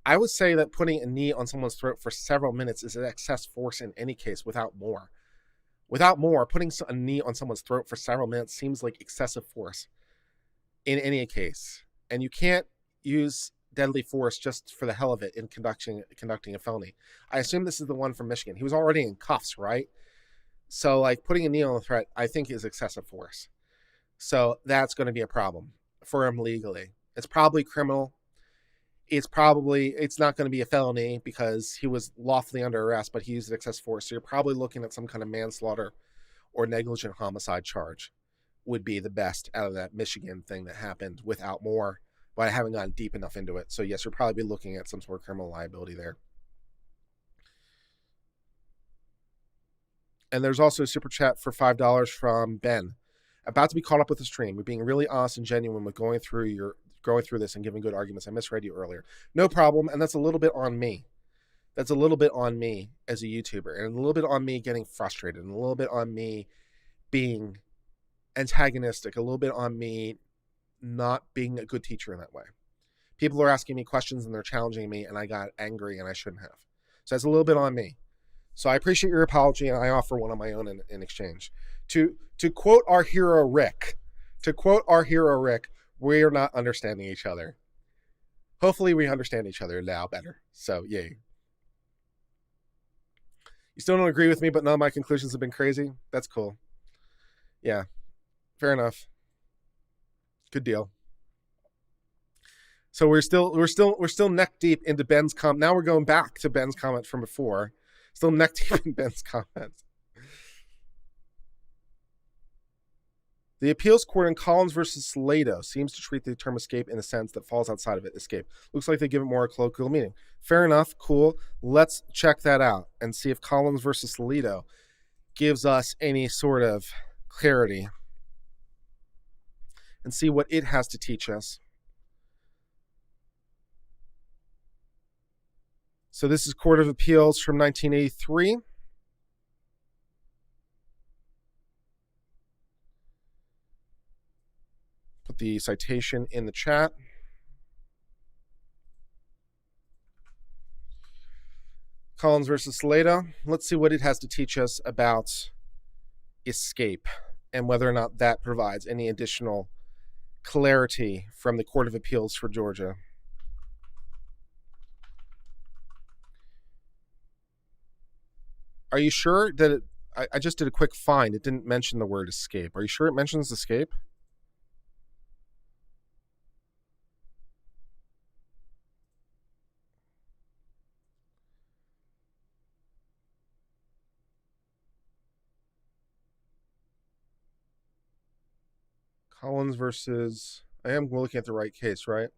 I would say that putting a knee on someone's throat for several minutes is an excess force in any case without more. Without more, putting a knee on someone's throat for several minutes seems like excessive force in any case. And you can't use deadly force just for the hell of it in conducting a felony. I assume this is the one from Michigan. He was already in cuffs, right? So like putting a knee on the threat, I think is excessive force. So that's going to be a problem for him legally. It's probably criminal. It's not going to be a felony because he was lawfully under arrest, but he used excessive force. So you're probably looking at some kind of manslaughter or negligent homicide charge would be the best out of that Michigan thing that happened without more, but I haven't gotten deep enough into it. So yes, you'll probably be looking at some sort of criminal liability there. And there's also a super chat for $5 from Ben. About to be caught up with the stream. We're being really honest and genuine with going through this and giving good arguments. I misread you earlier. No problem, and that's a little bit on me. that's a little bit on me as a YouTuber, and a little bit on me getting frustrated, and a little bit on me being antagonistic, a little bit on me not being a good teacher in that way. People are asking me questions and they're challenging me, and I got angry and I shouldn't have. So that's a little bit on me. So I appreciate your apology, and I offer one of my own in exchange. To quote our hero Rick, we are not understanding each other. Hopefully we understand each other now better. So yay. You still don't agree with me, but none of my conclusions have been crazy? That's cool. Yeah, fair enough. Good deal. So we're still neck deep into Ben's comment. Now we're going back to Ben's comment from before. Still neck deep in Ben's comments. The appeals court in Collins versus Salado seems to treat the term escape in a sense that falls outside of it. Escape. Looks like they give it more a colloquial meaning. Fair enough. Cool. Let's check that out and see if Collins versus Salado gives us any sort of clarity and see what it has to teach us. So this is Court of Appeals from 1983. Put the citation in the chat. Collins versus Salado. Let's see what it has to teach us about escape and whether or not that provides any additional clarity from the Court of Appeals for Georgia. Are you sure that it, I just did a quick find. It didn't mention the word escape. Are you sure it mentions escape? Collins versus, I am looking at the right case, right?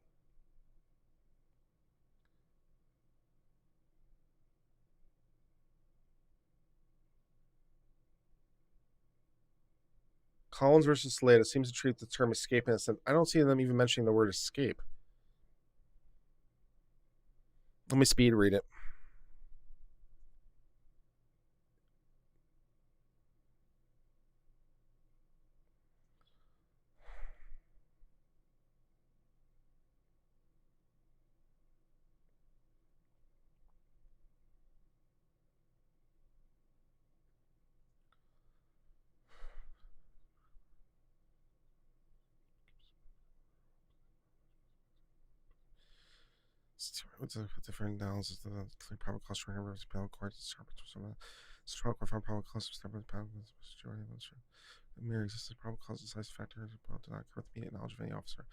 Collins versus Salado seems to treat the term escape in a sense. I don't see them even mentioning the word escape. Let me speed read it. What's a different analysis of the clear probable cause for him to court? Strong court found probable cause to mere existence of probable cause decisive factor did not occur with immediate knowledge of any officer.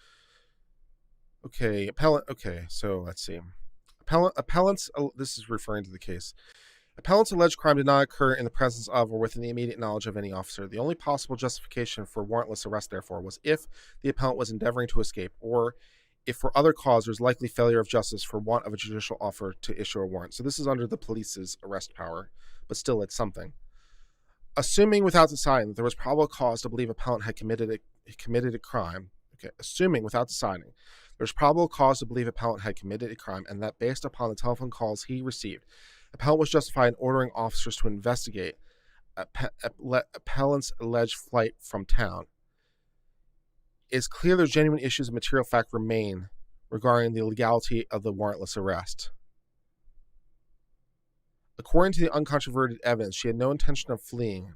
Okay, appellant. Okay, so let's see. Appellants. This is referring to the case. Appellant's alleged crime did not occur in the presence of or within the immediate knowledge of any officer. The only possible justification for warrantless arrest, therefore, was if the appellant was endeavoring to escape, or if for other cause there's likely failure of justice for want of a judicial offer to issue a warrant. So this is under the police's arrest power, but still it's something. Assuming without deciding that there was probable cause to believe appellant had committed a crime. Okay, assuming without deciding there's probable cause to believe appellant had committed a crime, and that based upon the telephone calls he received, appellant was justified in ordering officers to investigate appellant's alleged flight from town. It's clear there's genuine issues of material fact remain regarding the legality of the warrantless arrest. According to the uncontroverted evidence, she had no intention of fleeing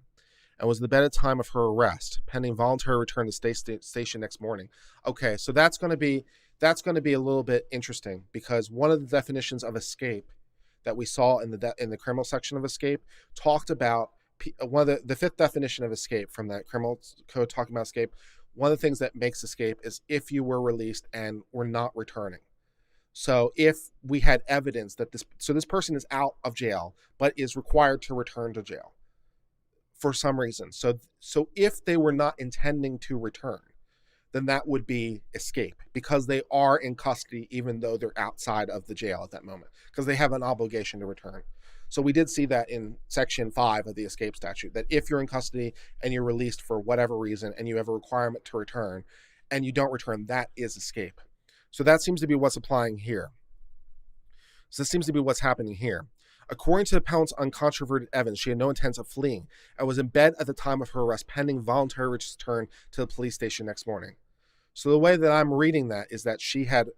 and was in the bed at the time of her arrest, pending voluntary return to station next morning. Okay, so that's going to be a little bit interesting, because one of the definitions of escape that we saw in the criminal section of escape talked about one of the fifth definition of escape from that criminal code talking about escape. One of the things that makes escape is if you were released and were not returning. So if we had evidence that this person is out of jail but is required to return to jail for some reason. So if they were not intending to return, then that would be escape, because they are in custody even though they're outside of the jail at that moment, because they have an obligation to return. So we did see that in Section 5 of the escape statute, that if you're in custody and you're released for whatever reason and you have a requirement to return and you don't return, that is escape. So that seems to be what's applying here. So this seems to be what's happening here. According to the appellant's uncontroverted evidence, she had no intent of fleeing and was in bed at the time of her arrest, pending voluntary return to the police station next morning. So the way that I'm reading that is that she had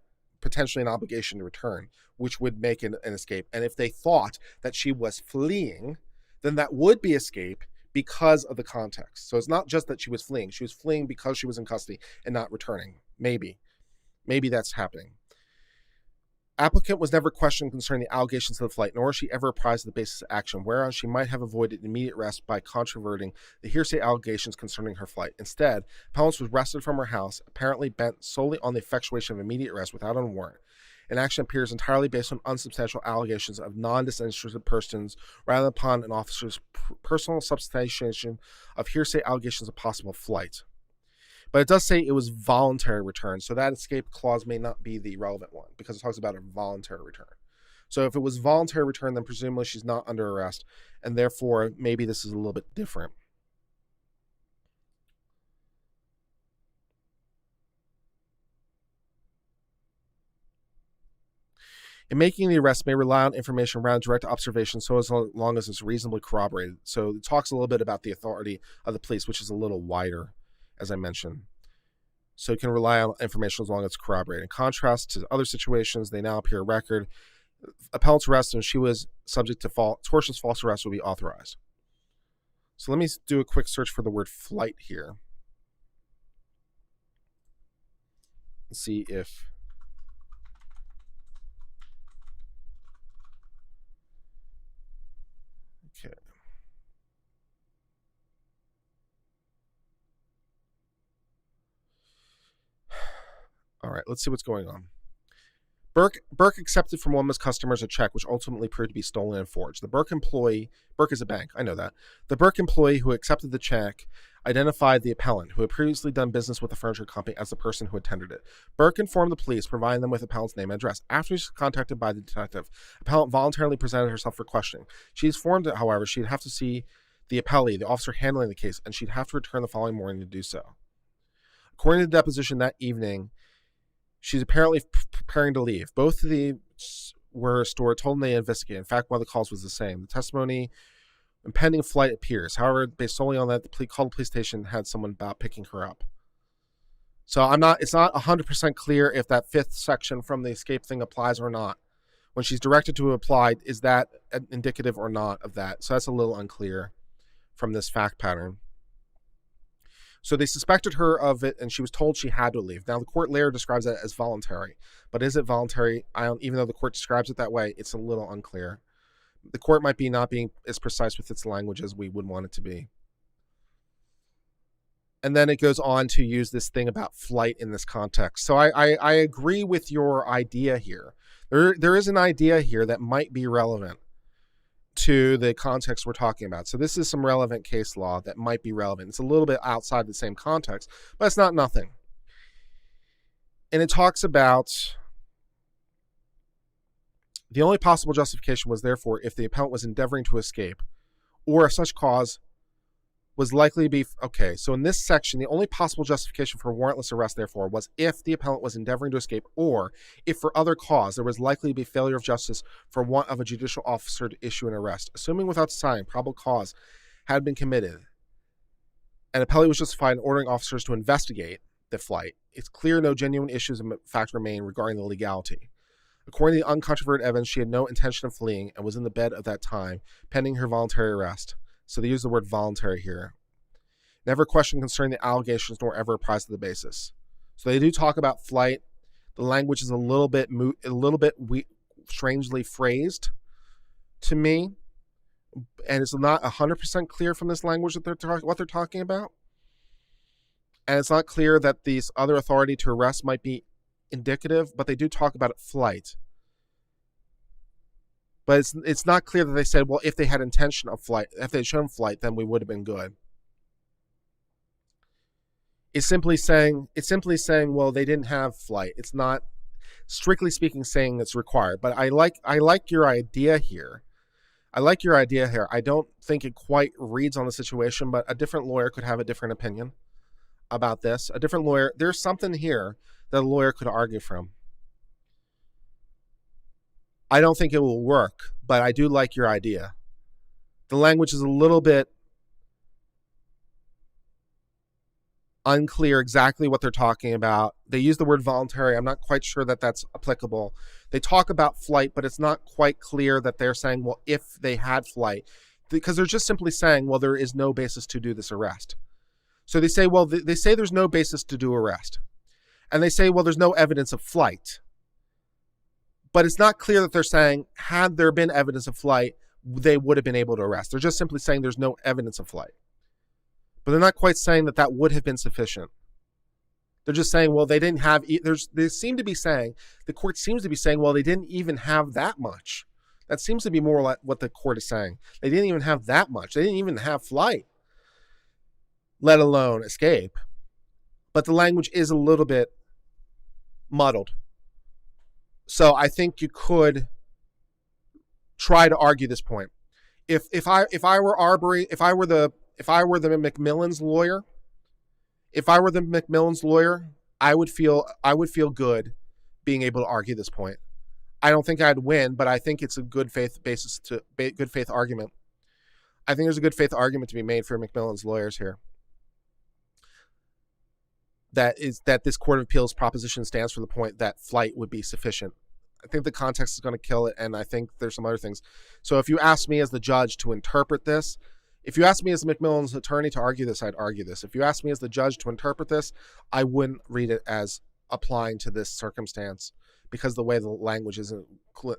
potentially an obligation to return, which would make an escape. And if they thought that she was fleeing, then that would be escape because of the context. So it's not just that she was fleeing. She was fleeing because she was in custody and not returning. Maybe that's happening. Applicant was never questioned concerning the allegations of the flight, nor was she ever apprised of the basis of action, whereon she might have avoided immediate arrest by controverting the hearsay allegations concerning her flight. Instead, appellant was arrested from her house, apparently bent solely on the effectuation of immediate arrest without a warrant. An action appears entirely based on unsubstantial allegations of non-disinterested persons rather than upon an officer's personal substantiation of hearsay allegations of possible flight. But it does say it was voluntary return, so that escape clause may not be the relevant one because it talks about a voluntary return. So if it was voluntary return, then presumably she's not under arrest, and therefore maybe this is a little bit different. In making the arrest, may rely on information around direct observation so as long as it's reasonably corroborated. So it talks a little bit about the authority of the police, which is a little wider, as I mentioned. So it can rely on information as long as it's corroborated. In contrast to other situations, they now appear record. Appellant's arrest, and she was subject to tortious false arrest, will be authorized. So let me do a quick search for the word flight here. Let's see if... Okay. All right, let's see what's going on. Burke accepted from one of his customers a check which ultimately proved to be stolen and forged. The Burke is a bank, I know that. The Burke employee who accepted the check identified the appellant, who had previously done business with the furniture company, as the person who had tendered it. Burke informed the police, providing them with the appellant's name and address. After she was contacted by the detective, appellant voluntarily presented herself for questioning. She is informed that, however, she'd have to see the appellee, the officer handling the case, and she'd have to return the following morning to do so. According to the deposition that evening, she's apparently preparing to leave. Both of the were restored, told them they investigated. In fact, one of the calls was the same. The testimony, impending flight appears. However, based solely on that, the police station had someone about picking her up. So it's not 100% clear if that fifth section from the escape thing applies or not. When she's directed to apply, is that indicative or not of that? So that's a little unclear from this fact pattern. So they suspected her of it, and she was told she had to leave. Now, the court later describes that as voluntary. But is it voluntary? Even though the court describes it that way, it's a little unclear. The court might be not being as precise with its language as we would want it to be. And then it goes on to use this thing about flight in this context. So I agree with your idea here. There is an idea here that might be relevant to the context we're talking about. So this is some relevant case law that might be relevant. It's a little bit outside the same context, but it's not nothing. And it talks about the only possible justification was therefore if the appellant was endeavoring to escape or if such cause was likely to be... Okay, so in this section, the only possible justification for warrantless arrest, therefore, was if the appellant was endeavoring to escape or if for other cause there was likely to be failure of justice for want of a judicial officer to issue an arrest. Assuming without deciding probable cause had been committed, and appellee was justified in ordering officers to investigate the flight, it's clear no genuine issues of fact remain regarding the legality. According to the uncontroverted evidence, she had no intention of fleeing and was in the bed at that time, pending her voluntary arrest. So they use the word voluntary here. Never questioned concerning the allegations nor ever apprised of the basis. So they do talk about flight. The language is a little bit strangely phrased to me, and it's not 100% clear from this language that what they're talking about. And it's not clear that this other authority to arrest might be indicative, but they do talk about flight. But it's not clear that they said, well, if they had intention of flight, if they'd shown flight, then we would have been good. It's simply saying, well, they didn't have flight. It's not, strictly speaking, saying it's required. But I like your idea here. I don't think it quite reads on the situation, but a different lawyer could have a different opinion about this. A different lawyer, there's something here that a lawyer could argue from. I don't think it will work, but I do like your idea. The language is a little bit unclear exactly what they're talking about. They use the word voluntary. I'm not quite sure that that's applicable. They talk about flight, but it's not quite clear that they're saying, well, if they had flight, because they're just simply saying, well, there is no basis to do this arrest. So they say, well, they say there's no basis to do arrest. And they say, well, there's no evidence of flight. But it's not clear that they're saying, had there been evidence of flight, they would have been able to arrest. They're just simply saying there's no evidence of flight. But they're not quite saying that that would have been sufficient. They're just saying, well, they didn't have, they seem to be saying, the court seems to be saying, well, they didn't even have that much. That seems to be more like what the court is saying. They didn't even have that much. They didn't even have flight, let alone escape. But the language is a little bit muddled. So I think you could try to argue this point. If I were Arbery, if I were the Macmillan's lawyer, I would feel good being able to argue this point. I don't think I'd win, but I think it's a good faith argument. I think there's a good faith argument to be made for Macmillan's lawyers here. That this Court of Appeals proposition stands for the point that flight would be sufficient. I think the context is going to kill it, and I think there's some other things. So if you ask me as the judge to interpret this, if you ask me as Macmillan's attorney to argue this, I'd argue this. If you ask me as the judge to interpret this, I wouldn't read it as applying to this circumstance because the way the language is in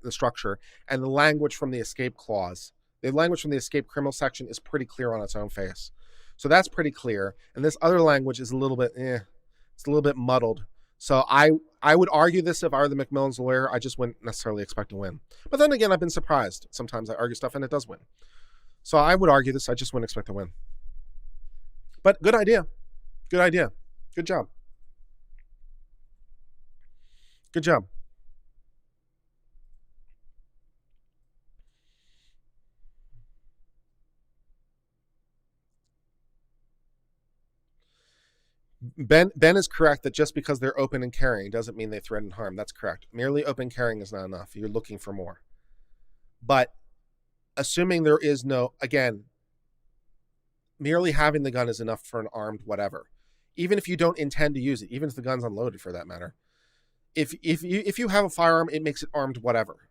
the structure and the language from the escape clause, the language from the escape criminal section is pretty clear on its own face. So that's pretty clear. And this other language is a little bit, it's a little bit muddled. So I would argue this if I were the Macmillan's lawyer. I just wouldn't necessarily expect to win. But then again, I've been surprised. Sometimes I argue stuff and it does win. So I would argue this. I just wouldn't expect to win. But good idea. Good idea. Good job. Good job. Ben is correct that just because they're open and carrying doesn't mean they threaten harm. That's correct. Merely open carrying is not enough. You're looking for more. But assuming there is no, again, merely having the gun is enough for an armed whatever. Even if you don't intend to use it, even if the gun's unloaded for that matter. If you have a firearm, it makes it armed whatever.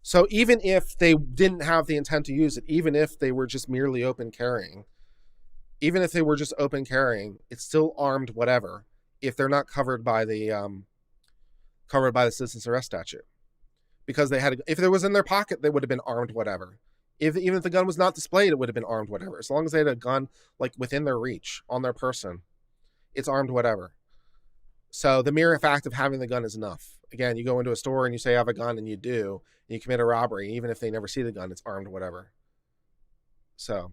So even if they didn't have the intent to use it, even if they were just merely open carrying, it's still armed whatever if they're not covered by the citizen's arrest statute. Because if it was in their pocket, they would have been armed whatever. Even if the gun was not displayed, it would have been armed whatever. As long as they had a gun like within their reach on their person, it's armed whatever. So the mere fact of having the gun is enough. Again, you go into a store and you say I have a gun, and you do, and you commit a robbery. Even if they never see the gun, it's armed whatever. So,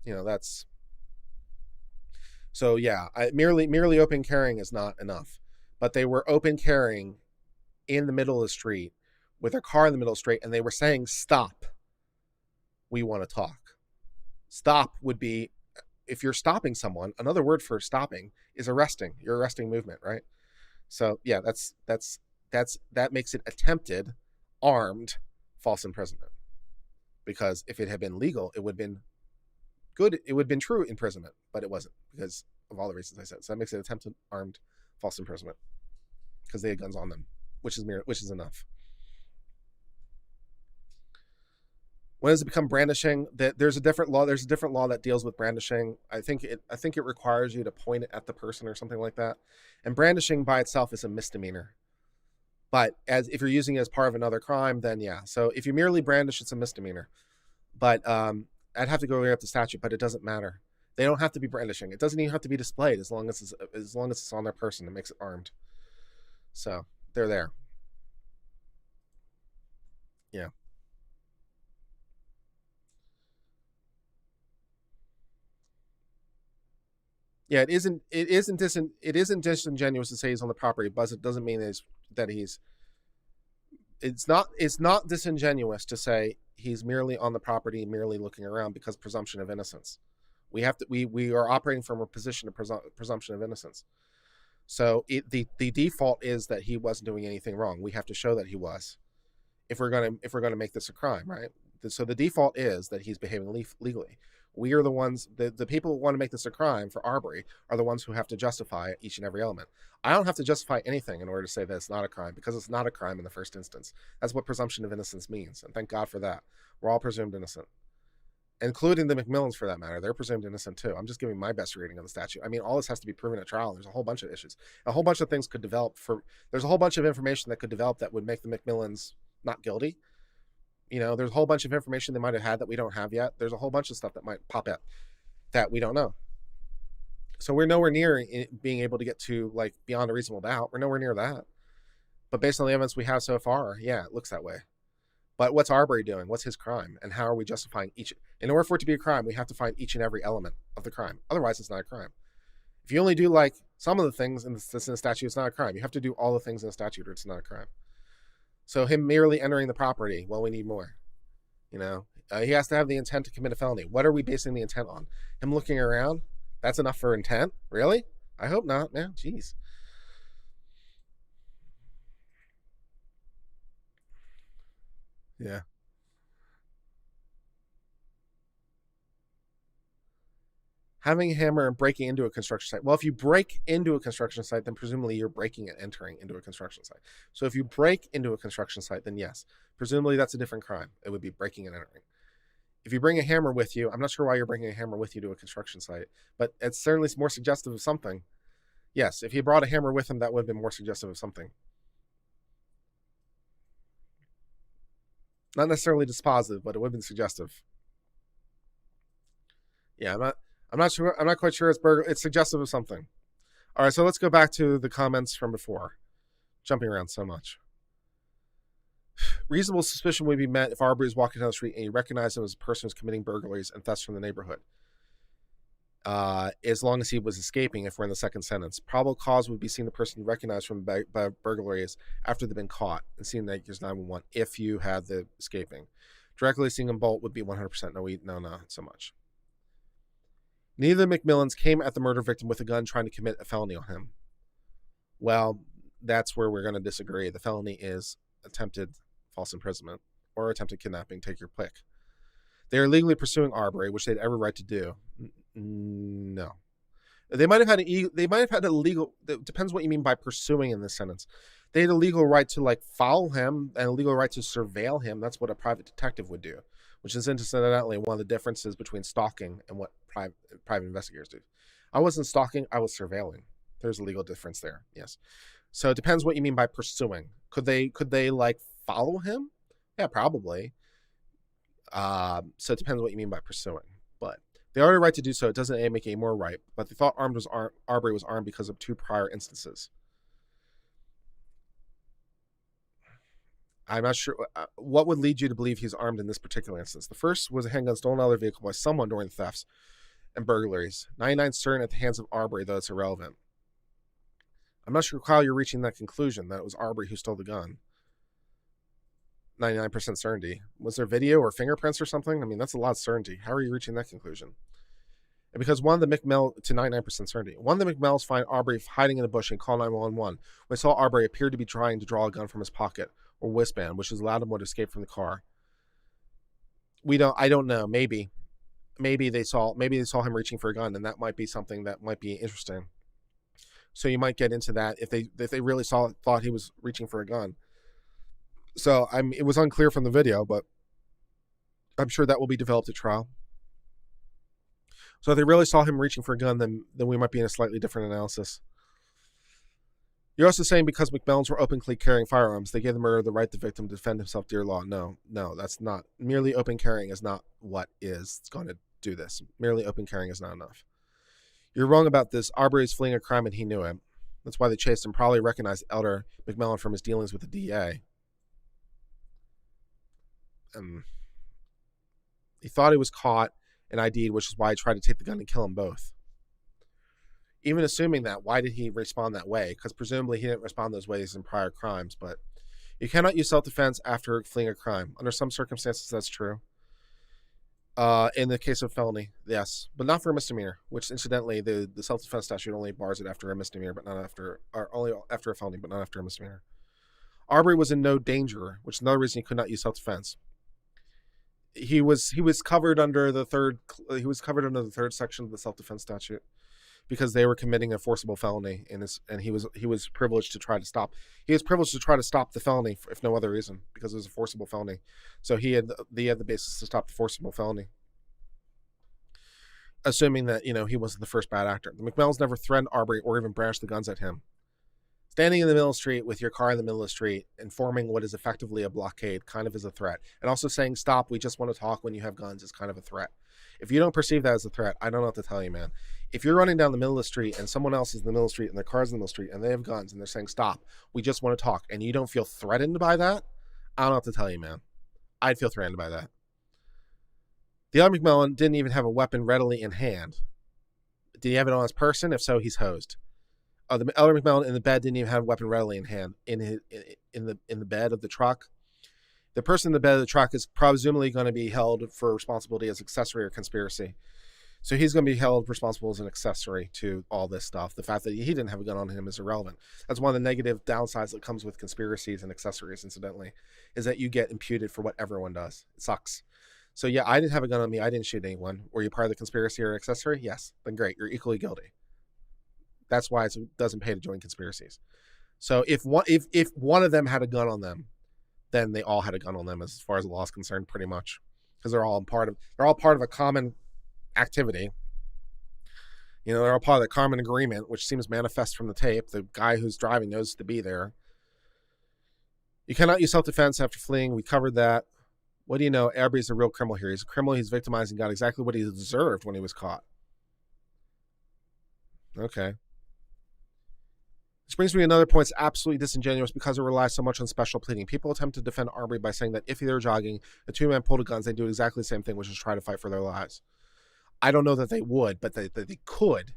that's. So yeah, merely open carrying is not enough. But they were open carrying in the middle of the street with their car in the middle of the street, and they were saying, "Stop. We want to talk." Stop would be, if you're stopping someone, another word for stopping is arresting. You're arresting movement, right? So yeah, that makes it attempted, armed, false imprisonment. Because if it had been legal, it would have been good. It would have been true imprisonment, but it wasn't because of all the reasons I said. So that makes it attempted, armed, false imprisonment because they had guns on them, which is enough. When does it become brandishing? There's a different law. There's a different law that deals with brandishing. I think it requires you to point it at the person or something like that. And brandishing by itself is a misdemeanor. But if you're using it as part of another crime, then yeah. So if you merely brandish, it's a misdemeanor. But I'd have to go up the statute, but it doesn't matter. They don't have to be brandishing. It doesn't even have to be displayed as long as it's on their person. It makes it armed. So they're there. Yeah. Yeah, it isn't disingenuous to say he's on the property, but it doesn't mean that he's. It's not disingenuous to say he's merely on the property, merely looking around, because presumption of innocence. We are operating from a position of presumption of innocence. So the default is that he wasn't doing anything wrong. We have to show that he was. if we're gonna make this a crime, right? So the default is that he's behaving legally. We are the ones, the people who want to make this a crime for Arbery are the ones who have to justify each and every element. I don't have to justify anything in order to say that it's not a crime, because it's not a crime in the first instance. That's what presumption of innocence means, and thank God for that. We're all presumed innocent, including the McMillans for that matter. They're presumed innocent too. I'm just giving my best reading of the statute. I mean, all this has to be proven at trial. There's a whole bunch of issues. A whole bunch of things could develop there's a whole bunch of information that could develop that would make the McMillans not guilty. There's a whole bunch of information they might have had that we don't have yet. There's a whole bunch of stuff that might pop up that we don't know. So we're nowhere near being able to get to like beyond a reasonable doubt. We're nowhere near that. But based on the evidence we have so far, yeah, it looks that way. But what's Arbery doing? What's his crime? And how are we justifying each? In order for it to be a crime, we have to find each and every element of the crime. Otherwise, it's not a crime. If you only do like some of the things in the statute, it's not a crime. You have to do all the things in the statute or it's not a crime. So him merely entering the property, well, we need more. He has to have the intent to commit a felony. What are we basing the intent on? Him looking around? That's enough for intent? Really? I hope not. Yeah, jeez. Yeah. Having a hammer and breaking into a construction site. Well, if you break into a construction site, then presumably you're breaking and entering into a construction site. So if you break into a construction site, then yes, presumably that's a different crime. It would be breaking and entering. If you bring a hammer with you, I'm not sure why you're bringing a hammer with you to a construction site, but it's certainly more suggestive of something. Yes, if he brought a hammer with him, that would have been more suggestive of something. Not necessarily dispositive, but it would have been suggestive. Yeah, I'm not sure. I'm not quite sure it's suggestive of something. All right, so let's go back to the comments from before. Jumping around so much. Reasonable suspicion would be met if Arbery is walking down the street and you recognize him as a person who's committing burglaries and thefts from the neighborhood. As long as he was escaping, if we're in the second sentence. Probable cause would be seeing the person you recognize from burglaries after they've been caught and seeing that there's 911 if you had the escaping. Directly seeing him bolt would be 100% no, not so much. Neither McMillans came at the murder victim with a gun trying to commit a felony on him. Well, that's where we're going to disagree. The felony is attempted false imprisonment or attempted kidnapping. Take your pick. They are legally pursuing Arbery, which they had every right to do. No, they might have had a legal. It depends what you mean by pursuing in this sentence. They had a legal right to like follow him and a legal right to surveil him. That's what a private detective would do, which is incidentally one of the differences between stalking and what private investigators do. I wasn't stalking, I was surveilling. There's a legal difference there. Yes. So it depends what you mean by pursuing. Could they like follow him? Yeah, probably. So it depends what you mean by pursuing. But they already right to do so. It doesn't make any more right. But they thought Arbery was armed because of 2 prior instances. I'm not sure what would lead you to believe he's armed in this particular instance. The first was a handgun stolen out of the vehicle by someone during the thefts and burglaries. 99 certain at the hands of Arbery, though it's irrelevant. I'm not sure how you're reaching that conclusion that it was Arbery who stole the gun. 99% certainty. Was there video or fingerprints or something? I mean, that's a lot of certainty. How are you reaching that conclusion? And because one of the McMill to 99% certainty, one of the McMills find Arbery hiding in a bush and call 911 when they saw Arbery appeared to be trying to draw a gun from his pocket or waistband, which has allowed him to escape from the car. I don't know. Maybe they saw him reaching for a gun, and that might be something that might be interesting. So you might get into that if they really thought he was reaching for a gun. So it was unclear from the video, but I'm sure that will be developed at trial. So if they really saw him reaching for a gun, then we might be in a slightly different analysis. You're also saying because McMillans were openly carrying firearms, they gave the murderer the right to the victim to defend himself dear law. No, that's not. Merely open carrying is not what is going to do this. Merely open carrying is not enough. You're wrong about this. Arbery is fleeing a crime and he knew it. That's why they chased him. Probably recognized Elder McMillan from his dealings with the DA. He thought he was caught and ID'd, which is why he tried to take the gun and kill them both. Even assuming that, why did he respond that way? Because presumably he didn't respond those ways in prior crimes. But you cannot use self-defense after fleeing a crime. Under some circumstances, that's true. In the case of felony, yes, but not for a misdemeanor. Which, incidentally, the self-defense statute only bars it after a misdemeanor, but not after, or only after a felony, but not after a misdemeanor. Arbery was in no danger, which is another reason he could not use self-defense. He was covered under the third section of the self-defense statute because they were committing a forcible felony and he was privileged to try to stop. He was privileged to try to stop the felony if no other reason, because it was a forcible felony. So he had the basis to stop the forcible felony, assuming that he wasn't the first bad actor. The McMills never threatened Arbery or even brandished the guns at him. Standing in the middle of the street with your car in the middle of the street and forming what is effectively a blockade kind of is a threat. And also saying, stop, we just want to talk when you have guns is kind of a threat. If you don't perceive that as a threat, I don't know what to tell you, man. If you're running down the middle of the street and someone else is in the middle of the street and their car's in the middle of the street and they have guns and they're saying, stop, we just want to talk, and you don't feel threatened by that, I don't know what to tell you, man. I'd feel threatened by that. The other McMillan didn't even have a weapon readily in hand. Did he have it on his person? If so, he's hosed. The Elder McMillan in the bed didn't even have a weapon readily in hand in the bed of the truck. The person in the bed of the truck is presumably going to be held for responsibility as accessory or conspiracy. So he's going to be held responsible as an accessory to all this stuff. The fact that he didn't have a gun on him is irrelevant. That's one of the negative downsides that comes with conspiracies and accessories, incidentally, is that you get imputed for what everyone does. It sucks. So yeah, I didn't have a gun on me. I didn't shoot anyone. Were you part of the conspiracy or accessory? Yes. Then great. You're equally guilty. That's why it doesn't pay to join conspiracies. So if one of them had a gun on them, then they all had a gun on them as far as the law is concerned, pretty much, because they're all part of a common activity. They're all part of the common agreement, which seems manifest from the tape. The guy who's driving knows to be there. You cannot use self-defense after fleeing. We covered that. What do you know? Arbery's a real criminal here. He's a criminal. He's victimized and got exactly what he deserved when he was caught. Okay. This brings me to another point. It's absolutely disingenuous because it relies so much on special pleading. People attempt to defend Arbery by saying that if they were jogging, the two men pulled guns, they do exactly the same thing, which is try to fight for their lives. I don't know that they would, but that they could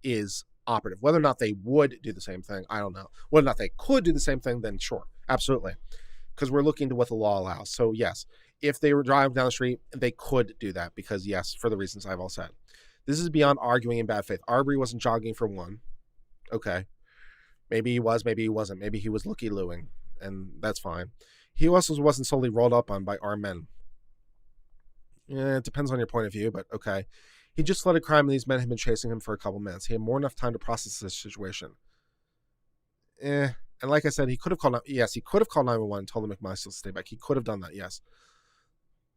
is operative. Whether or not they would do the same thing, I don't know. Whether or not they could do the same thing, then sure, absolutely. Because we're looking to what the law allows. So yes, if they were driving down the street, they could do that because yes, for the reasons I've all said. This is beyond arguing in bad faith. Arbery wasn't jogging for one. Okay. Maybe he was, maybe he wasn't. Maybe he was looky-looing, and that's fine. He also wasn't solely rolled up on by armed men. Yeah, it depends on your point of view, but okay. He just fled a crime, and these men had been chasing him for a couple minutes. He had more than enough time to process this situation. And like I said, he could have called 911 and told the McMills to stay back. He could have done that, yes.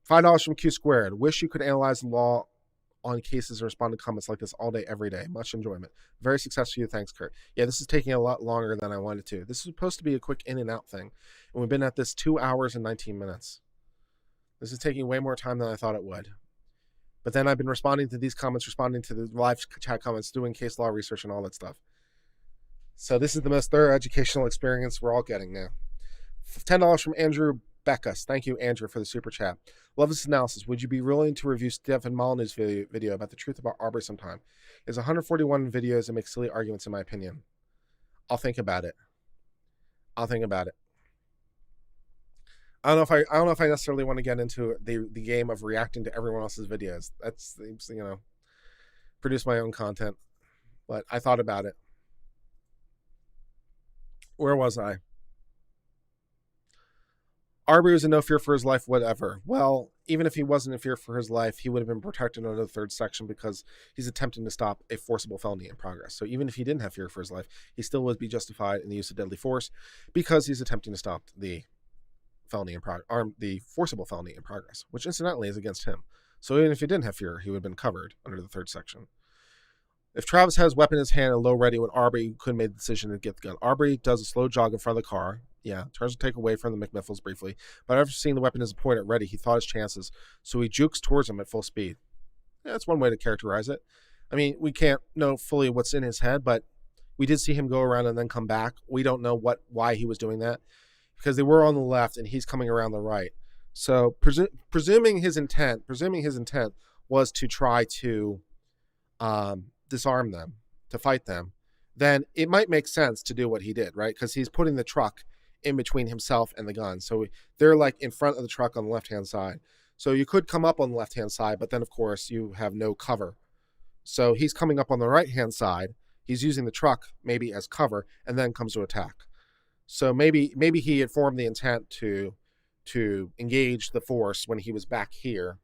$5 from Q Squared. Wish you could analyze the law on cases and respond to comments like this all day, every day. Much enjoyment. Very successful to you. Thanks, Kurt. Yeah, this is taking a lot longer than I wanted to. This is supposed to be a quick in and out thing. And we've been at this 2 hours and 19 minutes. This is taking way more time than I thought it would. But then I've been responding to these comments, responding to the live chat comments, doing case law research and all that stuff. So this is the most thorough educational experience we're all getting now. $10 from Andrew Beckus. Thank you, Andrew, for the super chat. Love this analysis. Would you be willing to review Stephen Molyneux's video about the truth about Arbery sometime? It's 141 videos and makes silly arguments, in my opinion. I'll think about it. I don't know if I necessarily want to get into the game of reacting to everyone else's videos. That's, produce my own content. But I thought about it. Where was I? Arbery was in no fear for his life, whatever. Well, even if he wasn't in fear for his life, he would have been protected under the third section because he's attempting to stop a forcible felony in progress. So even if he didn't have fear for his life, he still would be justified in the use of deadly force because he's attempting to stop the felony in the forcible felony in progress, which incidentally is against him. So even if he didn't have fear, he would have been covered under the third section. If Travis has his weapon in his hand and low ready when Arbery could have made the decision to get the gun. Arbery does a slow jog in front of the car. Yeah, turns to take away from the McMiffles briefly. But after seeing the weapon as a point at ready, he thought his chances. So he jukes towards him at full speed. Yeah, that's one way to characterize it. I mean, we can't know fully what's in his head, but we did see him go around and then come back. We don't know why he was doing that because they were on the left and he's coming around the right. So presuming his intent was to try to disarm them, to fight them, then it might make sense to do what he did, right? Because he's putting the truck in between himself and the gun. So they're like in front of the truck on the left-hand side. So you could come up on the left-hand side, but then of course you have no cover. So he's coming up on the right-hand side. He's using the truck maybe as cover and then comes to attack. So maybe he had formed the intent to engage the force when he was back here,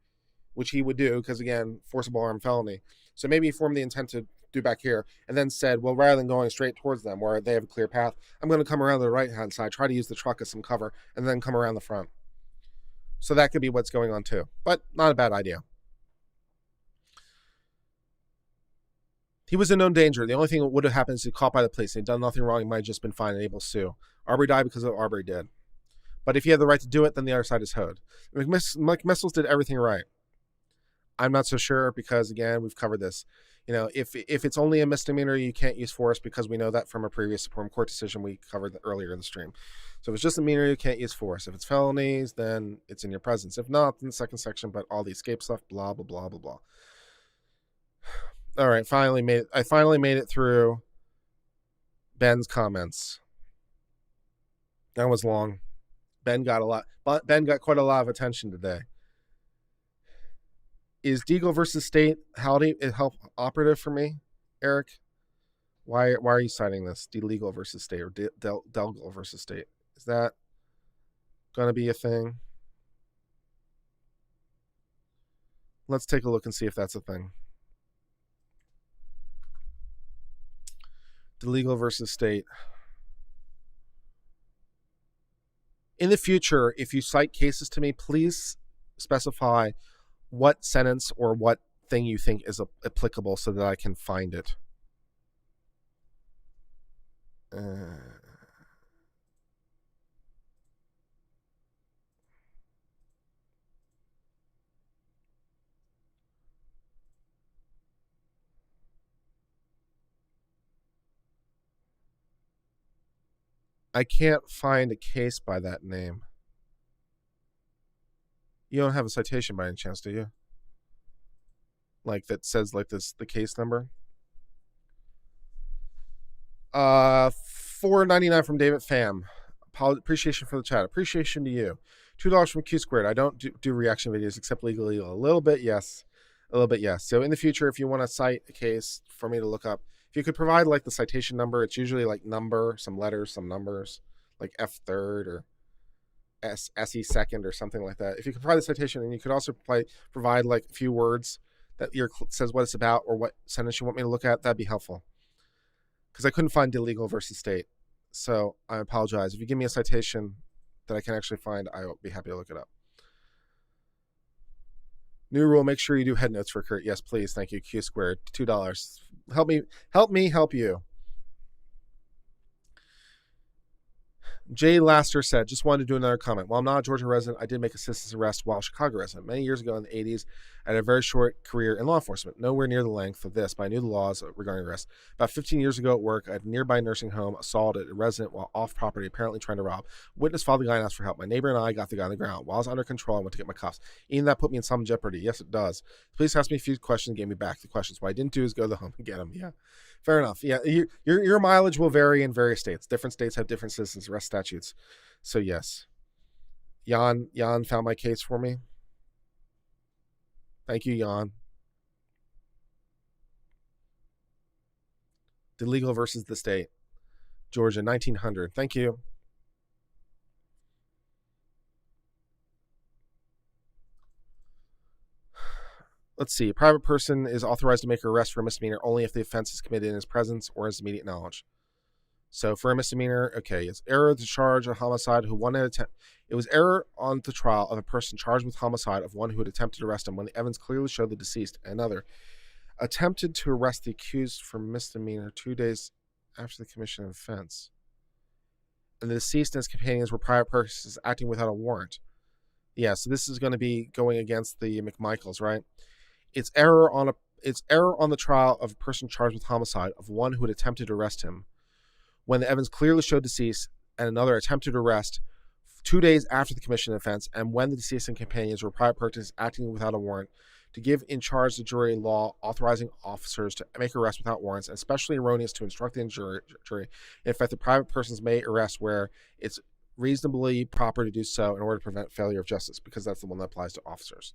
which he would do because, again, forcible armed felony. So maybe he formed the intent to do back here and then said, well, rather than going straight towards them where they have a clear path, I'm going to come around the right-hand side, try to use the truck as some cover, and then come around the front. So that could be what's going on too, but not a bad idea. He was a known danger. The only thing that would have happened is he caught by the police. He'd done nothing wrong. He might have just been fine and able to sue. Arbery died because of what Arbery did. But if he had the right to do it, then the other side is hoed. McMissils did everything right. I'm not so sure because, again, we've covered this. If it's only a misdemeanor, you can't use force because we know that from a previous Supreme Court decision we covered earlier in the stream. So if it's just a misdemeanor, you can't use force. If it's felonies, then it's in your presence. If not, then the second section, but all the escape stuff, blah, blah, blah, blah, blah. All right, I finally made it through Ben's comments. That was long. Ben got quite a lot of attention today. Is Deagle versus State help operative for me, Eric? Why are you citing this? Deagle versus State or Deagle versus State? Is that going to be a thing? Let's take a look and see if that's a thing. Deagle versus State. In the future, if you cite cases to me, please specify what sentence or what thing you think is applicable so that I can find it. I can't find a case by that name. You don't have a citation by any chance, do you? Like that says like this, the case number? $4.99 from David Pham. Appreciation for the chat. Appreciation to you. $2 from Q Squared. I don't do reaction videos except legally. A little bit, yes. A little bit, yes. So in the future, if you want to cite a case for me to look up, if you could provide like the citation number, it's usually like number, some letters, some numbers, like F third or SE second or something like that. If you could provide the citation, and you could also provide like a few words that says what it's about or what sentence you want me to look at, that'd be helpful. Because I couldn't find Deagle versus State. So I apologize. If you give me a citation that I can actually find, I will be happy to look it up. New rule, make sure you do head notes for Kurt. Yes, please. Thank you. Q Squared, $2. Help me help you. Jay Laster said, just wanted to do another comment. While I'm not a Georgia resident, I did make a citizen's arrest while a Chicago resident. Many years ago in the 80s, I had a very short career in law enforcement, nowhere near the length of this, but I knew the laws regarding arrest. About 15 years ago at work, I had a nearby nursing home assaulted a resident while off property, apparently trying to rob. Witness followed the guy and asked for help. My neighbor and I got the guy on the ground. While I was under control, I went to get my cuffs. Even that put me in some jeopardy. Yes, it does. Please ask me a few questions and gave me back the questions. What I didn't do is go to the home and get him. Yeah, fair enough. Yeah, your mileage will vary in various states. Different states have different citizens arrest statutes. So yes, Jan found my case for me. Thank you, Jan. Deagle versus the State, Georgia, 1900. Thank you. Let's see. A private person is authorized to make an arrest for a misdemeanor only if the offense is committed in his presence or his immediate knowledge. So for a misdemeanor, okay, it's error to charge a homicide who one had attempt. It was error on the trial of a person charged with homicide of one who had attempted to arrest him when the evidence clearly showed the deceased. Another attempted to arrest the accused for misdemeanor 2 days after the commission of offense. And the deceased and his companions were private persons acting without a warrant. Yeah, so this is going to be going against the McMichaels, right? It's error on the trial of a person charged with homicide of one who had attempted to arrest him when the evidence clearly showed deceased and another attempted arrest 2 days after the commission of offense, and when the deceased and companions were private persons acting without a warrant, to give in charge the jury law authorizing officers to make arrests without warrants, and especially erroneous to instruct the jury. In fact, the private persons may arrest where it's reasonably proper to do so in order to prevent failure of justice, because that's the one that applies to officers.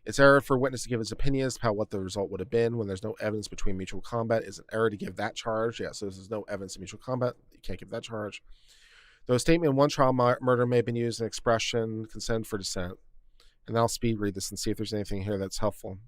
It's error for a witness to give his opinions about what the result would have been when there's no evidence between mutual combat. It's an error to give that charge. Yeah, so there's no evidence of mutual combat. You can't give that charge. Though a statement in one trial murder may have been used in expression, consent for dissent. And I'll speed read this and see if there's anything here that's helpful.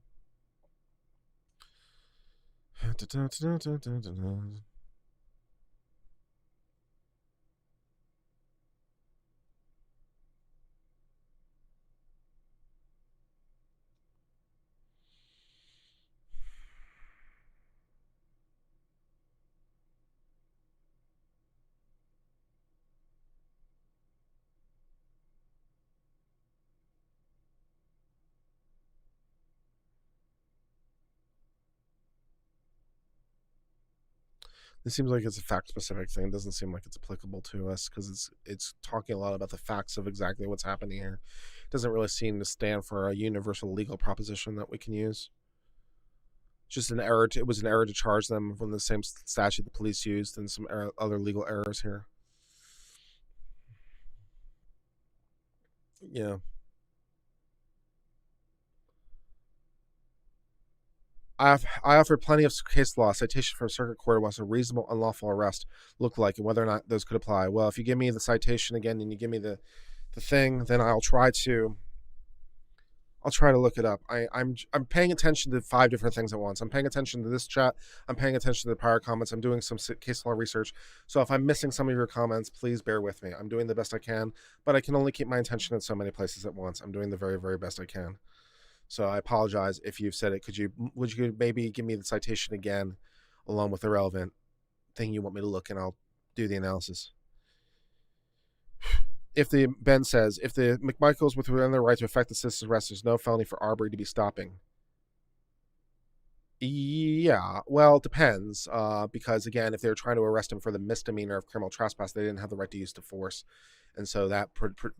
This seems like it's a fact-specific thing. It doesn't seem like it's applicable to us because it's talking a lot about the facts of exactly what's happening here. It doesn't really seem to stand for a universal legal proposition that we can use. Just an error. It was an error to charge them from the same statute the police used, and some other legal errors here. Yeah. I offered plenty of case law citation from circuit court was a reasonable unlawful arrest looked like, and whether or not those could apply. Well, if you give me the citation again and you give me the thing, then I'll try to look it up. I'm paying attention to 5 different things at once. I'm paying attention to this chat. I'm paying attention to the prior comments. I'm doing some case law research. So if I'm missing some of your comments, please bear with me. I'm doing the best I can, but I can only keep my attention in so many places at once. I'm doing the very, very best I can. So I apologize if you've said it. Would you maybe give me the citation again, along with the relevant thing you want me to look, and I'll do the analysis. Ben says, if the McMichaels within their right to effect the citizen's arrest, there's no felony for Arbery to be stopping. Yeah, well, it depends. Because again, if they were trying to arrest him for the misdemeanor of criminal trespass, they didn't have the right to use force, and so that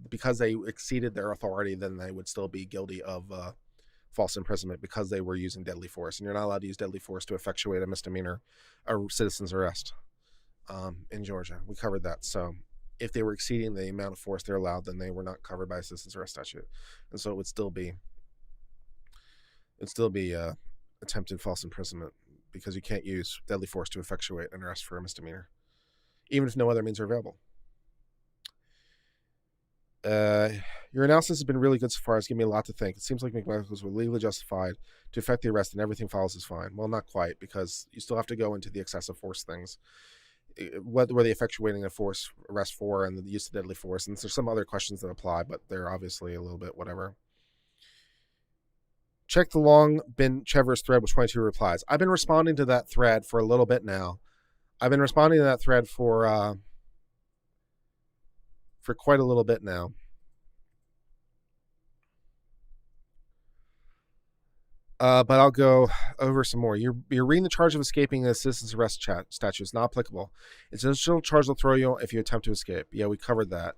because they exceeded their authority, then they would still be guilty of false imprisonment because they were using deadly force, and you're not allowed to use deadly force to effectuate a misdemeanor or citizen's arrest in Georgia. We covered that. So if they were exceeding the amount of force they're allowed, then they were not covered by a citizen's arrest statute, and so it would still be attempted false imprisonment because you can't use deadly force to effectuate an arrest for a misdemeanor, even if no other means are available. Your analysis has been really good so far. It's given me a lot to think. It seems like McMichaels were legally justified to effect the arrest and everything follows is fine. Well, not quite, because you still have to go into the excessive force things. What were they effectuating a force arrest for, and the use of deadly force? And there's some other questions that apply, but they're obviously a little bit whatever. Check the long Ben Chevers thread with 22 replies. I've been responding to that thread for a little bit now. I've been responding to that thread for quite a little bit now. But I'll go over some more. You're reading the charge of escaping the citizen's arrest statute. It's not applicable. It's an additional charge they'll throw you if you attempt to escape. Yeah, we covered that.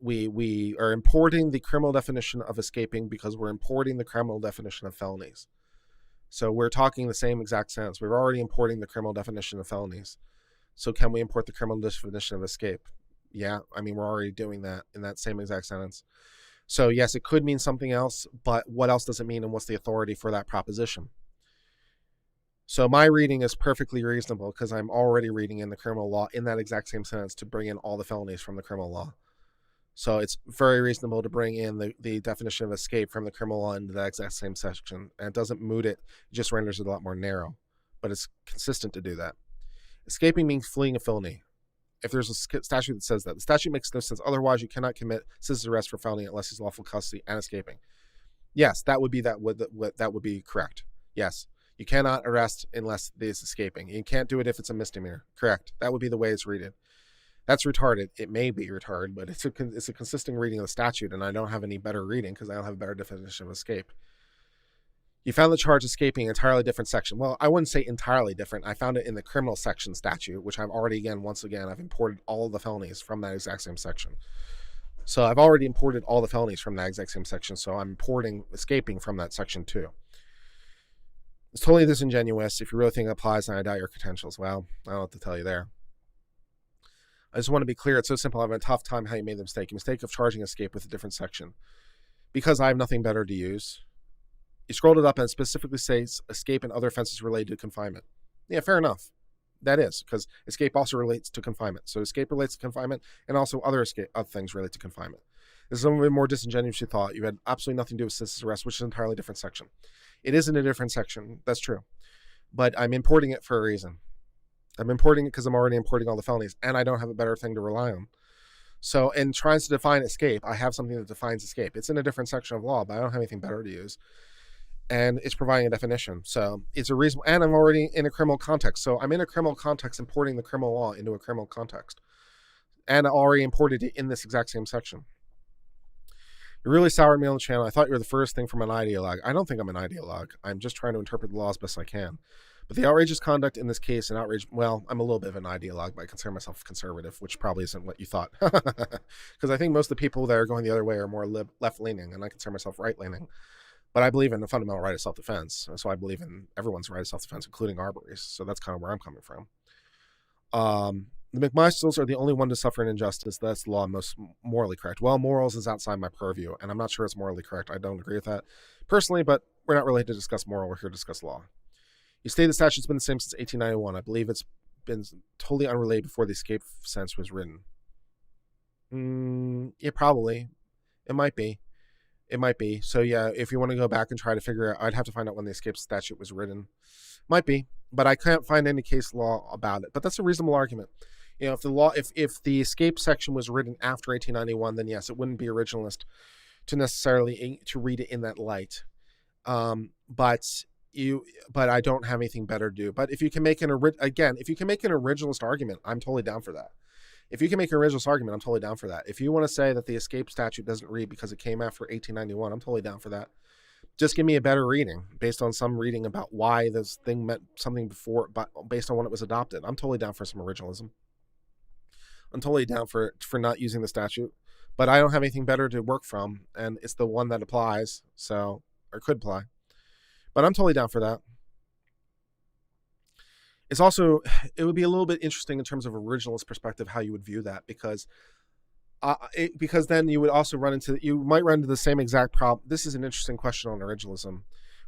We are importing the criminal definition of escaping because we're importing the criminal definition of felonies. So we're talking the same exact sentence. We're already importing the criminal definition of felonies. So can we import the criminal definition of escape? Yeah, I mean, we're already doing that in that same exact sentence. So yes, it could mean something else, but what else does it mean, and what's the authority for that proposition? So my reading is perfectly reasonable because I'm already reading in the criminal law in that exact same sentence to bring in all the felonies from the criminal law. So it's very reasonable to bring in the definition of escape from the criminal law into that exact same section. And it doesn't moot it, it just renders it a lot more narrow. But it's consistent to do that. Escaping means fleeing a felony. If there's a statute that says that, the statute makes no sense. Otherwise, you cannot commit citizen's arrest for felony unless he's lawful custody and escaping. Yes, that would be correct. Yes, you cannot arrest unless he is escaping. You can't do it if it's a misdemeanor. Correct. That would be the way it's readed. That's retarded. It may be retarded, but it's a consistent reading of the statute, and I don't have any better reading because I don't have a better definition of escape. You found the charge escaping an entirely different section. Well, I wouldn't say entirely different. I found it in the criminal section statute, which I've already, once again, I've imported all the felonies from that exact same section. So I've already imported all the felonies from that exact same section, so I'm importing escaping from that section too. It's totally disingenuous. If you really think it applies, then I doubt your credentials. Well, I don't know what to tell you there. I just want to be clear. It's so simple. I'm having a tough time how you made the mistake. A mistake of charging escape with a different section. Because I have nothing better to use. You scrolled it up and it specifically says escape and other offenses related to confinement. Yeah, fair enough. that is, because escape also relates to confinement. So escape relates to confinement, and also other things relate to confinement. This is a little bit more disingenuous you thought. You had absolutely nothing to do with citizen's arrest, which is an entirely different section. It is in a different section. That's true. But I'm importing it for a reason. I'm importing it because I'm already importing all the felonies, and I don't have a better thing to rely on. So in trying to define escape, I have something that defines escape. It's in a different section of law, but I don't have anything better to use. And it's providing a definition. So it's a reason, and I'm already in a criminal context. So I'm in a criminal context importing the criminal law into a criminal context. And I already imported it in this exact same section. You really soured me on the channel. I thought you were the first thing from an ideologue. I don't think I'm an ideologue. I'm just trying to interpret the law as best I can. But the outrageous conduct in this case, I'm a little bit of an ideologue, but I consider myself conservative, which probably isn't what you thought. Because I think most of the people that are going the other way are more left-leaning, and I consider myself right-leaning. But I believe in the fundamental right of self-defense, so I believe in everyone's right of self-defense, including Arbery's. So that's kind of where I'm coming from. The McMeisters are the only one to suffer an injustice. That's the law most morally correct. Well, morals is outside my purview, and I'm not sure it's morally correct. I don't agree with that personally, but we're not really here to discuss moral. We're here to discuss law. You state the statute's been the same since 1891. I believe it's been totally unrelated before the escape sentence was written. Yeah, probably. It might be. It might be. So yeah, if you want to go back and try to figure out, I'd have to find out when the escape statute was written. Might be, but I can't find any case law about it. But that's a reasonable argument. You know, if the escape section was written after 1891, then yes, it wouldn't be originalist to necessarily to read it in that light. But I don't have anything better to do. But if you can make an originalist argument, I'm totally down for that. If you can make an originalist argument, I'm totally down for that. If you want to say that the escape statute doesn't read because it came after 1891, I'm totally down for that. Just give me a better reading based on some reading about why this thing meant something before, but based on when it was adopted. I'm totally down for some originalism. I'm totally down for not using the statute, but I don't have anything better to work from, and it's the one that applies, or could apply. But I'm totally down for that. It would be a little bit interesting in terms of originalist perspective how you would view that, because then you would also you might run into the same exact problem. This is an interesting question on originalism,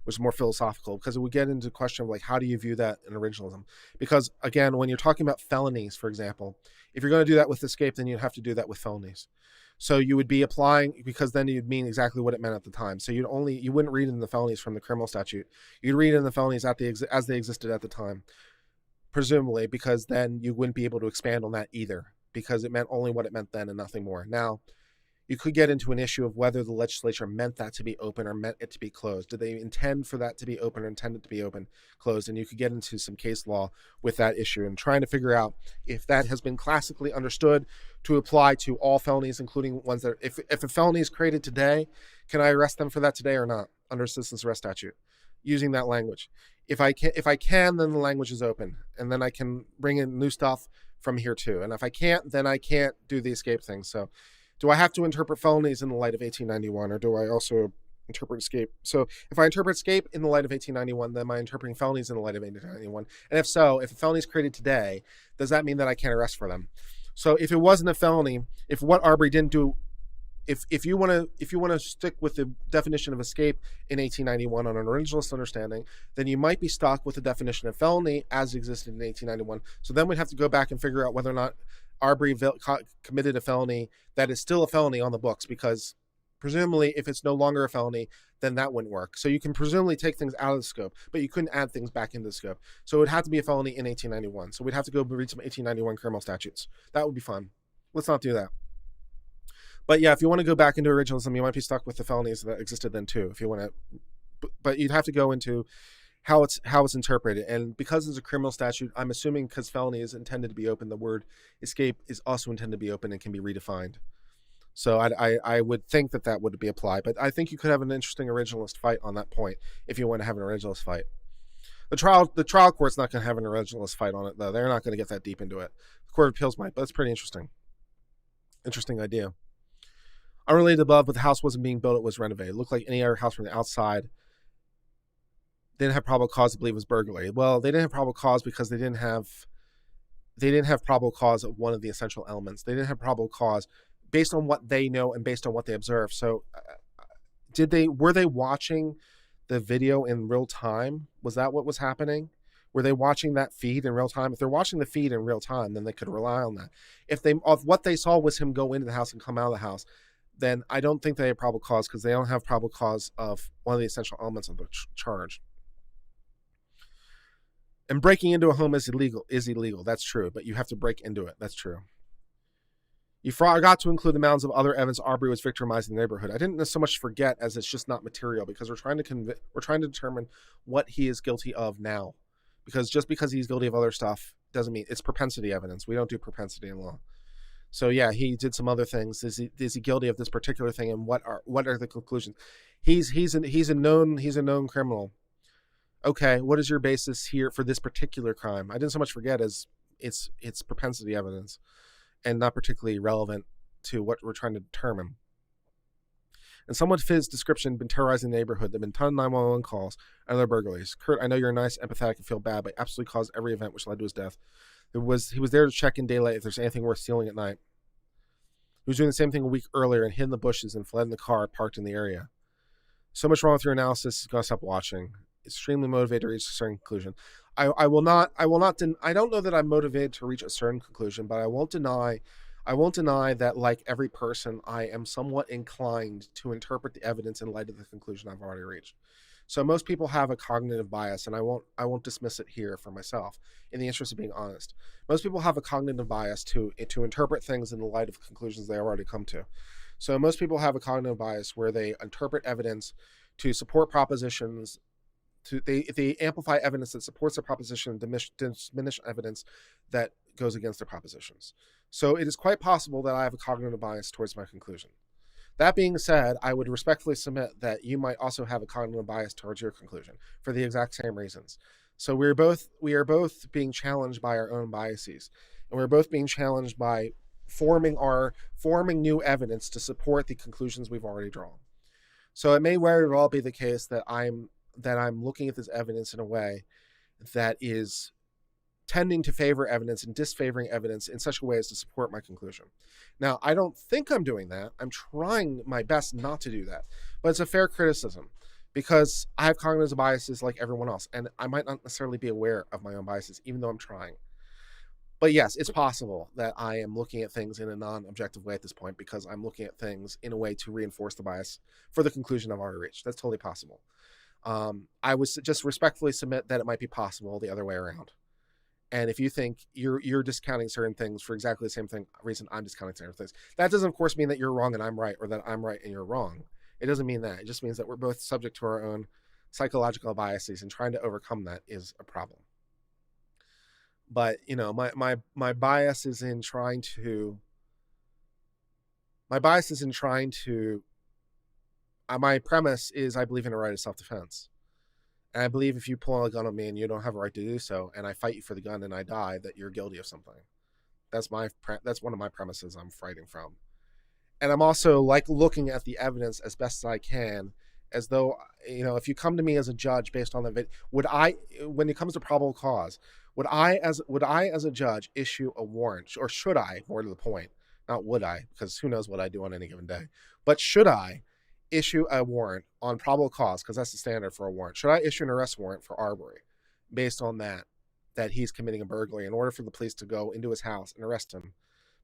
which is more philosophical, because it would get into the question of like, how do you view that in originalism? Because again, when you're talking about felonies, for example, if you're going to do that with escape, then you'd have to do that with felonies. So you would be applying, because then you'd mean exactly what it meant at the time. So you wouldn't read in the felonies from the criminal statute. You'd read in the felonies as they existed at the time, presumably, because then you wouldn't be able to expand on that either, because it meant only what it meant then and nothing more. Now, you could get into an issue of whether the legislature meant that to be open or meant it to be closed. Did they intend for that to be open or intend it to be open, closed? And you could get into some case law with that issue and trying to figure out if that has been classically understood to apply to all felonies, including ones that if a felony is created today, can I arrest them for that today or not under citizen's arrest statute using that language? If I can, then the language is open, and then I can bring in new stuff from here too. And if I can't, then I can't do the escape thing. So do I have to interpret felonies in the light of 1891, or do I also interpret escape? So if I interpret escape in the light of 1891, then am I interpreting felonies in the light of 1891? And if so, if a felony is created today, does that mean that I can't arrest for them? So if it wasn't a felony, if what Arbery didn't do, if you want to stick with the definition of escape in 1891 on an originalist understanding, then you might be stuck with the definition of felony as existed in 1891. So then we'd have to go back and figure out whether or not Arbery committed a felony that is still a felony on the books, because presumably if it's no longer a felony, then that wouldn't work. So you can presumably take things out of the scope, but you couldn't add things back into the scope. So it would have to be a felony in 1891. So we'd have to go read some 1891 criminal statutes. That would be fun. Let's not do that. But yeah, if you want to go back into originalism, you might be stuck with the felonies that existed then too. If you want to, but you'd have to go into how it's interpreted. And because it's a criminal statute, I'm assuming because felony is intended to be open, the word escape is also intended to be open and can be redefined. So I would think that would be applied. But I think you could have an interesting originalist fight on that point if you want to have an originalist fight. The trial court's not going to have an originalist fight on it, though. They're not going to get that deep into it. The Court of Appeals might, but it's pretty interesting. Interesting idea. Unrelated above, but the house wasn't being built, it was renovated. It looked like any other house from the outside. They didn't have probable cause to believe it was burglary. Well, they didn't have probable cause because they didn't have probable cause of one of the essential elements. They didn't have probable cause based on what they know and based on what they observed. So were they watching the video in real time? Was that what was happening? Were they watching that feed in real time? If they're watching the feed in real time, then they could rely on that. If what they saw was him go into the house and come out of the house, then I don't think they have probable cause, because they don't have probable cause of one of the essential elements of the charge. And breaking into a home is illegal. That's true, but you have to break into it. That's true. You forgot to include the mounds of other evidence Arbery was victimized in the neighborhood. I didn't so much forget as it's just not material, because we're trying to determine what he is guilty of now. Because just because he's guilty of other stuff doesn't mean it's propensity evidence. We don't do propensity in law. So yeah, he did some other things. Is he guilty of this particular thing, and what are the conclusions? He's a known criminal. Okay, what is your basis here for this particular crime? I didn't so much forget as it's propensity evidence, and not particularly relevant to what we're trying to determine. And someone fit his description been terrorizing the neighborhood. There've been ton of 911 calls and other burglaries. Kurt, I know you're nice, empathetic, and feel bad, but absolutely caused every event which led to his death. He was there to check in daylight if there's anything worth stealing at night. He was doing the same thing a week earlier and hid in the bushes and fled in the car parked in the area. So much wrong with your analysis. He's gonna stop watching. Extremely motivated to reach a certain conclusion. I don't know that I'm motivated to reach a certain conclusion, but I won't deny that, like every person, I am somewhat inclined to interpret the evidence in light of the conclusion I've already reached. So most people have a cognitive bias, and I won't dismiss it here for myself, in the interest of being honest. Most people have a cognitive bias to interpret things in the light of conclusions they already come to. So most people have a cognitive bias where they interpret evidence to support propositions. They amplify evidence that supports their proposition and diminish evidence that goes against their propositions. So it is quite possible that I have a cognitive bias towards my conclusion. That being said, I would respectfully submit that you might also have a cognitive bias towards your conclusion for the exact same reasons. So we are both being challenged by our own biases, and we're both being challenged by forming new evidence to support the conclusions we've already drawn. So it may very well be the case that I'm looking at this evidence in a way that is tending to favor evidence and disfavoring evidence in such a way as to support my conclusion. Now, I don't think I'm doing that. I'm trying my best not to do that. But it's a fair criticism, because I have cognitive biases like everyone else, and I might not necessarily be aware of my own biases, even though I'm trying. But yes, it's possible that I am looking at things in a non-objective way at this point, because I'm looking at things in a way to reinforce the bias for the conclusion I've already reached. That's totally possible. I would just respectfully submit that it might be possible the other way around. And if you think you're discounting certain things for exactly the same reason I'm discounting certain things, that doesn't, of course, mean that you're wrong and I'm right, or that I'm right and you're wrong. It doesn't mean that. It just means that we're both subject to our own psychological biases, and trying to overcome that is a problem. But my bias is in trying to. My premise is I believe in a right of self-defense. And I believe if you pull a gun on me and you don't have a right to do so, and I fight you for the gun and I die, that you're guilty of something. That's one of my premises I'm fighting from. And I'm also looking at the evidence as best as I can, as though, if you come to me as a judge based on the when it comes to probable cause, would I as a judge issue a warrant, or should I, more to the point, not would I, because who knows what I do on any given day, but should I issue a warrant on probable cause, because that's the standard for a warrant? Should I issue an arrest warrant for Arbery based on that he's committing a burglary, in order for the police to go into his house and arrest him,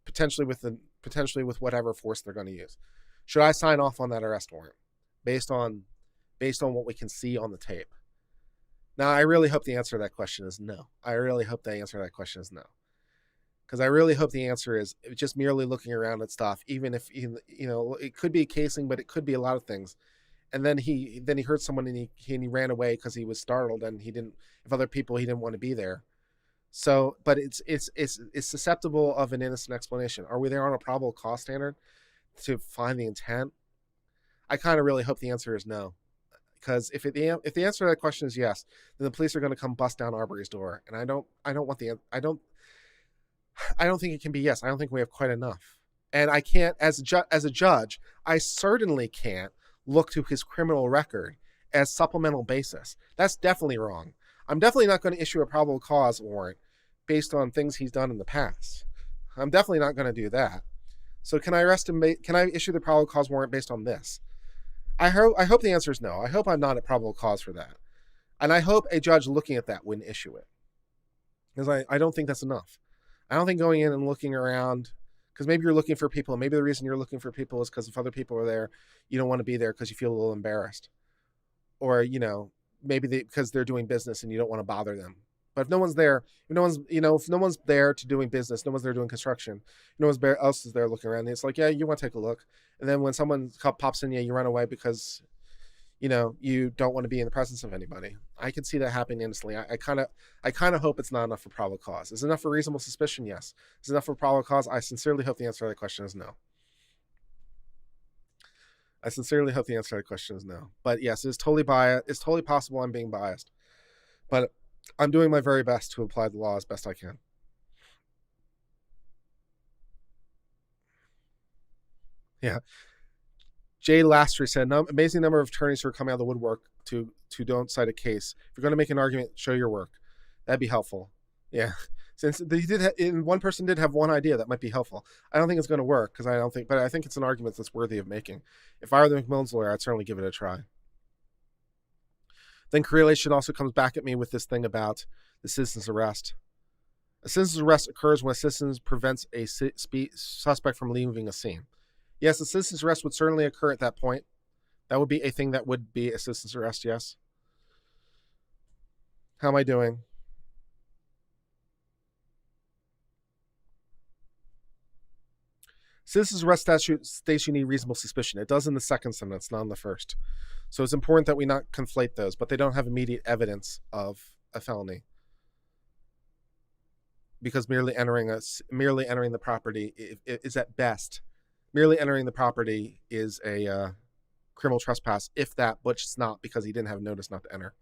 potentially with whatever force they're going to use? Should I sign off on that arrest warrant based on what we can see on the tape? Now, I really hope the answer to that question is no. Because I really hope the answer is just merely looking around at stuff, even if, it could be a casing, but it could be a lot of things. And then he heard someone and he ran away because he was startled, and he didn't want to be there. So, but it's susceptible of an innocent explanation. Are we there on a probable cause standard to find the intent? I kind of really hope the answer is no. Because if the answer to that question is yes, then the police are going to come bust down Arbery's door. And I don't think it can be yes. I don't think we have quite enough. And I can't, as a judge, I certainly can't look to his criminal record as supplemental basis. That's definitely wrong. I'm definitely not going to issue a probable cause warrant based on things he's done in the past. I'm definitely not going to do that. So can I arrest him? Can I issue the probable cause warrant based on this? I hope the answer is no. I hope I'm not at probable cause for that. And I hope a judge looking at that wouldn't issue it. Because I don't think that's enough. I don't think going in and looking around, because maybe you're looking for people. Maybe the reason you're looking for people is because if other people are there, you don't want to be there because you feel a little embarrassed. Or, maybe because they're doing business and you don't want to bother them. But if no one's there, if no one's there to doing business, no one's there doing construction, no one's else is there looking around. And it's like, yeah, you want to take a look. And then when someone pops in, yeah, you run away because you don't want to be in the presence of anybody. I can see that happening instantly. I kind of hope it's not enough for probable cause. Is it enough for reasonable suspicion? Yes. Is it enough for probable cause? I sincerely hope the answer to that question is no. But yes, it's totally biased. It's totally possible I'm being biased. But I'm doing my very best to apply the law as best I can. Yeah. Jay Lastry said, amazing number of attorneys who are coming out of the woodwork to don't cite a case. If you're going to make an argument, show your work. That'd be helpful. Yeah. Since one person did have one idea that might be helpful. I don't think it's going to work but I think it's an argument that's worthy of making. If I were the McMillan's lawyer, I'd certainly give it a try. Then correlation also comes back at me with this thing about the citizen's arrest. A citizen's arrest occurs when a citizen prevents a suspect from leaving a scene. Yes, a citizen's arrest would certainly occur at that point. That would be a thing that would be a citizen's arrest, yes. How am I doing? Citizen's arrest statute states you need reasonable suspicion. It does in the second sentence, not in the first. So it's important that we not conflate those, but they don't have immediate evidence of a felony. Because merely entering the property is at best. Merely entering the property is a criminal trespass, if that, but it's not because he didn't have notice not to enter.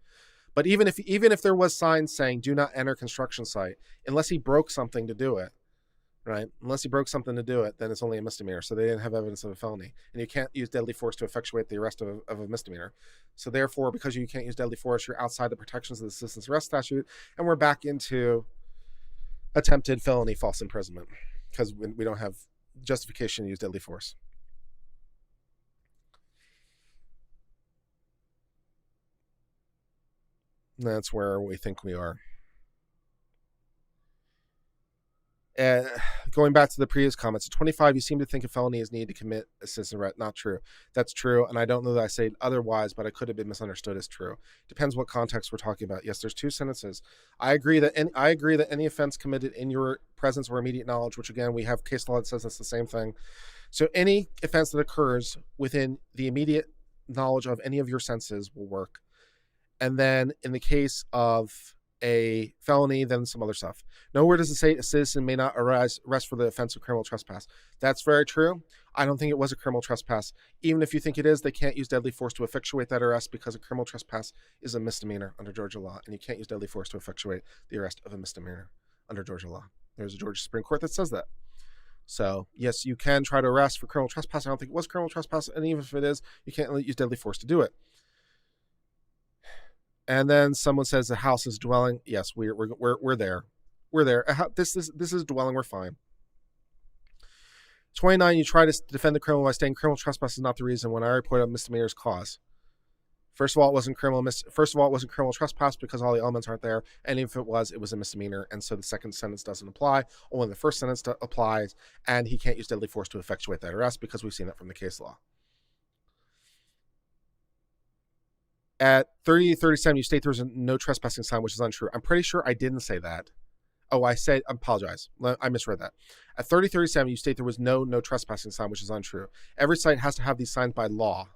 But even if there was signs saying do not enter construction site, unless he broke something to do it, right? Unless he broke something to do it, then it's only a misdemeanor. So they didn't have evidence of a felony, and you can't use deadly force to effectuate the arrest of a misdemeanor. So therefore, because you can't use deadly force, you're outside the protections of the citizen's arrest statute, and we're back into attempted felony false imprisonment because we don't have justification to use deadly force. And that's where we think we are. Going back to the previous comments, at 25, you seem to think a felony is needed to commit a citizen arrest. Not true. That's true, and I don't know that I say otherwise, but I could have been misunderstood as true. Depends what context we're talking about. Yes, there's two sentences. I agree that any offense committed in your presence or immediate knowledge, which again we have case law that says that's the same thing. So any offense that occurs within the immediate knowledge of any of your senses will work. And then in the case of a felony, then some other stuff. Nowhere does it say a citizen may not arrest for the offense of criminal trespass. That's very true. I don't think it was a criminal trespass. Even if you think it is, they can't use deadly force to effectuate that arrest because a criminal trespass is a misdemeanor under Georgia law, and you can't use deadly force to effectuate the arrest of a misdemeanor under Georgia law. There's a Georgia Supreme Court that says that. So, yes, you can try to arrest for criminal trespass. I don't think it was criminal trespass, and even if it is, you can't use deadly force to do it. And then someone says the house is dwelling. Yes, we're there. We're there. This is dwelling. We're fine. 29. You try to defend the criminal by saying criminal trespass is not the reason when I report a misdemeanor's cause. First of all, it wasn't criminal trespass because all the elements aren't there, and if it was a misdemeanor, and so the second sentence doesn't apply. Only the first sentence applies, and he can't use deadly force to effectuate that arrest because we've seen that from the case law. At 30-37, you state there was a no trespassing sign, which is untrue. I'm pretty sure I didn't say that. Oh, I apologize. I misread that. At 30-37, you state there was no trespassing sign, which is untrue. Every site has to have these signs by law.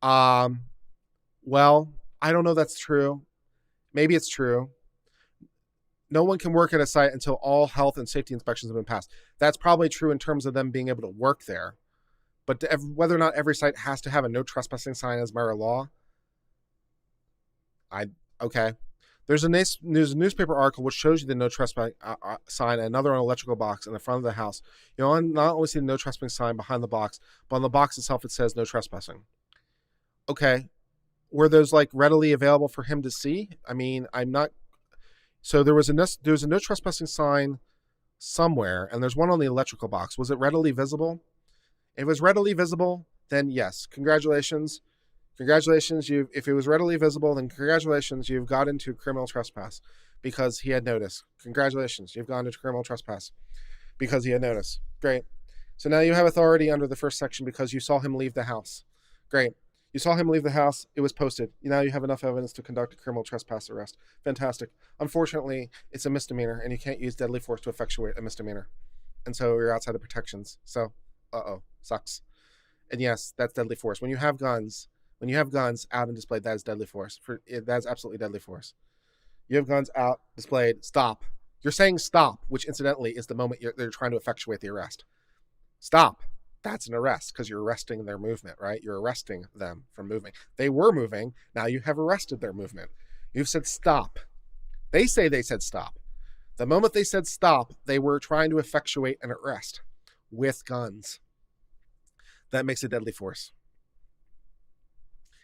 Well, I don't know that's true. Maybe it's true. No one can work at a site until all health and safety inspections have been passed. That's probably true in terms of them being able to work there. But whether or not every site has to have a no trespassing sign as matter of law, okay. There's a newspaper article which shows you the no trespassing sign and another on an electrical box in the front of the house. You not only see the no trespassing sign behind the box, but on the box itself it says no trespassing. Okay. Were those like readily available for him to see? I mean, I'm not. So there was a no trespassing sign somewhere, and there's one on the electrical box. Was it readily visible? If it was readily visible, then yes, congratulations. Congratulations, if it was readily visible, then congratulations, you've got into criminal trespass because he had notice. Congratulations, you've gone into criminal trespass because he had notice. Great. So now you have authority under the first section because you saw him leave the house. Great. You saw him leave the house. It was posted. Now you have enough evidence to conduct a criminal trespass arrest. Fantastic. Unfortunately, it's a misdemeanor, and you can't use deadly force to effectuate a misdemeanor. And so you're outside the protections. So, sucks. And yes, that's deadly force. When you have guns out and displayed, that is deadly force. That is absolutely deadly force. You have guns out, displayed, stop. You're saying stop, which incidentally is the moment they're trying to effectuate the arrest. Stop. That's an arrest because you're arresting their movement, right? You're arresting them from moving. They were moving. Now you have arrested their movement. You've said stop. They say they said stop. The moment they said stop, they were trying to effectuate an arrest with guns. That makes it deadly force.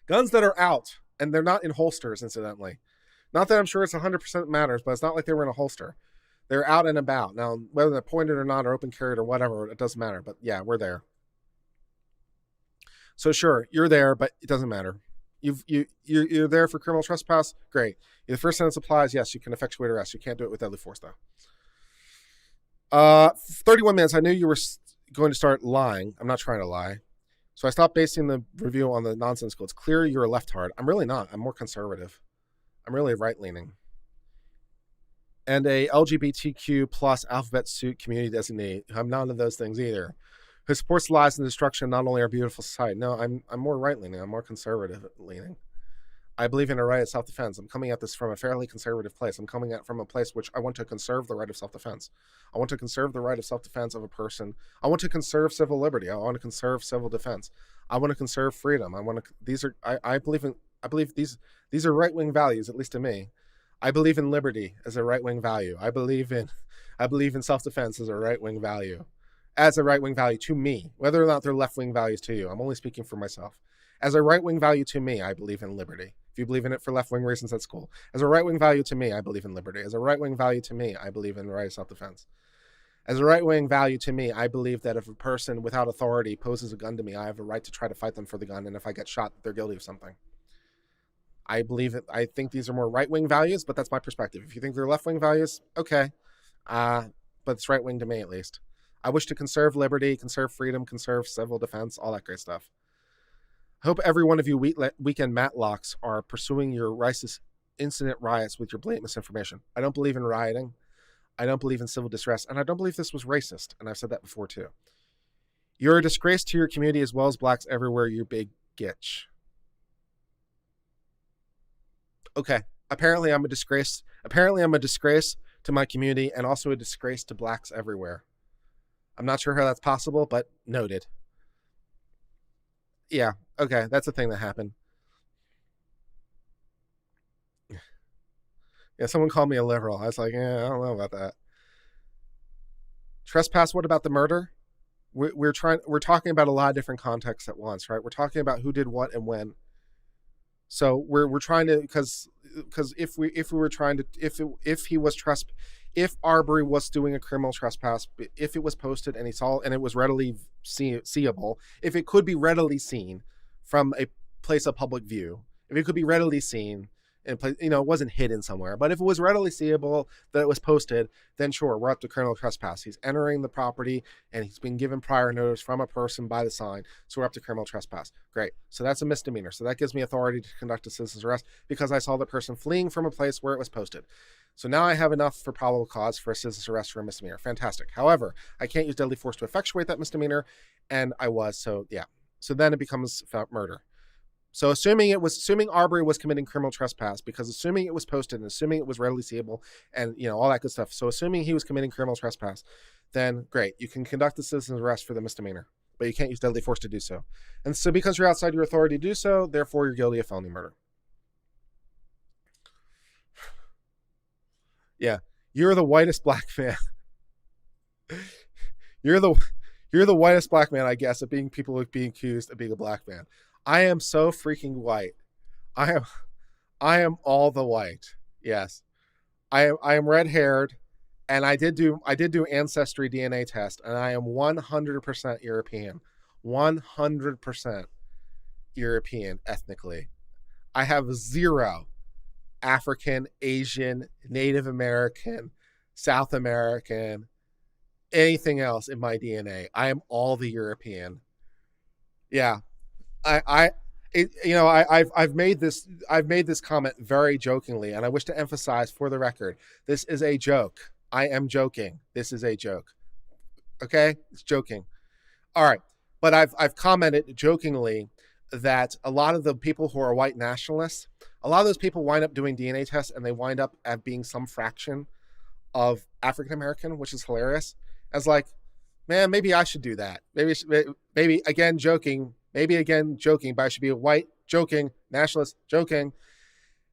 Guns that are out, and they're not in holsters, incidentally. Not that I'm sure it's 100% matters, but it's not like they were in a holster. They're out and about. Now, whether they're pointed or not, or open carried or whatever, it doesn't matter. But yeah, we're there. So sure, you're there, but it doesn't matter. You're there for criminal trespass. Great. The first sentence applies. Yes, you can effectuate arrest. You can't do it with deadly force, though. 31 minutes. I knew you were going to start lying. I'm not trying to lie. So I stopped basing the review on the nonsense goal. It's clear you're a left-hard. I'm really not. I'm more conservative. I'm really right-leaning. And a LGBTQ plus alphabet soup community designee. I'm none of those things either. Who supports the lies and destruction of not only our beautiful society. No, I'm more right-leaning. I'm more conservative-leaning. I believe in a right of self-defense. I'm coming at this from a fairly conservative place. I'm coming at from a place which I want to conserve the right of self-defense. I want to conserve the right of self-defense of a person. I want to conserve civil liberty. I want to conserve civil defense. I want to conserve freedom. I believe these are right-wing values, at least to me. I believe in liberty as a right-wing value. I believe in self-defense as a right-wing value. As a right-wing value to me, whether or not they're left-wing values to you. I'm only speaking for myself. As a right-wing value to me, I believe in liberty. If you believe in it for left-wing reasons, that's cool. As a right-wing value to me, I believe in liberty. As a right-wing value to me, I believe in the right of self-defense. As a right-wing value to me, I believe that if a person without authority poses a gun to me, I have a right to try to fight them for the gun, and if I get shot, they're guilty of something. I believe it. I think these are more right-wing values, but that's my perspective. If you think they're left-wing values, okay. But it's right-wing to me, at least. I wish to conserve liberty, conserve freedom, conserve civil defense, all that great stuff. I hope every one of you weekend Matlocks are pursuing your racist incident riots with your blatant misinformation. I don't believe in rioting. I don't believe in civil distress, and I don't believe this was racist, and I've said that before too. You're a disgrace to your community as well as blacks everywhere, you big gitch. Okay, apparently I'm a disgrace. Apparently I'm a disgrace to my community and also a disgrace to blacks everywhere. I'm not sure how that's possible, but noted. Yeah, okay, that's a thing that happened. Yeah, someone called me a liberal. I was like, I don't know about that. Trespass, what about the murder? We're talking about a lot of different contexts at once, right? We're talking about who did what and when. So we're trying to, because if Arbery was doing a criminal trespass, if it was posted and he saw and it was readily seeable, if it could be readily seen from a place of public view, if it could be readily seen and it wasn't hidden somewhere, but if it was readily seeable that it was posted, then sure, we're up to criminal trespass. He's entering the property and he's been given prior notice from a person by the sign, so we're up to criminal trespass. Great. So that's a misdemeanor. So that gives me authority to conduct a citizen's arrest because I saw the person fleeing from a place where it was posted. So now I have enough for probable cause for a citizen's arrest for a misdemeanor. Fantastic. However, I can't use deadly force to effectuate that misdemeanor, and I was, so yeah. So then it becomes murder. So assuming Arbery was committing criminal trespass, because assuming it was posted and assuming it was readily seeable and all that good stuff. So assuming he was committing criminal trespass, then great, you can conduct the citizen's arrest for the misdemeanor, but you can't use deadly force to do so. And so because you're outside your authority to do so, therefore you're guilty of felony murder. Yeah, you're the whitest black man. You're the whitest black man, I guess, of being accused of being a black man. I am so freaking white. I am all the white. Yes, I am red haired, and I did do ancestry DNA test, and I am 100% European. 100%. European ethnically. I have 0 African, Asian, Native American, South American, anything else in my DNA. I am all the European. Yeah, I I've made this comment very jokingly, and I wish to emphasize for the record, this is a joke. I am joking. This is a joke. Okay, it's joking. All right, but I've commented jokingly that a lot of the people who are white nationalists, a lot of those people wind up doing DNA tests, and they wind up at being some fraction of African American, which is hilarious. As like, man, maybe I should do that. Maybe again joking. Maybe again joking, but I should be a white joking nationalist joking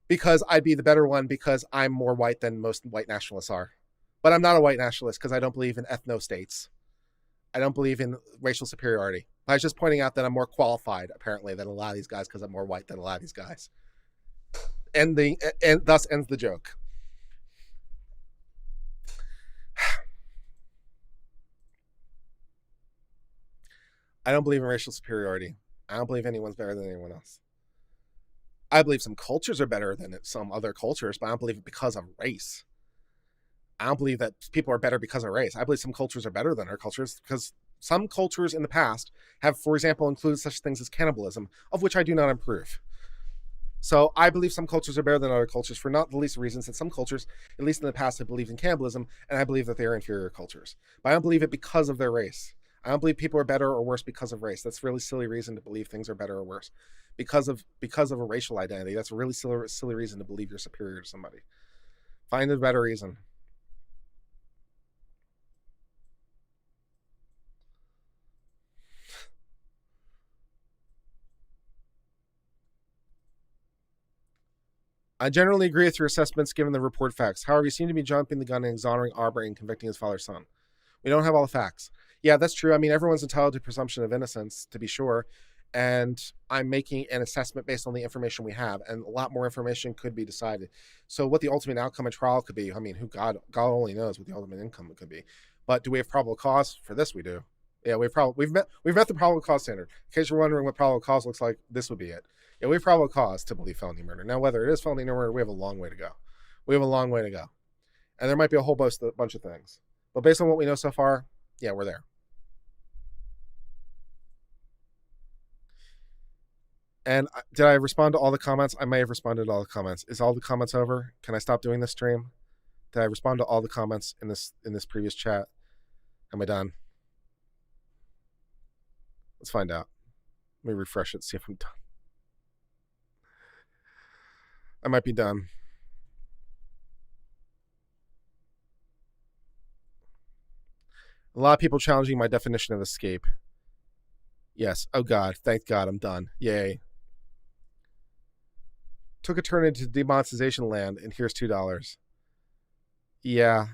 because I'd be the better one because I'm more white than most white nationalists are. But I'm not a white nationalist because I don't believe in ethno-states. I don't believe in racial superiority. I was just pointing out that I'm more qualified, apparently, than a lot of these guys because I'm more white than a lot of these guys. And thus ends the joke. I don't believe in racial superiority. I don't believe anyone's better than anyone else. I believe some cultures are better than some other cultures, but I don't believe it because of race. I don't believe that people are better because of race. I believe some cultures are better than our cultures because some cultures in the past have, for example, included such things as cannibalism, of which I do not approve. So I believe some cultures are better than other cultures for not the least reasons that some cultures, at least in the past, have believed in cannibalism, and I believe that they are inferior cultures. But I don't believe it because of their race. I don't believe people are better or worse because of race. That's a really silly reason to believe things are better or worse. Because of a racial identity, that's a really silly reason to believe you're superior to somebody. Find a better reason. I generally agree with your assessments given the report facts. However, you seem to be jumping the gun and exonerating Arbery and convicting his father's son. We don't have all the facts. Yeah, that's true. I mean, everyone's entitled to presumption of innocence, to be sure. And I'm making an assessment based on the information we have, and a lot more information could be decided. So what the ultimate outcome of trial could be, I mean, God only knows what the ultimate income could be. But do we have probable cause? For this, we do. Yeah, we've met the probable cause standard. In case you're wondering what probable cause looks like, this would be it. Yeah, we have probable cause to believe felony murder. Now, whether it is felony murder, we have a long way to go. And there might be a whole bunch of things. But based on what we know so far, yeah, we're there. And did I respond to all the comments? I may have responded to all the comments. Is all the comments over? Can I stop doing this stream? Did I respond to all the comments in this previous chat? Am I done? Let's find out. Let me refresh it, see if I'm done. I might be done. A lot of people challenging my definition of escape. Yes. Oh God. Thank God I'm done. Yay. Took a turn into demonetization land, and here's $2. Yeah,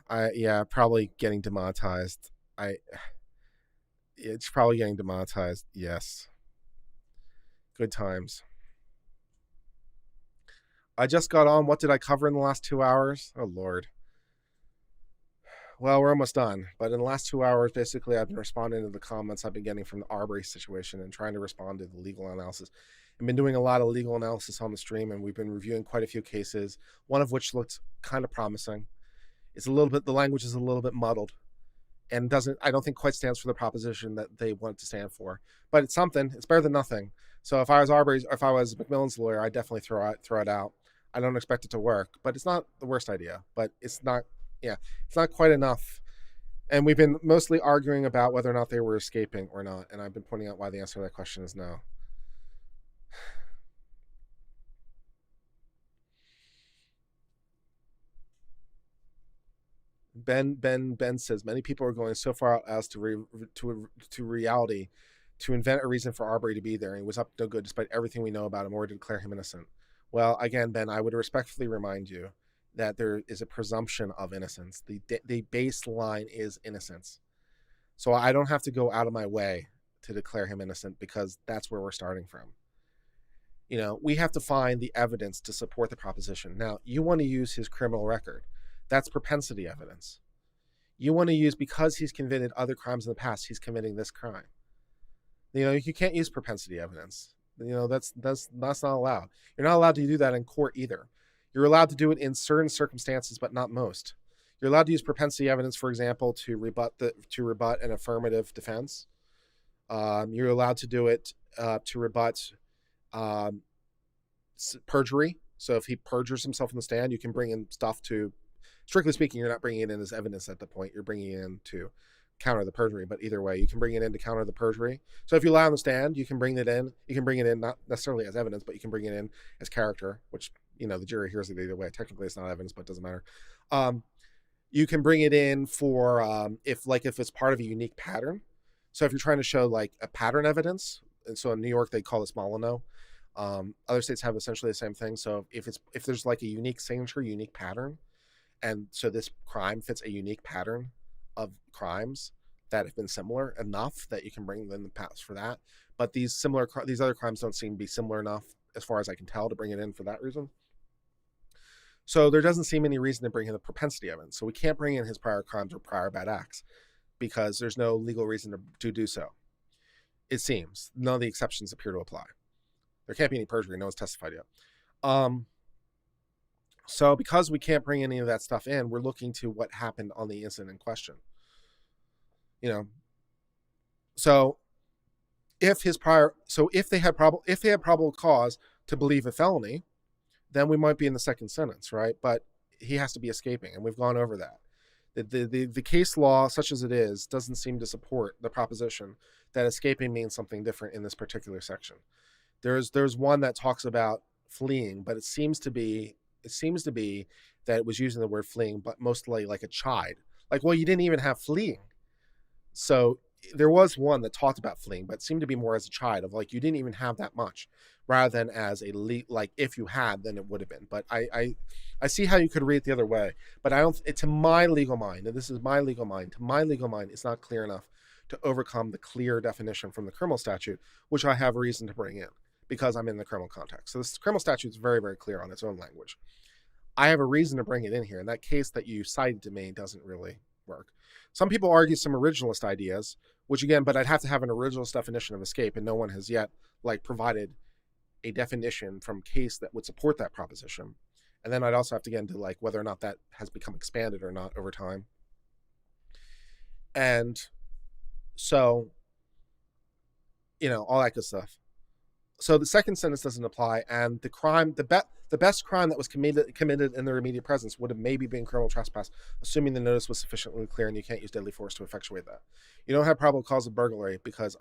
probably getting demonetized. It's probably getting demonetized. Yes. Good times. I just got on. What did I cover in the last 2 hours? Oh Lord. Well, we're almost done. But in the last 2 hours, basically, I've been responding to the comments I've been getting from the Arbery situation and trying to respond to the legal analysis. I've been doing a lot of legal analysis on the stream, and we've been reviewing quite a few cases, one of which looked kind of promising. The language is a little bit muddled and I don't think quite stands for the proposition that they want it to stand for. But it's something. It's better than nothing. So if I was McMillan's lawyer, I'd definitely throw it out. I don't expect it to work, but it's not the worst idea. But it's not quite enough. And we've been mostly arguing about whether or not they were escaping or not. And I've been pointing out why the answer to that question is no. Ben says many people are going so far out as to reality to invent a reason for Arbery to be there, and he was up to no good despite everything we know about him, or to declare him innocent. Well, again, Ben, I would respectfully remind you that there is a presumption of innocence. The baseline is innocence. So I don't have to go out of my way to declare him innocent because that's where we're starting from. We have to find the evidence to support the proposition. Now, you want to use his criminal record. That's propensity evidence. You want to use, because he's committed other crimes in the past, he's committing this crime. You can't use propensity evidence. That's not allowed. You're not allowed to do that in court either. You're allowed to do it in certain circumstances, but not most. You're allowed to use propensity evidence, for example, to rebut an affirmative defense. You're allowed to do it to rebut um, perjury. So if he perjures himself in the stand, you can bring in stuff to. Strictly speaking, you're not bringing it in as evidence at the point. You're bringing it in to counter the perjury. But either way, you can bring it in to counter the perjury. So if you lie on the stand, you can bring it in. You can bring it in not necessarily as evidence, but you can bring it in as character, which the jury hears it either way. Technically, it's not evidence, but it doesn't matter. You can bring it in for if it's part of a unique pattern. So if you're trying to show like a pattern evidence, and so in New York they call this Molyneux. Other states have essentially the same thing. So if there's like a unique signature, unique pattern, and so this crime fits a unique pattern of crimes that have been similar enough that you can bring them in the past for that. But these other crimes don't seem to be similar enough, as far as I can tell, to bring it in for that reason. So there doesn't seem any reason to bring in the propensity evidence. So we can't bring in his prior crimes or prior bad acts because there's no legal reason to do so. It seems none of the exceptions appear to apply. There can't be any perjury. No one's testified yet. So because we can't bring any of that stuff in, we're looking to what happened on the incident in question. So if they had probable cause to believe a felony, then we might be in the second sentence, right? But he has to be escaping, and we've gone over that. The case law, such as it is, doesn't seem to support the proposition that escaping means something different in this particular section. There's one that talks about fleeing, but it seems to be that it was using the word fleeing, but mostly like a chide. Like, well, you didn't even have fleeing. So there was one that talked about fleeing, but it seemed to be more as a chide of like, you didn't even have that much, rather than as like if you had, then it would have been. But I see how you could read it the other way, but I don't. To my legal mind, and this is my legal mind, it's not clear enough to overcome the clear definition from the criminal statute, which I have a reason to bring in because I'm in the criminal context. So this criminal statute is very, very clear on its own language. I have a reason to bring it in here, and that case that you cited to me doesn't really work. Some people argue some originalist ideas, which again, but I'd have to have an originalist definition of escape, and no one has yet provided a definition from case that would support that proposition. And then I'd also have to get into whether or not that has become expanded or not over time. And so, all that good stuff. So the second sentence doesn't apply, and the best crime that was committed in their immediate presence would have maybe been criminal trespass, assuming the notice was sufficiently clear and you can't use deadly force to effectuate that. You don't have probable cause of burglary because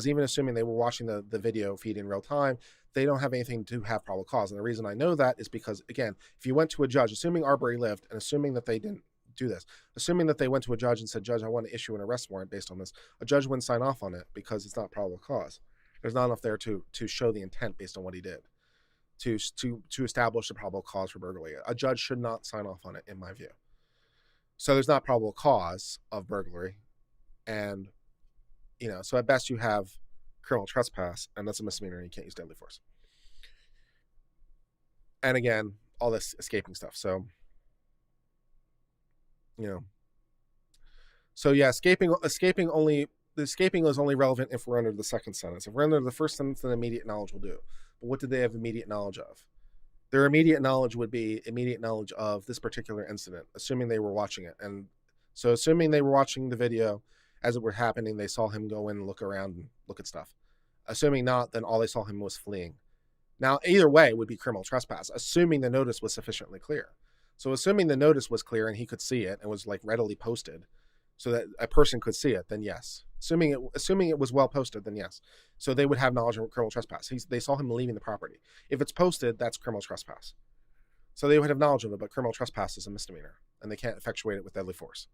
even assuming they were watching the video feed in real time, they don't have anything to have probable cause. And the reason I know that is because, again, if you went to a judge, assuming Arbery lived, and assuming that they didn't do this, assuming that they went to a judge and said, "Judge, I want to issue an arrest warrant based on this," a judge wouldn't sign off on it because it's not probable cause. There's not enough there to show the intent based on what he did to establish the probable cause for burglary. A judge should not sign off on it, in my view. So there's not probable cause of burglary, and so at best you have criminal trespass, and that's a misdemeanor, and you can't use deadly force. And again, all this escaping stuff. So so yeah, escaping is only relevant if we're under the second sentence. If we're under the first sentence, then immediate knowledge will do. But what did they have immediate knowledge of? Their immediate knowledge would be immediate knowledge of this particular incident, assuming they were watching it. And so assuming they were watching the video as it were happening, they saw him go in and look around and look at stuff. Assuming not, then all they saw him was fleeing. Now, either way would be criminal trespass, assuming the notice was sufficiently clear. So assuming the notice was clear and he could see it and was readily posted so that a person could see it, then yes. Assuming it was well posted, then yes. So they would have knowledge of criminal trespass. They saw him leaving the property. If it's posted, that's criminal trespass. So they would have knowledge of it, but criminal trespass is a misdemeanor, and they can't effectuate it with deadly force.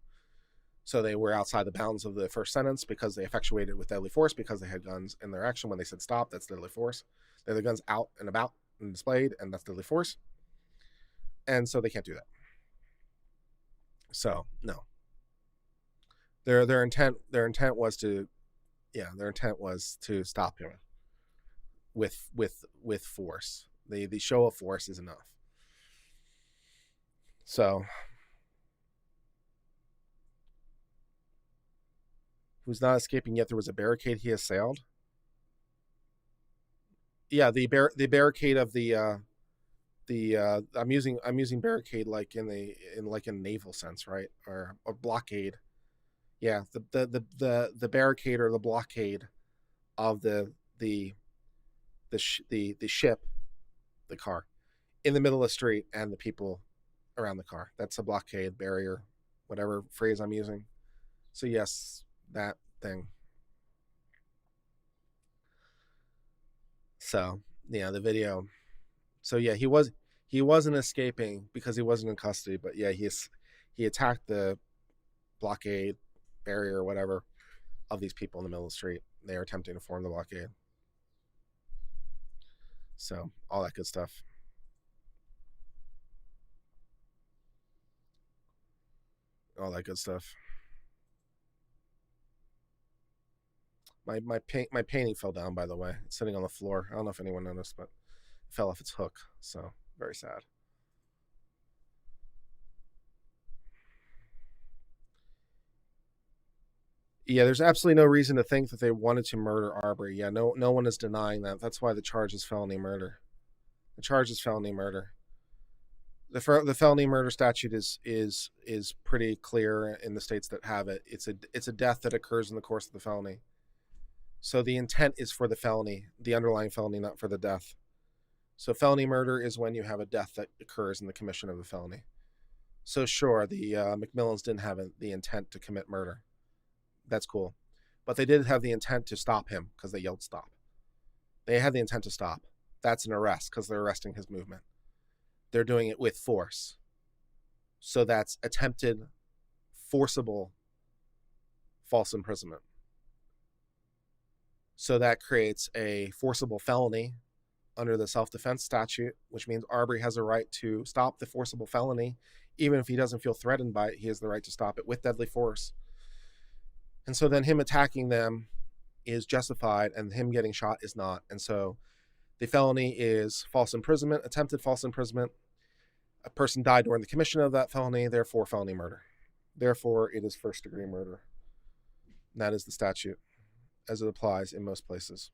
So they were outside the bounds of the first sentence because they effectuated it with deadly force because they had guns in their action. When they said stop, that's deadly force. They had the guns out and about and displayed, and that's deadly force. And so they can't do that. So no. Their intent was to stop him with force. The show of force is enough. So who's not escaping yet? There was a barricade he assailed. Yeah, the barricade of the I'm using barricade like in naval sense, right? Or blockade. Yeah, the barricade or the blockade of the ship, the car, in the middle of the street, and the people around the car. That's a blockade, barrier, whatever phrase I'm using. So yes, that thing. So yeah, the video. So yeah, he wasn't escaping because he wasn't in custody, but yeah, he attacked the blockade, barrier, or whatever, of these people in the middle of the street. They were attempting to form the blockade. So all that good stuff. All that good stuff. My painting fell down, by the way. It's sitting on the floor. I don't know if anyone noticed, but it fell off its hook. So very sad. Yeah, there's absolutely no reason to think that they wanted to murder Arbery. Yeah, no one is denying that. That's why the charge is felony murder. The charge is felony murder. The felony murder statute is pretty clear in the states that have it. It's a death that occurs in the course of the felony. So the intent is for the felony, the underlying felony, not for the death. So felony murder is when you have a death that occurs in the commission of a felony. So sure, the McMillans didn't have the intent to commit murder. That's cool. But they did have the intent to stop him because they yelled stop. They had the intent to stop. That's an arrest because they're arresting his movement. They're doing it with force. So that's attempted forcible false imprisonment. So that creates a forcible felony under the self-defense statute, which means Arbery has a right to stop the forcible felony. Even if he doesn't feel threatened by it, he has the right to stop it with deadly force. And so then him attacking them is justified and him getting shot is not. And so the felony is false imprisonment, attempted false imprisonment. A person died during the commission of that felony, therefore felony murder. Therefore, it is first-degree murder. And that is the statute as it applies in most places.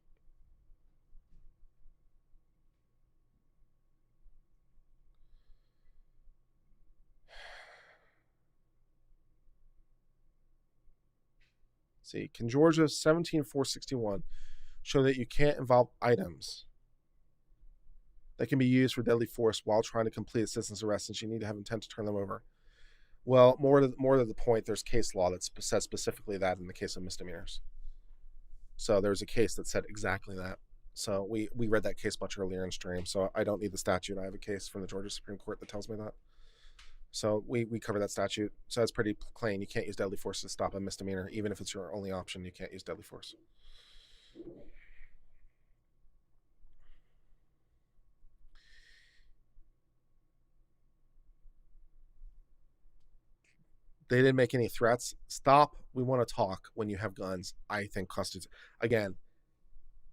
See, can Georgia 17461 show that you can't involve items that can be used for deadly force while trying to complete a citizen's arrest, since you need to have intent to turn them over? Well, more to the point, there's case law that says specifically that in the case of misdemeanors. So there's a case that said exactly that. So we read that case much earlier in stream. So I don't need the statute. I have a case from the Georgia Supreme Court that tells me that. So we cover that statute. So it's pretty plain. You can't use deadly force to stop a misdemeanor, even if it's your only option. You can't use deadly force. They didn't make any threats. Stop. We want to talk when you have guns. I think constitutes again.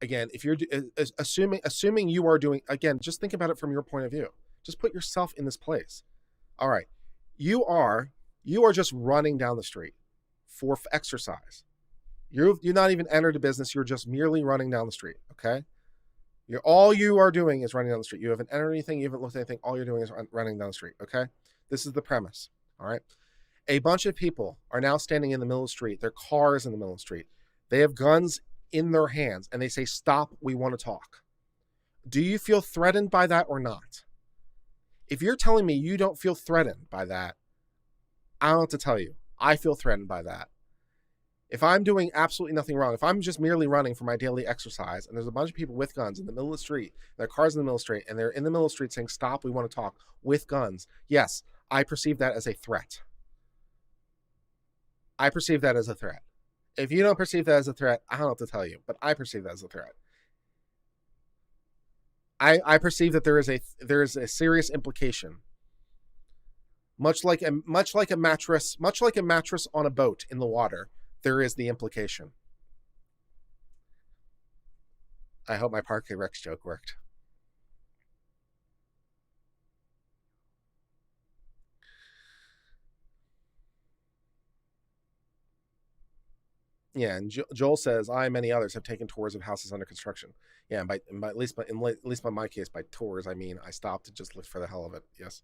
If you're assuming you are doing, again, just think about it from your point of view. Just put yourself in this place. All right, you are just running down the street for exercise. You're not even entered a business. You're just merely running down the street. Okay. All you are doing is running down the street. You haven't entered anything. You haven't looked at anything. All you're doing is running down the street. Okay. This is the premise. All right. A bunch of people are now standing in the middle of the street. Their car is in the middle of the street. They have guns in their hands and they say, stop, we want to talk. Do you feel threatened by that or not? If you're telling me you don't feel threatened by that, I don't have to tell you. I feel threatened by that. If I'm doing absolutely nothing wrong, if I'm just merely running for my daily exercise and there's a bunch of people with guns in the middle of the street, their cars in the middle of the street, and they're in the middle of the street saying, stop, we want to talk with guns, yes, I perceive that as a threat. I perceive that as a threat. If you don't perceive that as a threat, I don't know what to tell you, but I perceive that as a threat. I perceive that there is a serious implication. Much like a mattress on a boat in the water, there is the implication. I hope my Parquet Rex joke worked. Yeah, and Joel says, I and many others have taken tours of houses under construction. Yeah, and at least by my case, by tours, I mean I stopped to just look for the hell of it. Yes.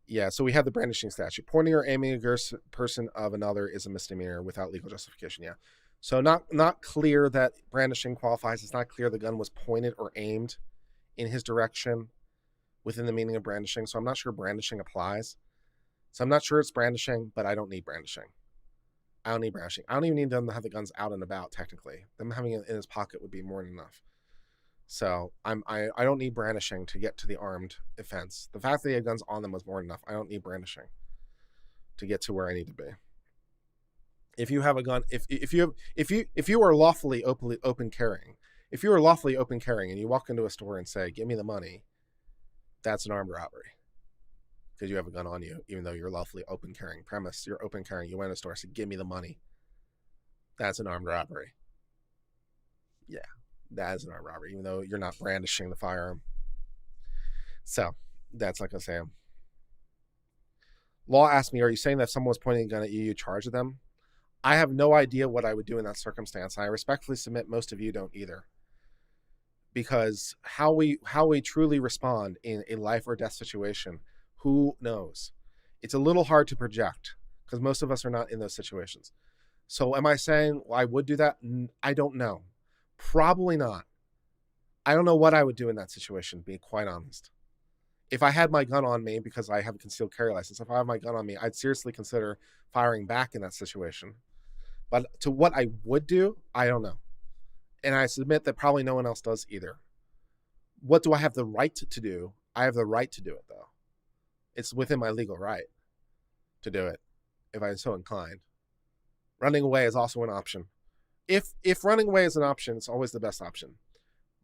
Yeah, so we have the brandishing statute. Pointing or aiming against a person of another is a misdemeanor without legal justification. Yeah. So not clear that brandishing qualifies. It's not clear the gun was pointed or aimed in his direction within the meaning of brandishing. So I'm not sure brandishing applies. So I'm not sure it's brandishing, but I don't need brandishing. I don't need brandishing. I don't even need them to have the guns out and about, technically. Them having it in his pocket would be more than enough. So I don't need brandishing to get to the armed offense. The fact that he had guns on them was more than enough. I don't need brandishing to get to where I need to be. If you have a gun, if you are lawfully open carrying, if you are lawfully open carrying and you walk into a store and say, "Give me the money," that's an armed robbery because you have a gun on you, even though you're lawfully open carrying. Premise: you're open carrying. You went to a store, said, "Give me the money." That's an armed robbery. Yeah, that is an armed robbery, even though you're not brandishing the firearm. So that's like I say. Law asked me, "Are you saying that if someone was pointing a gun at you, you charge them?" I have no idea what I would do in that circumstance. I respectfully submit most of you don't either. Because how we truly respond in a life or death situation, who knows? It's a little hard to project because most of us are not in those situations. So am I saying I would do that? I don't know. Probably not. I don't know what I would do in that situation, being quite honest. If I had my gun on me because I have a concealed carry license, if I have my gun on me, I'd seriously consider firing back in that situation. But to what I would do, I don't know. And I submit that probably no one else does either. What do I have the right to do? I have the right to do it, though. It's within my legal right to do it if I'm so inclined. Running away is also an option. If running away is an option, it's always the best option.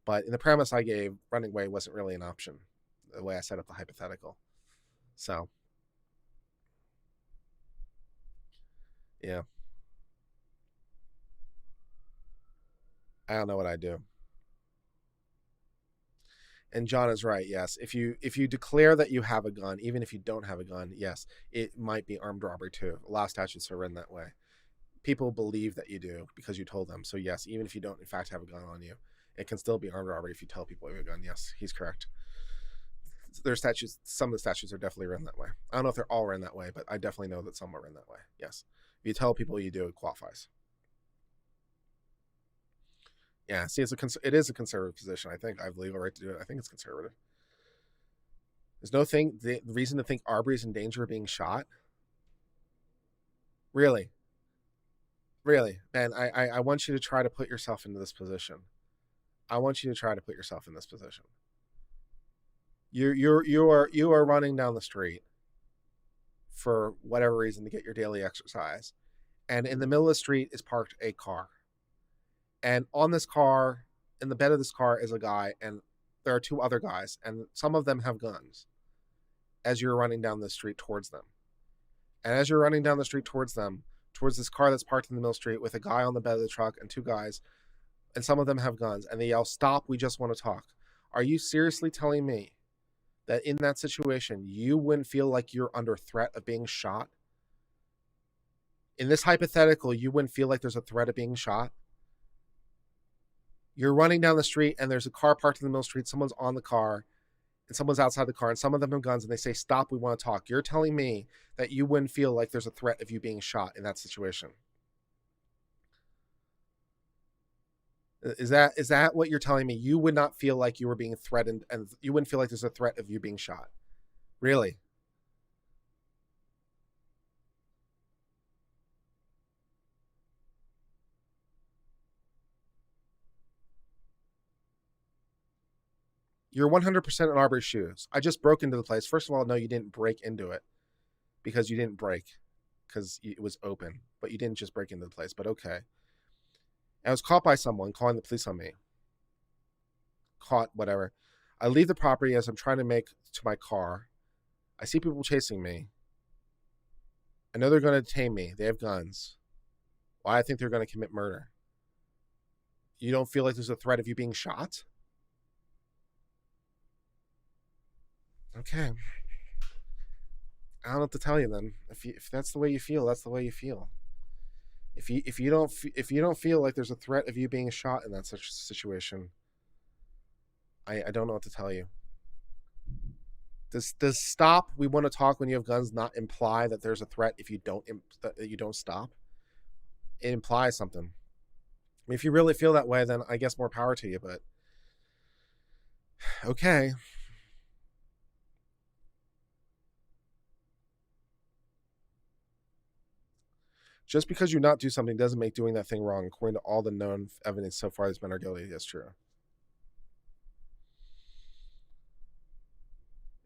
But in the premise I gave, running away wasn't really an option, the way I set up the hypothetical. So, yeah. I don't know what I do. And John is right. Yes, if you declare that you have a gun, even if you don't have a gun, yes, it might be armed robbery too. A lot of statutes are written that way. People believe that you do because you told them. So yes, even if you don't in fact have a gun on you, it can still be armed robbery if you tell people you have a gun. Yes, he's correct. There's statutes. Some of the statutes are definitely written that way. I don't know if they're all written that way, but I definitely know that some are written that way. Yes, if you tell people you do, it qualifies. Yeah, see, it is a conservative position. I think I have the legal right to do it. I think it's conservative. There's no the reason to think Arbery's in danger of being shot. Really, man. I want you to try to put yourself into this position. I want you to try to put yourself in this position. You are running down the street for whatever reason to get your daily exercise, and in the middle of the street is parked a car. And on this car, in the bed of this car is a guy, and there are two other guys, and some of them have guns as you're running down the street towards them. And as you're running down the street towards them, towards this car that's parked in the middle of the street with a guy on the bed of the truck and two guys, and some of them have guns, and they yell, "Stop, we just want to talk." Are you seriously telling me that in that situation, you wouldn't feel like you're under threat of being shot? In this hypothetical, you wouldn't feel like there's a threat of being shot? You're running down the street and there's a car parked in the middle of the street. Someone's on the car and someone's outside the car and some of them have guns and they say, "Stop, we want to talk." You're telling me that you wouldn't feel like there's a threat of you being shot in that situation. Is that what you're telling me? You would not feel like you were being threatened and you wouldn't feel like there's a threat of you being shot? Really? You're 100% in Arbery's shoes. I just broke into the place. First of all, no, you didn't break into it because you didn't break because it was open, but you didn't just break into the place. But okay. I was caught by someone calling the police on me. Caught, whatever. I leave the property as I'm trying to make to my car. I see people chasing me. I know they're going to detain me. They have guns. Well, I think they're going to commit murder. You don't feel like there's a threat of you being shot? Okay. I don't know what to tell you then. If that's the way you feel, that's the way you feel. If you don't feel like there's a threat of you being shot in that such situation, I don't know what to tell you. Does stop, we want to talk when you have guns, not imply that there's a threat if you don't stop? It implies something. I mean, if you really feel that way, then I guess more power to you. But okay. Just because you not do something doesn't make doing that thing wrong. According to all the known evidence so far, these men are guilty. That's true.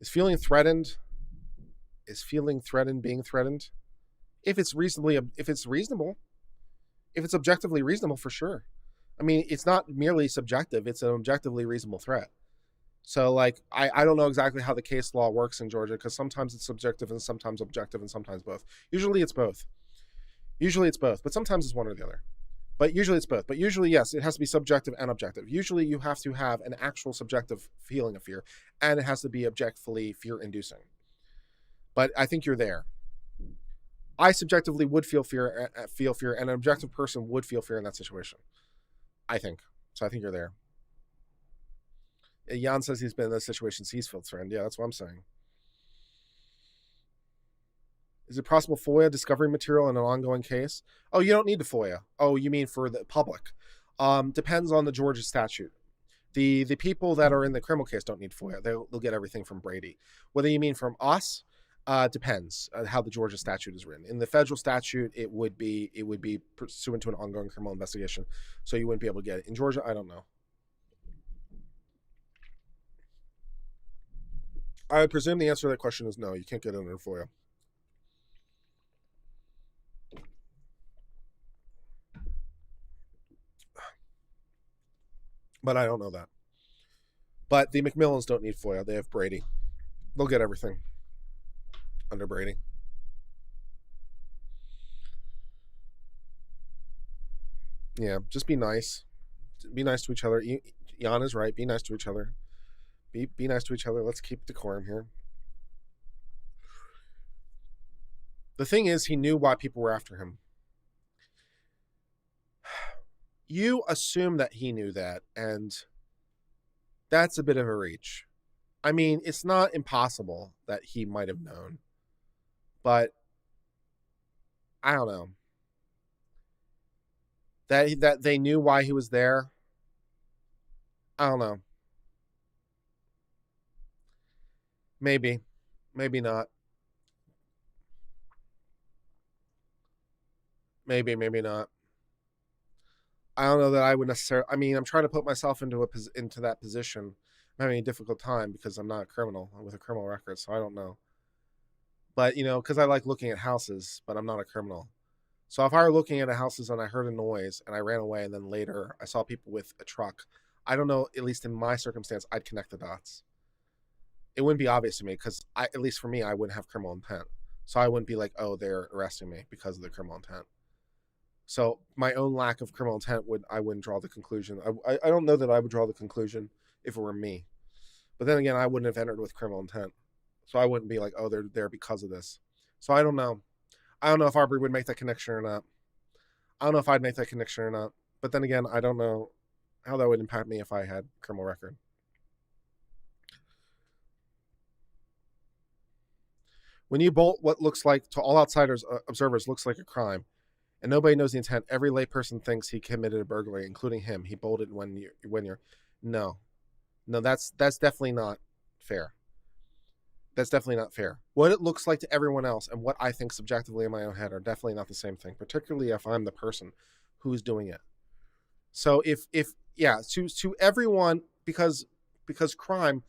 Is feeling threatened being threatened? If it's reasonable, if it's objectively reasonable, for sure. I mean, it's not merely subjective, it's an objectively reasonable threat. So, like, I don't know exactly how the case law works in Georgia, because sometimes it's subjective and sometimes objective and sometimes both. Usually it's both, but sometimes it's one or the other. But usually it's both. But usually, yes, it has to be subjective and objective. Usually you have to have an actual subjective feeling of fear, and it has to be objectively fear-inducing. But I think you're there. I subjectively would feel fear, and an objective person would feel fear in that situation. I think. So I think you're there. Jan says he's been in those situations. He's felt threatened. Yeah, that's what I'm saying. Is it possible FOIA discovery material in an ongoing case? Oh, you don't need the FOIA. Oh, you mean for the public? Depends on the Georgia statute. The people that are in the criminal case don't need FOIA. They'll get everything from Brady. Whether you mean from us, depends on how the Georgia statute is written. In the federal statute, it would be pursuant to an ongoing criminal investigation, so you wouldn't be able to get it. In Georgia, I don't know. I would presume the answer to that question is no. You can't get it under FOIA. But I don't know that. But the McMillans don't need FOIA. They have Brady. They'll get everything under Brady. Yeah, just be nice. Be nice to each other. Jan is right. Be nice to each other. Be nice to each other. Let's keep decorum here. The thing is, he knew why people were after him. You assume that he knew that, and that's a bit of a reach. I mean, it's not impossible that he might have known, but I don't know. That they knew why he was there. I don't know. Maybe not. Maybe not. I don't know that I would necessarily. I mean, I'm trying to put myself into that position. I'm having a difficult time because I'm not a criminal. I'm with a criminal record, so I don't know. But because I like looking at houses, but I'm not a criminal. So if I were looking at houses and I heard a noise and I ran away, and then later I saw people with a truck, I don't know. At least in my circumstance, I'd connect the dots. It wouldn't be obvious to me because at least for me, I wouldn't have criminal intent. So I wouldn't be like, oh, they're arresting me because of the criminal intent. So my own lack of criminal intent I wouldn't draw the conclusion. I don't know that I would draw the conclusion if it were me. But then again, I wouldn't have entered with criminal intent. So I wouldn't be like, oh, they're there because of this. So I don't know. I don't know if Arbery would make that connection or not. I don't know if I'd make that connection or not. But then again, I don't know how that would impact me if I had a criminal record. When you bolt what looks like to all outsiders, observers, looks like a crime, and nobody knows the intent, every layperson thinks he committed a burglary, including him. He bolted when you're no, that's definitely not fair. That's definitely not fair. What it looks like to everyone else and what I think subjectively in my own head are definitely not the same thing, particularly if I'm the person who's doing it. So if to everyone, because crime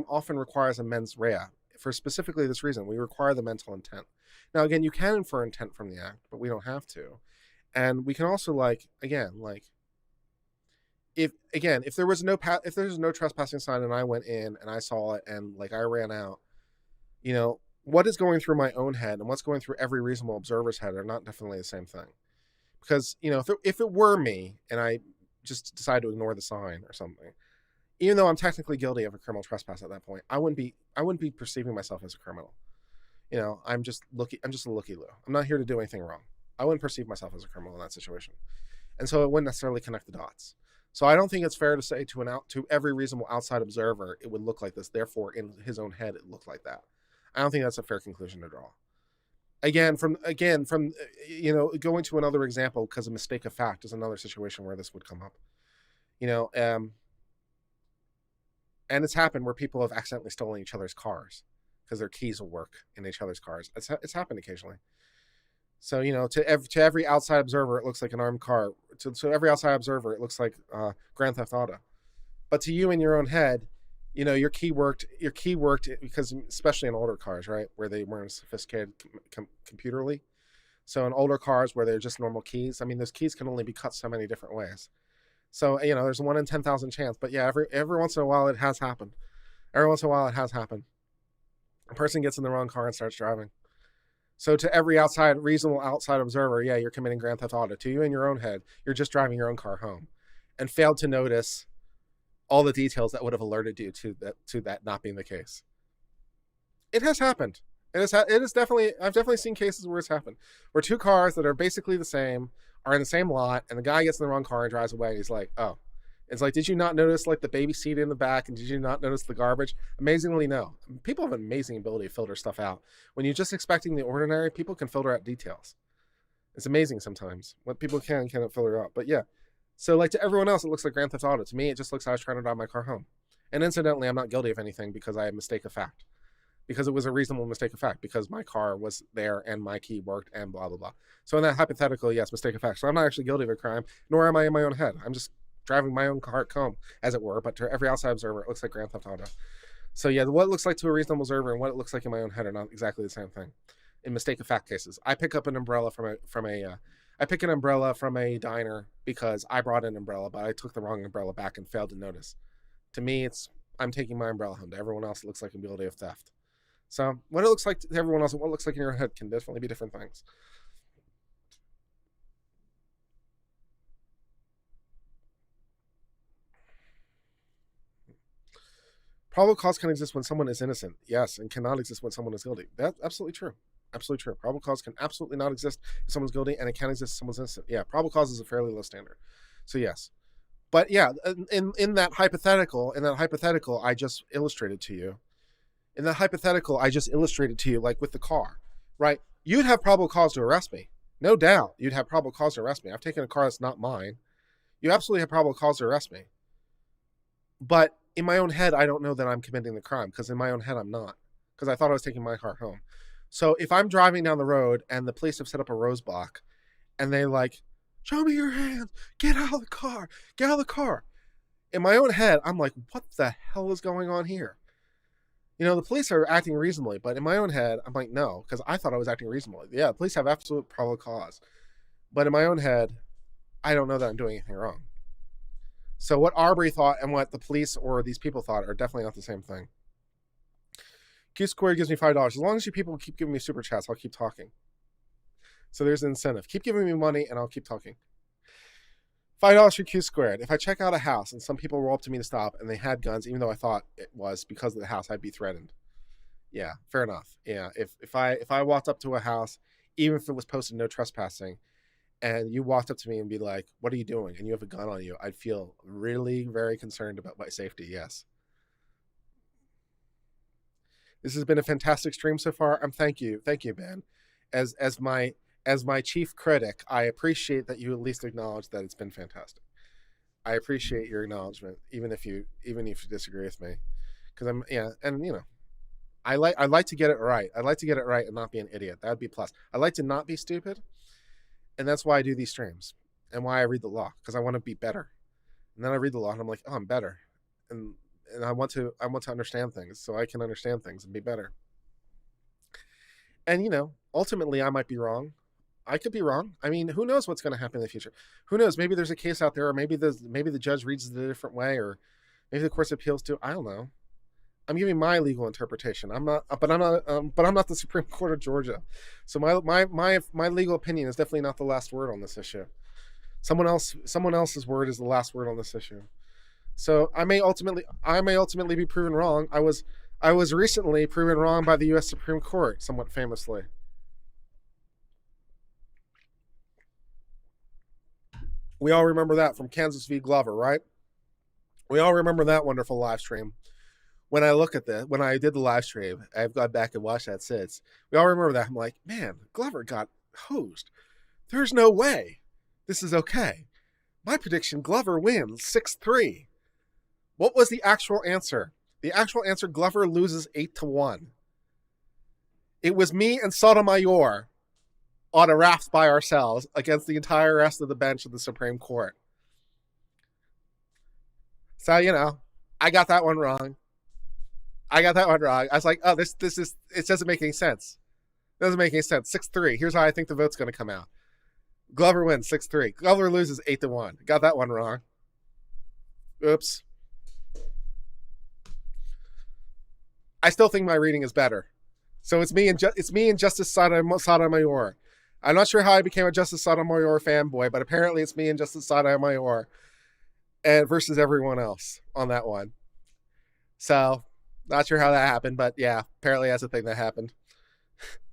often requires a mens rea for specifically this reason. We require the mental intent. Now again, you can infer intent from the act, but we don't have to. And we can also if there's no trespassing sign and I went in and I saw it and I ran out, what is going through my own head and what's going through every reasonable observer's head are not definitely the same thing. Because, if it were me and I just decide to ignore the sign or something, even though I'm technically guilty of a criminal trespass at that point, I wouldn't be perceiving myself as a criminal. I'm just a looky-loo. I'm not here to do anything wrong. I wouldn't perceive myself as a criminal in that situation. And so it wouldn't necessarily connect the dots. So I don't think it's fair to say to every reasonable outside observer it would look like this. Therefore, in his own head, it looked like that. I don't think that's a fair conclusion to draw. Again, from going to another example, because a mistake of fact is another situation where this would come up. And it's happened where people have accidentally stolen each other's cars because their keys will work in each other's cars. It's happened occasionally. So, to every outside observer, it looks like an armed car. To every outside observer, it looks like Grand Theft Auto. But to you in your own head, your key worked because, especially in older cars, right, where they weren't sophisticated computerly. So in older cars where they're just normal keys, I mean, those keys can only be cut so many different ways. So, there's a 1 in 10,000 chance. But yeah, every once in a while it has happened. Every once in a while it has happened. A person gets in the wrong car and starts driving. So to every reasonable outside observer, yeah, you're committing Grand Theft Auto. To you in your own head, you're just driving your own car home and failed to notice all the details that would have alerted you to that not being the case. It has happened. It is definitely, I've definitely seen cases where it's happened, where two cars that are basically the same are in the same lot, and the guy gets in the wrong car and drives away. And he's like, oh, it's like, did you not notice like the baby seat in the back, and did you not notice the garbage? Amazingly, no. People have an amazing ability to filter stuff out. When you're just expecting the ordinary, people can filter out details. It's amazing sometimes what people cannot filter out. But yeah, so like to everyone else, it looks like Grand Theft Auto. To me, it just looks like I was trying to drive my car home. And incidentally, I'm not guilty of anything because I had a mistake of fact. Because it was a reasonable mistake of fact, because my car was there and my key worked and blah, blah, blah. So in that hypothetical, yes, mistake of fact. So I'm not actually guilty of a crime, nor am I in my own head. I'm just driving my own car home, as it were. But to every outside observer, it looks like Grand Theft Auto. So yeah, what it looks like to a reasonable observer and what it looks like in my own head are not exactly the same thing. In mistake of fact cases, I pick up an umbrella I pick an umbrella from a diner because I brought an umbrella, but I took the wrong umbrella back and failed to notice. To me, I'm taking my umbrella home. To everyone else, it looks like I'm guilty of theft. So what it looks like to everyone else and what it looks like in your head can definitely be different things. Probable cause can exist when someone is innocent, yes, and cannot exist when someone is guilty. That's absolutely true. Absolutely true. Probable cause can absolutely not exist if someone's guilty, and it can exist if someone's innocent. Yeah, probable cause is a fairly low standard. So yes. But yeah, in that hypothetical, I just illustrated to you. In that hypothetical, I just illustrated to you, like with the car, right? You'd have probable cause to arrest me. No doubt you'd have probable cause to arrest me. I've taken a car that's not mine. You absolutely have probable cause to arrest me. But in my own head, I don't know that I'm committing the crime, because in my own head, I'm not, because I thought I was taking my car home. So if I'm driving down the road and the police have set up a roadblock and they like, show me your hands, get out of the car, get out of the car. In my own head, I'm like, what the hell is going on here? The police are acting reasonably, but in my own head, I'm like, no, because I thought I was acting reasonably. Yeah, the police have absolute probable cause. But in my own head, I don't know that I'm doing anything wrong. So what Arbery thought and what the police or these people thought are definitely not the same thing. Q Squared gives me $5. As long as you people keep giving me super chats, I'll keep talking. So there's an incentive. Keep giving me money and I'll keep talking. $5 for Q Squared. If I check out a house and some people roll up to me to stop and they had guns, even though I thought it was because of the house, I'd be threatened. Yeah, fair enough. Yeah, if I walked up to a house, even if it was posted no trespassing, and you walked up to me and be like, what are you doing? And you have a gun on you, I'd feel really very concerned about my safety, yes. This has been a fantastic stream so far. Thank you, Ben. As my chief critic, I appreciate that you at least acknowledge that it's been fantastic. I appreciate your acknowledgement, even if you disagree with me, because I like to get it right. I'd like to get it right and not be an idiot. That would be plus. I like to not be stupid, and that's why I do these streams and why I read the law, because I want to be better. And then I read the law and I'm like, oh, I'm better, and I want to understand things so I can understand things and be better. And ultimately, I might be wrong. I could be wrong. I mean, who knows what's going to happen in the future? Who knows? Maybe there's a case out there, or maybe the judge reads it a different way, or maybe the court of appeals do. I don't know. I'm giving my legal interpretation. I'm not the Supreme Court of Georgia, so my legal opinion is definitely not the last word on this issue. Someone else's word is the last word on this issue. So I may ultimately be proven wrong. I was recently proven wrong by the U.S. Supreme Court, somewhat famously. We all remember that from Kansas v. Glover, right? We all remember that wonderful live stream. When I look at when I did the live stream, I've gone back and watched that since. We all remember that. I'm like, man, Glover got hosed. There's no way this is okay. My prediction, Glover wins 6-3. What was the actual answer? The actual answer, Glover loses 8-1. It was me and Sotomayor on a raft by ourselves against the entire rest of the bench of the Supreme Court. So, I got that one wrong. I was like, oh, this is, it doesn't make any sense. It doesn't make any sense. 6-3. Here's how I think the vote's going to come out. Glover wins 6-3. Glover loses 8-1. Got that one wrong. Oops. I still think my reading is better. So it's me and Justice Sotomayor. I'm not sure how I became a Justice Sotomayor fanboy, but apparently it's me and Justice Sotomayor and versus everyone else on that one. So, not sure how that happened, but yeah, apparently that's a thing that happened.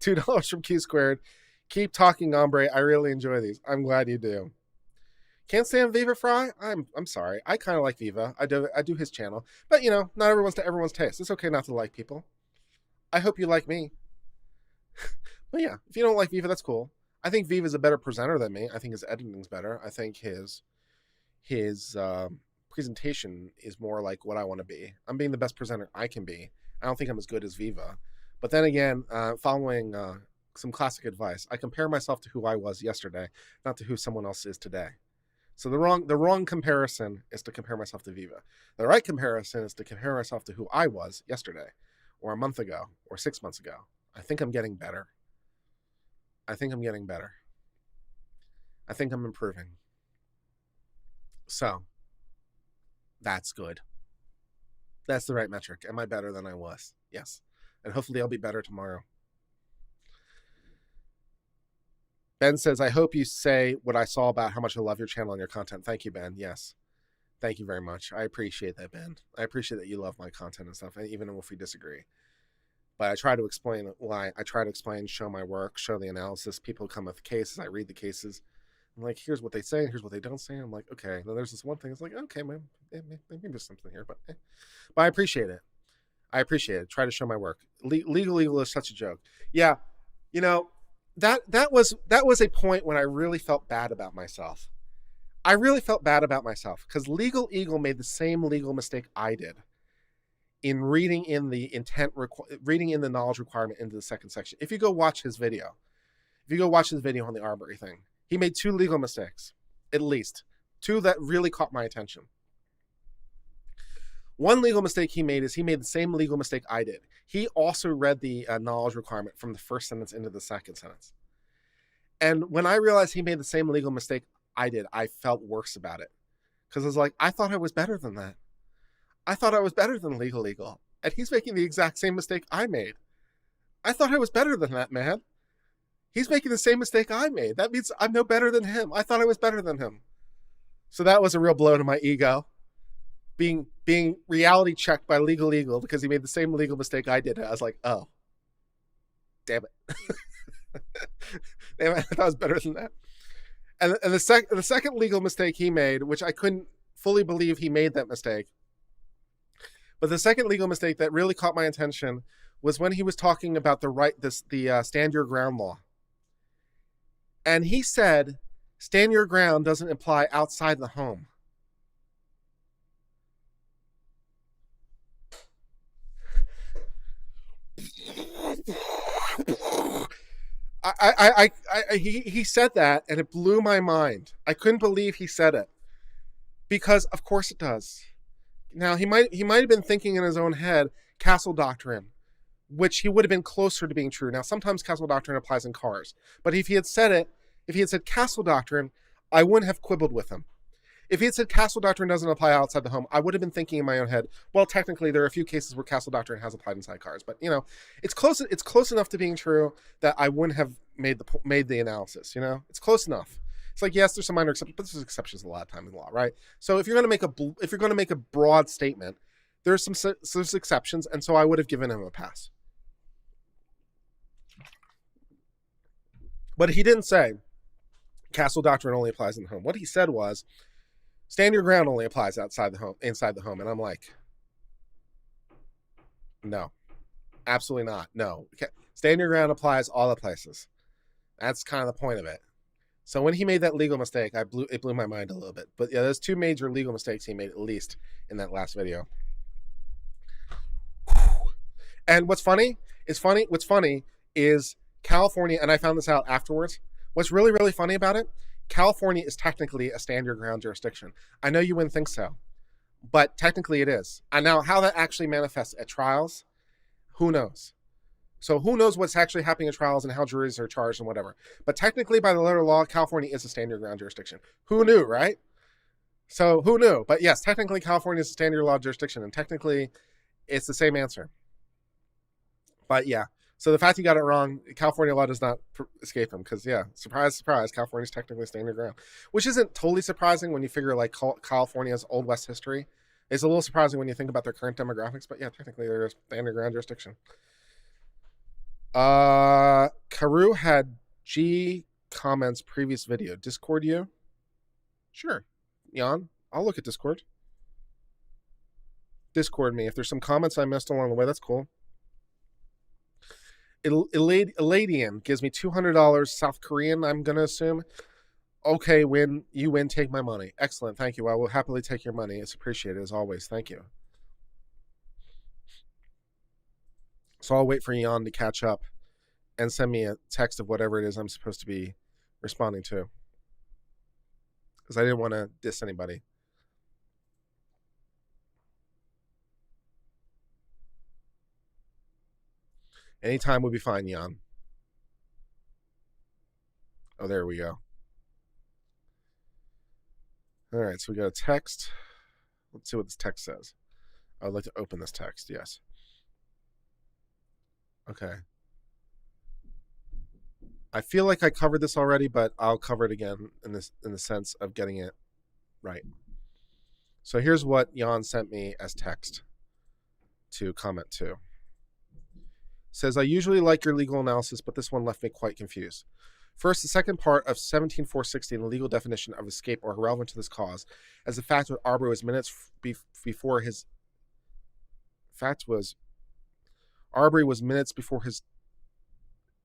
$2 from Q Squared. Keep talking, Ombre. I really enjoy these. I'm glad you do. Can't stand Viva Fry? I'm sorry. I kind of like Viva. I do his channel. But, not everyone's to everyone's taste. It's okay not to like people. I hope you like me. But yeah, if you don't like Viva, that's cool. I think Viva's a better presenter than me. I think his editing's better. I think his presentation is more like what I want to be. I'm being the best presenter I can be. I don't think I'm as good as Viva. But then again, following some classic advice, I compare myself to who I was yesterday, not to who someone else is today. So the wrong comparison is to compare myself to Viva. The right comparison is to compare myself to who I was yesterday, or a month ago, or 6 months ago. I think I'm getting better. I think I'm improving. So, that's good. That's the right metric. Am I better than I was? Yes. And hopefully I'll be better tomorrow. Ben says, I hope you say what I saw about how much I love your channel and your content. Thank you, Ben. Yes. Thank you very much. I appreciate that, Ben. I appreciate that you love my content and stuff, even if we disagree. But I try to explain why. I try to explain, show my work, show the analysis. People come with cases. I read the cases. I'm like, here's what they say, and here's what they don't say. I'm like, okay. Then there's this one thing. It's like, okay, man, maybe there's something here, but I appreciate it. Try to show my work. Legal is such a joke. Yeah, that was a point when I really felt bad about myself. I really felt bad about myself because Legal Eagle made the same legal mistake I did in reading in the reading in the knowledge requirement into the second section. If you go watch his video on the Arbery thing, he made 2 legal mistakes, at least 2 that really caught my attention. One legal mistake he made is he made the same legal mistake I did. He also read the knowledge requirement from the first sentence into the second sentence. And when I realized he made the same legal mistake I did, I felt worse about it. Because I was like, I thought I was better than that. I thought I was better than Legal Eagle. And he's making the exact same mistake I made. I thought I was better than that, man. He's making the same mistake I made. That means I'm no better than him. I thought I was better than him. So that was a real blow to my ego. Being reality checked by Legal Eagle because he made the same legal mistake I did. I was like, oh, damn it. Damn it, I thought I was better than that. And the second legal mistake he made, which I couldn't fully believe he made that mistake, but the second legal mistake that really caught my attention was when he was talking about the stand your ground law. And he said, stand your ground doesn't imply outside the home. He said that and it blew my mind. I couldn't believe he said it because of course it does. Now he might have been thinking in his own head castle doctrine, which he would have been closer to being true. Now sometimes castle doctrine applies in cars, but if he had said castle doctrine, I wouldn't have quibbled with him. If he had said castle doctrine doesn't apply outside the home, I would have been thinking in my own head, well, technically there are a few cases where castle doctrine has applied inside cars, but it's close enough to being true that I wouldn't have made the analysis. It's close enough. It's like, yes, there's some minor exceptions, but there's exceptions a lot of time in law, right? So if you're going to make a broad statement, there's some exceptions, and so I would have given him a pass. But he didn't say Castle doctrine only applies in the home. What he said was, stand your ground only applies outside the home, inside the home. And I'm like, no, absolutely not. No, stand your ground applies all the places. That's kind of the point of it. So when he made that legal mistake, it blew my mind a little bit. But yeah, there's two major legal mistakes he made, at least in that last video. And what's funny is California, and I found this out afterwards. What's really, really funny about it, California is technically a stand your ground jurisdiction. I know you wouldn't think so, but technically it is. And now how that actually manifests at trials, who knows? So who knows what's actually happening at trials and how juries are charged and whatever. But technically, by the letter of law, California is a stand your ground jurisdiction. Who knew, right? So who knew? But yes, technically California is a stand your law jurisdiction, and technically it's the same answer. But yeah, so the fact he got it wrong, California law does not escape him, because yeah, surprise, surprise, California is technically stand your ground, which isn't totally surprising when you figure like California's Old West history. It's a little surprising when you think about their current demographics, but yeah, technically they're a stand your ground jurisdiction. Karu had G comments previous video. Discord you? Sure. Jan, I'll look at Discord. Discord me. If there's some comments I missed along the way, that's cool. Eladian gives me $200 South Korean, I'm going to assume. Okay, you win, take my money. Excellent, thank you. I will happily take your money. It's appreciated as always. Thank you. So I'll wait for Jan to catch up and send me a text of whatever it is I'm supposed to be responding to, because I didn't want to diss anybody. Anytime would be fine, Jan. Oh, there we go. All right, so we got a text. Let's see what this text says. I would like to open this text, yes. Okay. I feel like I covered this already, but I'll cover it again in the sense of getting it right. So here's what Jan sent me as text to comment to. Says, I usually like your legal analysis, but this one left me quite confused. First, the second part of 17460 in the legal definition of escape are relevant to this cause, as the fact that Arbery was minutes before his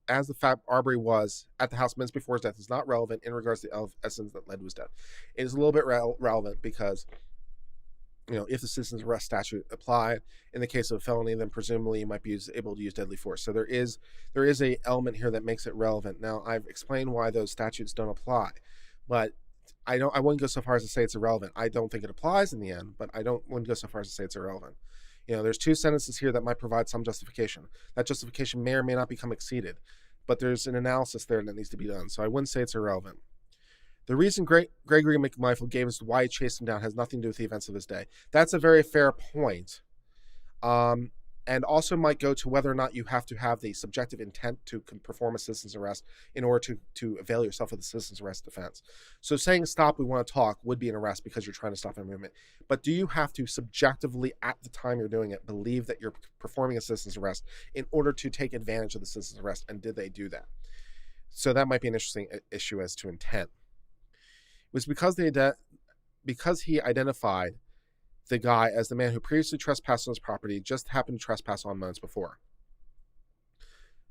as the fact Arbery was at the house minutes before his death is not relevant in regards to the essence that led to his death. It is a little bit relevant because, if the citizen's arrest statute applied in the case of a felony, then presumably you might be able to use deadly force. So there is a element here that makes it relevant. Now, I've explained why those statutes don't apply, but I wouldn't go so far as to say it's irrelevant. I don't think it applies in the end, but wouldn't go so far as to say it's irrelevant. There's two sentences here that might provide some justification. That justification may or may not become exceeded, but there's an analysis there that needs to be done. So I wouldn't say it's irrelevant. The reason Gregory McMichael gave us why he chased him down has nothing to do with the events of his day. That's a very fair point. And also might go to whether or not you have to have the subjective intent to perform a citizen's arrest in order to avail yourself of the citizen's arrest defense. So saying stop, we want to talk would be an arrest because you're trying to stop a movement. But do you have to subjectively, at the time you're doing it, believe that you're performing a citizen's arrest in order to take advantage of the citizen's arrest? And did they do that? So that might be an interesting issue as to intent. It was because he identified the guy as the man who previously trespassed on his property, just happened to trespass on moments before.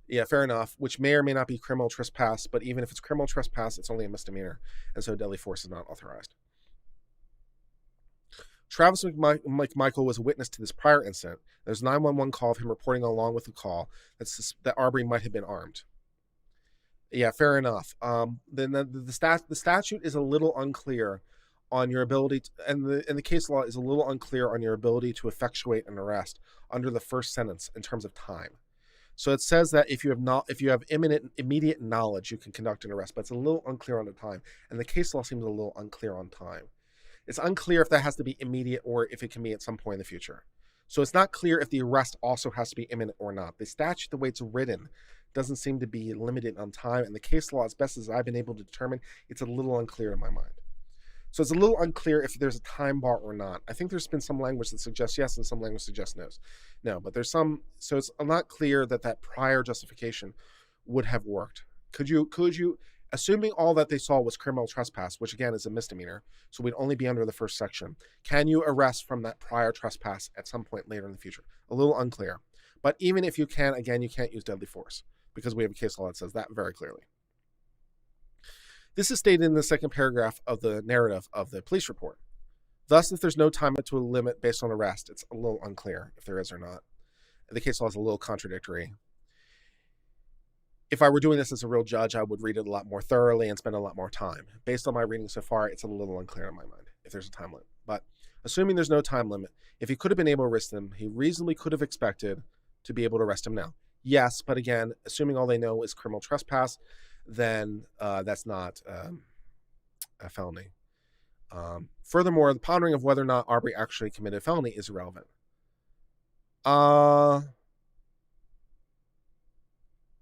Yeah, fair enough, which may or may not be criminal trespass, but even if it's criminal trespass, it's only a misdemeanor, and so deadly force is not authorized. Travis McMichael was a witness to this prior incident. There's a 911 call of him reporting along with the call that Arbery might have been armed. Yeah, fair enough. Then the statute is a little unclear on your ability to, and the case law is a little unclear on your ability to effectuate an arrest under the first sentence in terms of time. So it says that if you have immediate knowledge, you can conduct an arrest, but it's a little unclear on the time, and the case law seems a little unclear on time. It's unclear if that has to be immediate or if it can be at some point in the future. So it's not clear if the arrest also has to be imminent or not. The statute, the way it's written, doesn't seem to be limited on time, and the case law, as best as I've been able to determine, it's a little unclear in my mind. So it's a little unclear if there's a time bar or not. I think there's been some language that suggests yes and some language suggests no. But there's some, so it's not clear that prior justification would have worked. Could you, Assuming all that they saw was criminal trespass, which again is a misdemeanor, so we'd only be under the first section, can you arrest from that prior trespass at some point later in the future? A little unclear. But even if you can, again, you can't use deadly force because we have a case law that says that very clearly. This is stated in the second paragraph of the narrative of the police report. Thus, if there's no time to a limit based on arrest, it's a little unclear if there is or not. The case law is a little contradictory. If I were doing this as a real judge, I would read it a lot more thoroughly and spend a lot more time. Based on my reading so far, it's a little unclear in my mind if there's a time limit. But assuming there's no time limit, if he could have been able to arrest him, he reasonably could have expected to be able to arrest him now. Yes, but again, assuming all they know is criminal trespass, then that's not a felony. Furthermore, the pondering of whether or not Arbery actually committed a felony is irrelevant.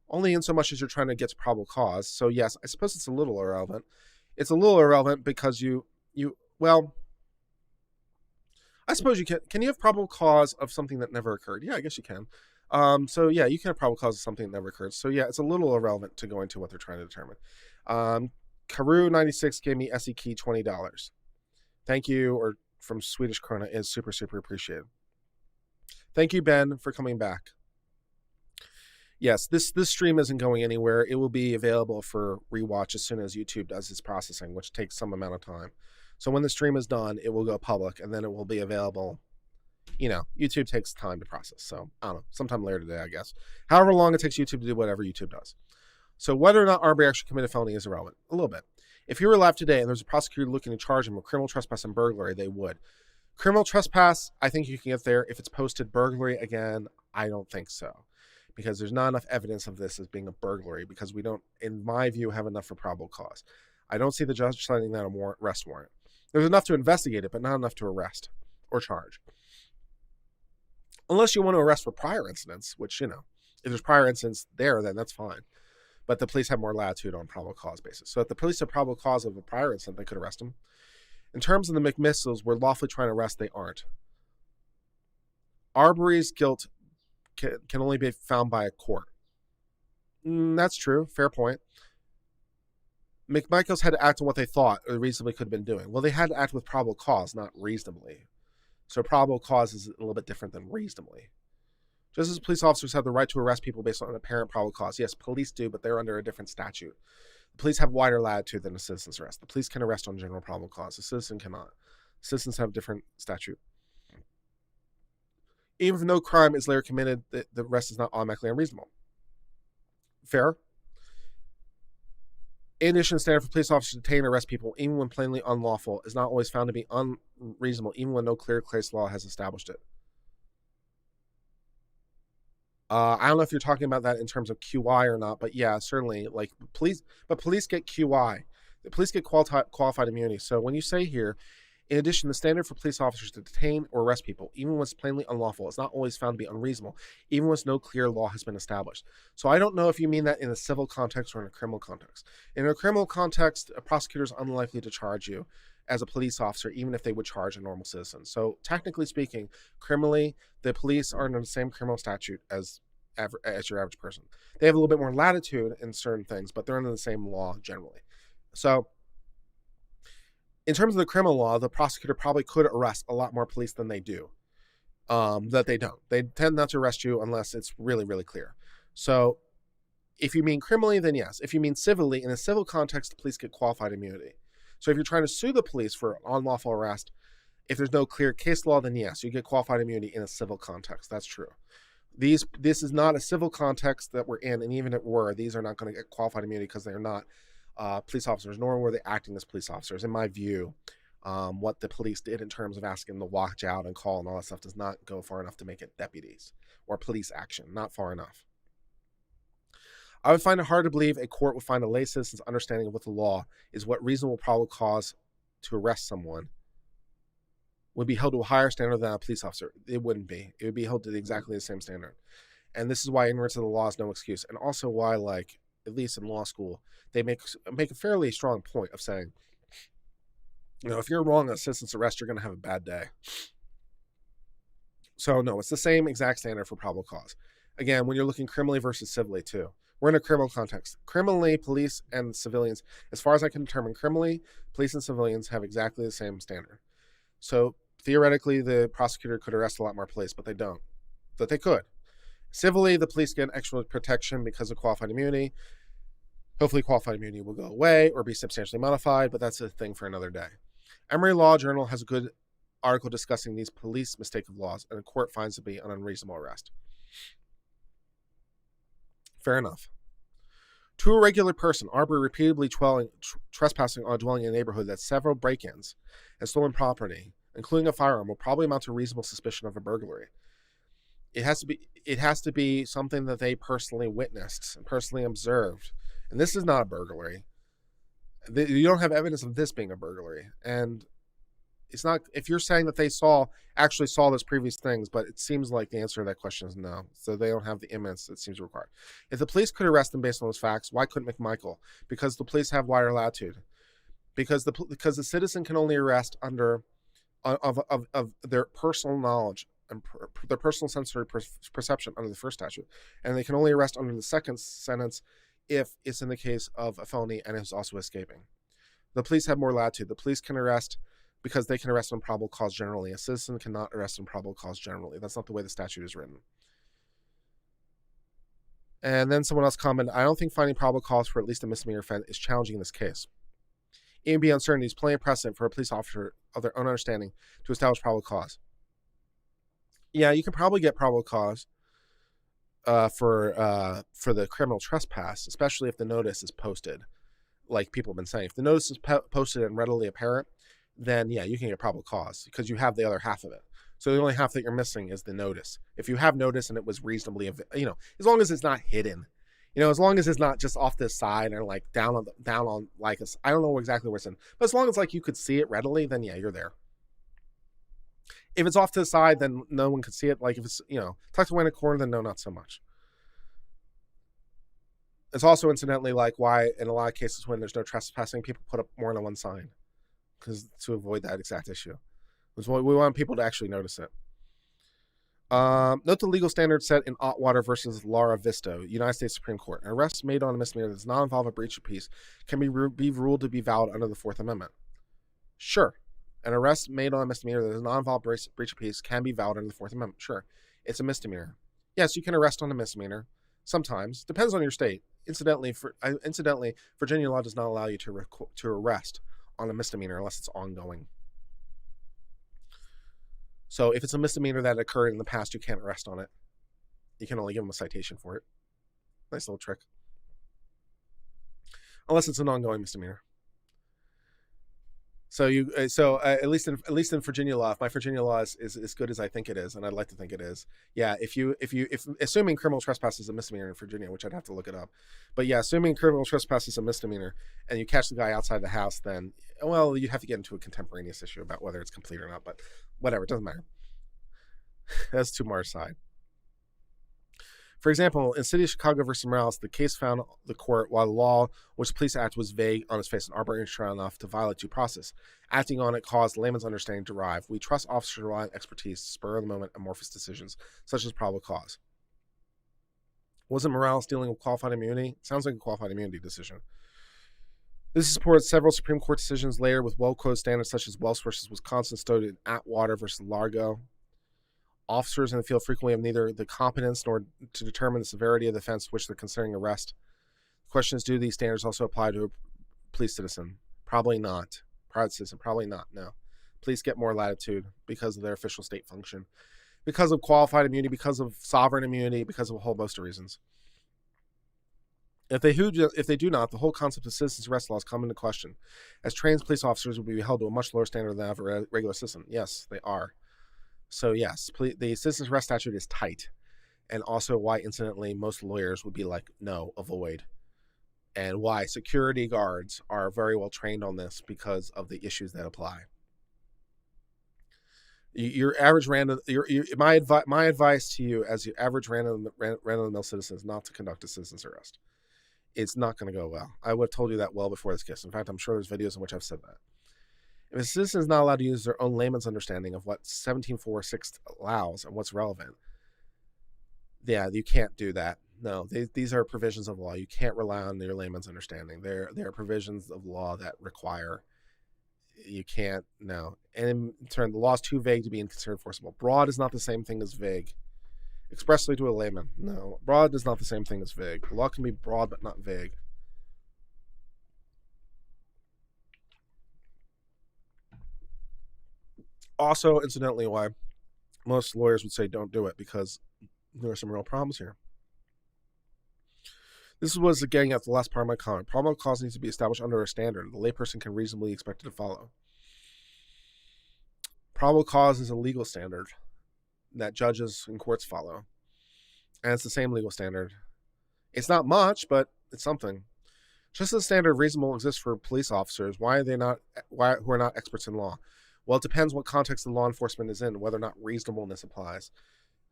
Only in so much as you're trying to get to probable cause. So yes, I suppose it's a little irrelevant. It's a little irrelevant because well, I suppose you can. Can you have probable cause of something that never occurred? Yeah, I guess you can. So yeah, you can have probable cause of something that never occurred. So yeah, it's a little irrelevant to go into what they're trying to determine. Karu96 gave me SE key $20. Thank you, or from Swedish Krona is super, super appreciated. Thank you, Ben, for coming back. Yes, this stream isn't going anywhere. It will be available for rewatch as soon as YouTube does its processing, which takes some amount of time. So when the stream is done, it will go public, and then it will be available. You know, YouTube takes time to process. So, I don't know, sometime later today, I guess. However long it takes YouTube to do whatever YouTube does. So whether or not Arbery actually committed a felony is irrelevant. A little bit. If he were alive today and there's a prosecutor looking to charge him with criminal trespass and burglary, they would. Criminal trespass, I think you can get there. If it's posted burglary, again, I don't think so. Because there's not enough evidence of this as being a burglary, because we don't, in my view, have enough for probable cause. I don't see the judge citing that a arrest warrant. There's enough to investigate it, but not enough to arrest or charge. Unless you want to arrest for prior incidents, which, you know, if there's prior incidents there, then that's fine. But the police have more latitude on probable cause basis. So if the police have probable cause of a prior incident, they could arrest him. In terms of the McMissils, we're lawfully trying to arrest, they aren't. Arbery's guilt can only be found by a court. That's true. Fair point. McMichaels had to act on what they thought or reasonably could have been doing. Well, they had to act with probable cause, not reasonably. So probable cause is a little bit different than reasonably. Just as police officers have the right to arrest people based on an apparent probable cause. Yes, police do, but they're under a different statute. The police have wider latitude than a citizen's arrest. The police can arrest on general probable cause. A citizen cannot. Citizens have a different statute. Even if no crime is later committed, the arrest is not automatically unreasonable. Fair. In addition, the standard for police officers to detain or arrest people, even when plainly unlawful, is not always found to be unreasonable, even when no clear case law has established it. I don't know if you're talking about that in terms of QI or not, but yeah, certainly, like police get QI. The police get qualified immunity. So when you say here, in addition, the standard for police officers to detain or arrest people, even when it's plainly unlawful, is not always found to be unreasonable, even when no clear law has been established. So I don't know if you mean that in a civil context or in a criminal context. In a criminal context, a prosecutor is unlikely to charge you as a police officer, even if they would charge a normal citizen. So technically speaking, criminally, the police are under the same criminal statute as your average person. They have a little bit more latitude in certain things, but they're under the same law generally. So in terms of the criminal law, the prosecutor probably could arrest a lot more police than they do. That they don't. They tend not to arrest you unless it's really, really clear. So if you mean criminally, then yes. If you mean civilly, in a civil context, the police get qualified immunity. So if you're trying to sue the police for unlawful arrest, if there's no clear case law, then yes, you get qualified immunity in a civil context. That's true. This is not a civil context that we're in, and even if it were, these are not going to get qualified immunity because they're not police officers, nor were they acting as police officers. In my view, what the police did in terms of asking to watch out and call and all that stuff does not go far enough to make it deputies or police action. Not far enough. I would find it hard to believe a court would find a lay citizen's understanding of what the law is, what reasonable probable cause to arrest someone, would be held to a higher standard than a police officer. It wouldn't be. It would be held to exactly the same standard. And this is why ignorance of the law is no excuse. And also why, like, at least in law school, they make a fairly strong point of saying, you know, if you're wrong on a citizen's arrest, you're going to have a bad day. So no, it's the same exact standard for probable cause. Again, when you're looking criminally versus civilly too. We're in a criminal context. Criminally, police and civilians, as far as I can determine, criminally, police and civilians have exactly the same standard. So theoretically, the prosecutor could arrest a lot more police, but they don't. But they could. Civilly, the police get extra protection because of qualified immunity. Hopefully, qualified immunity will go away or be substantially modified, but that's a thing for another day. Emory Law Journal has a good article discussing these police mistake of laws, and the court finds it to be an unreasonable arrest. Fair enough. To a regular person, Arbery repeatedly trespassing on a dwelling in a neighborhood that several break-ins and stolen property, including a firearm, will probably amount to reasonable suspicion of a burglary. It has to be something that they personally witnessed and personally observed. And this is not a burglary. You don't have evidence of this being a burglary. And it's not, if you're saying that they actually saw those previous things, but it seems like the answer to that question is no. So they don't have the imminence that seems required. If the police could arrest them based on those facts, why couldn't McMichael? Because the police have wider latitude. Because the citizen can only arrest under of their personal knowledge and their personal sensory perception under the first statute, and they can only arrest under the second sentence if it's in the case of a felony and is also escaping. The police have more latitude. The police can arrest because they can arrest on probable cause generally. A citizen cannot arrest on probable cause generally. That's not the way the statute is written. And then someone else commented, I don't think finding probable cause for at least a misdemeanor offense is challenging in this case. Even beyond uncertainty is plenty of precedent for a police officer of their own understanding to establish probable cause. Yeah, you can probably get probable cause for the criminal trespass, especially if the notice is posted, like people have been saying. If the notice is posted and readily apparent, then yeah, you can get probable cause because you have the other half of it. So the only half that you're missing is the notice. If you have notice and it was reasonably, as long as it's not hidden, as long as it's not just off this side or like down on like I don't know exactly where it's in, but as long as like you could see it readily, then yeah, you're there. If it's off to the side, then no one could see it. Like if it's, tucked away in a corner, then no, not so much. It's also incidentally like why in a lot of cases when there's no trespassing, people put up more than one sign because to avoid that exact issue. We want people to actually notice it. Note the legal standard set in Otwater versus Lara Visto, United States Supreme Court. An arrest made on a misdemeanor that does not involve a breach of peace can be ruled to be valid under the Fourth Amendment. Sure. An arrest made on a misdemeanor that does not involve breach of peace can be valid under the Fourth Amendment. Sure. It's a misdemeanor. Yes, you can arrest on a misdemeanor. Sometimes. Depends on your state. Incidentally, Virginia law does not allow you to arrest on a misdemeanor unless it's ongoing. So if it's a misdemeanor that occurred in the past, you can't arrest on it. You can only give them a citation for it. Nice little trick. Unless it's an ongoing misdemeanor. So at least in Virginia law, if my Virginia law is as good as I think it is, and I'd like to think it is, yeah. If assuming criminal trespass is a misdemeanor in Virginia, which I'd have to look it up, but yeah, assuming criminal trespass is a misdemeanor, and you catch the guy outside the house, then well, you have to get into a contemporaneous issue about whether it's complete or not. But whatever, it doesn't matter. That's too far aside. For example, in City of Chicago versus Morales, the case found the court while the law which the police act was vague on its face and arbitrary enough to violate due process. Acting on it caused layman's understanding to derive. We trust officers to rely on expertise, spur of the moment, amorphous decisions, such as probable cause. Wasn't Morales dealing with qualified immunity? Sounds like a qualified immunity decision. This supports several Supreme Court decisions later with well-quoted standards such as Wells versus Wisconsin, stated in Atwater versus Largo. Officers in the field frequently have neither the competence nor to determine the severity of the offense which they're considering arrest. The question is, do these standards also apply to a police citizen? Probably not. Private citizen? Probably not, no. Police get more latitude because of their official state function, because of qualified immunity, because of sovereign immunity, because of a whole host of reasons. If they do not, the whole concept of citizens' arrest laws come into question, as trained police officers will be held to a much lower standard than a regular citizen. Yes, they are. So yes, the citizens' arrest statute is tight, and also why, incidentally, most lawyers would be like, no, avoid, and why security guards are very well trained on this because of the issues that apply. Your average my advice to you as your average random-of-the-mill citizen is not to conduct a citizen's arrest. It's not going to go well. I would have told you that well before this case. In fact, I'm sure there's videos in which I've said that. If a citizen is not allowed to use their own layman's understanding of what 1746 allows and what's relevant, yeah, you can't do that. No, these are provisions of law. You can't rely on your layman's understanding. They are provisions of law that require you can't. No, and in turn, the law is too vague to be considered enforceable. Broad is not the same thing as vague. Expressly to a layman, no. Broad is not the same thing as vague. The law can be broad but not vague. Also, incidentally, why most lawyers would say don't do it, because there are some real problems here. This was getting at the last part of my comment. Probable cause needs to be established under a standard the layperson can reasonably expect it to follow. Probable cause is a legal standard that judges and courts follow, and it's the same legal standard. It's not much, but it's something. Just as the standard reasonable exists for police officers, who are not experts in law? Well, it depends what context the law enforcement is in, whether or not reasonableness applies.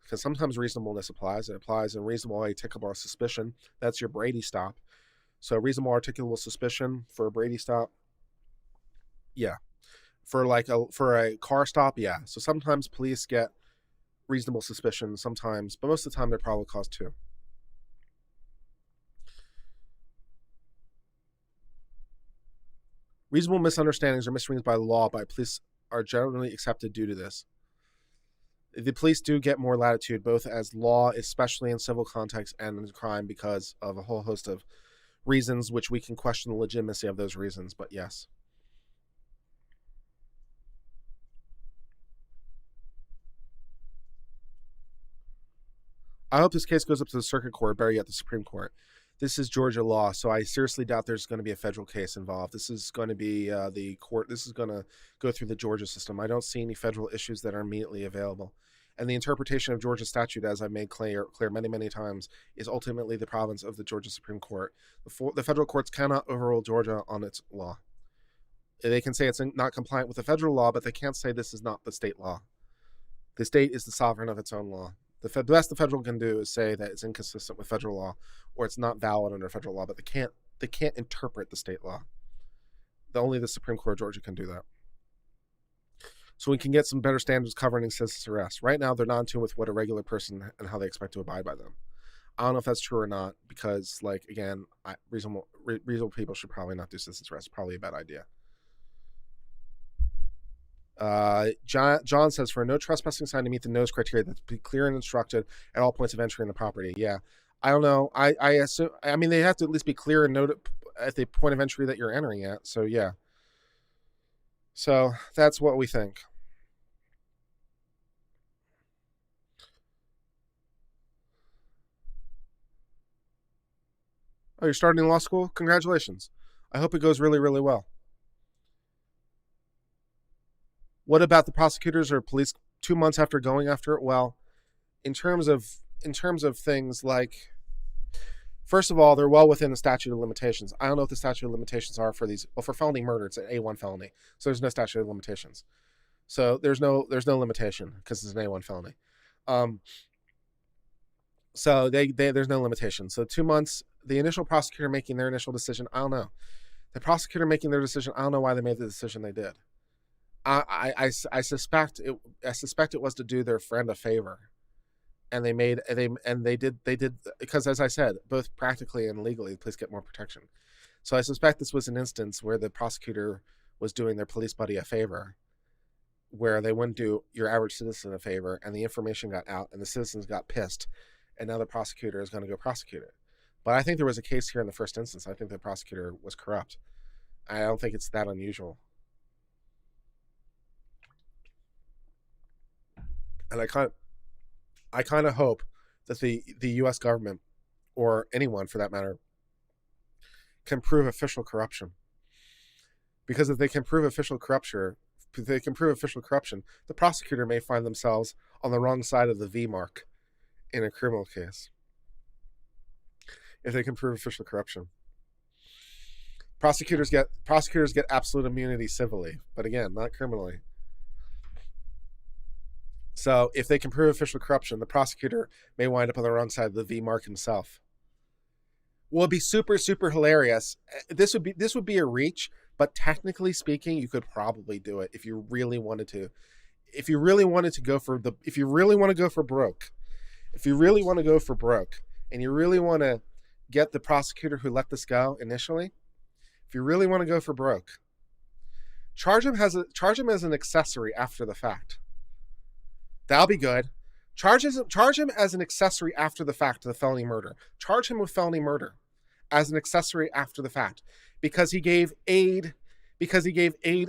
Because sometimes reasonableness applies. It applies in reasonable articulable suspicion. That's your Brady stop. So reasonable articulable suspicion for a Brady stop, yeah. For a car stop, yeah. So sometimes police get reasonable suspicion, sometimes, but most of the time they're probable cause too. Reasonable misunderstandings or misreadings by the law by police are generally accepted due to this. The police do get more latitude, both as law, especially in civil context, and in crime, because of a whole host of reasons which we can question the legitimacy of those reasons, but yes. I hope this case goes up to the circuit court, better yet the Supreme Court. This is Georgia law, so I seriously doubt there's going to be a federal case involved. This is going to be the court. This is going to go through the Georgia system. I don't see any federal issues that are immediately available. And the interpretation of Georgia statute, as I've made clear many, many times, is ultimately the province of the Georgia Supreme Court. The federal courts cannot overrule Georgia on its law. They can say it's not compliant with the federal law, but they can't say this is not the state law. The state is the sovereign of its own law. The best the federal can do is say that it's inconsistent with federal law, or it's not valid under federal law, but they can't interpret the state law. Only the Supreme Court of Georgia can do that. So we can get some better standards covering citizen's arrest. Right now, they're not in tune with what a regular person and how they expect to abide by them. I don't know if that's true or not, because, again, reasonable people should probably not do citizen's arrest. Probably a bad idea. John says, for a no trespassing sign to meet the notice criteria, that be clear and instructed at all points of entry in the property. Yeah, I don't know. I assume. I mean, they have to at least be clear and noted at the point of entry that you're entering at. So yeah. So that's what we think. Oh, you're starting law school? Congratulations. I hope it goes really, really well. What about the prosecutors or police 2 months after going after it? Well, in terms of things like, first of all, they're well within the statute of limitations. I don't know what the statute of limitations are for these. Well, for felony murder, it's an A1 felony, so there's no statute of limitations. So there's no limitation because it's an A1 felony. So there's no limitation. So 2 months, the initial prosecutor making their initial decision, I don't know. The prosecutor making their decision, I don't know why they made the decision they did. I suspect it was to do their friend a favor, and they did because, as I said, both practically and legally, the police get more protection. So I suspect this was an instance where the prosecutor was doing their police buddy a favor, where they wouldn't do your average citizen a favor, and the information got out, and the citizens got pissed, and now the prosecutor is going to go prosecute it. But I think there was a case here in the first instance. I think the prosecutor was corrupt. I don't think it's that unusual. And I kind of hope that the U.S. government, or anyone for that matter, can prove official corruption. Because if they can prove official corruption, the prosecutor may find themselves on the wrong side of the V mark in a criminal case. If they can prove official corruption, prosecutors get absolute immunity civilly, but again, not criminally. So if they can prove official corruption, the prosecutor may wind up on the wrong side of the V mark himself. Well, it'd be super, super hilarious. This would be a reach, but technically speaking, you could probably do it if you really wanted to. If you really want to go for broke, and and you really want to get the prosecutor who let this go initially, if you really want to go for broke, charge him as an accessory after the fact. That'll be good. Charge him as an accessory after the fact to the felony murder. Charge him with felony murder as an accessory after the fact because he gave aid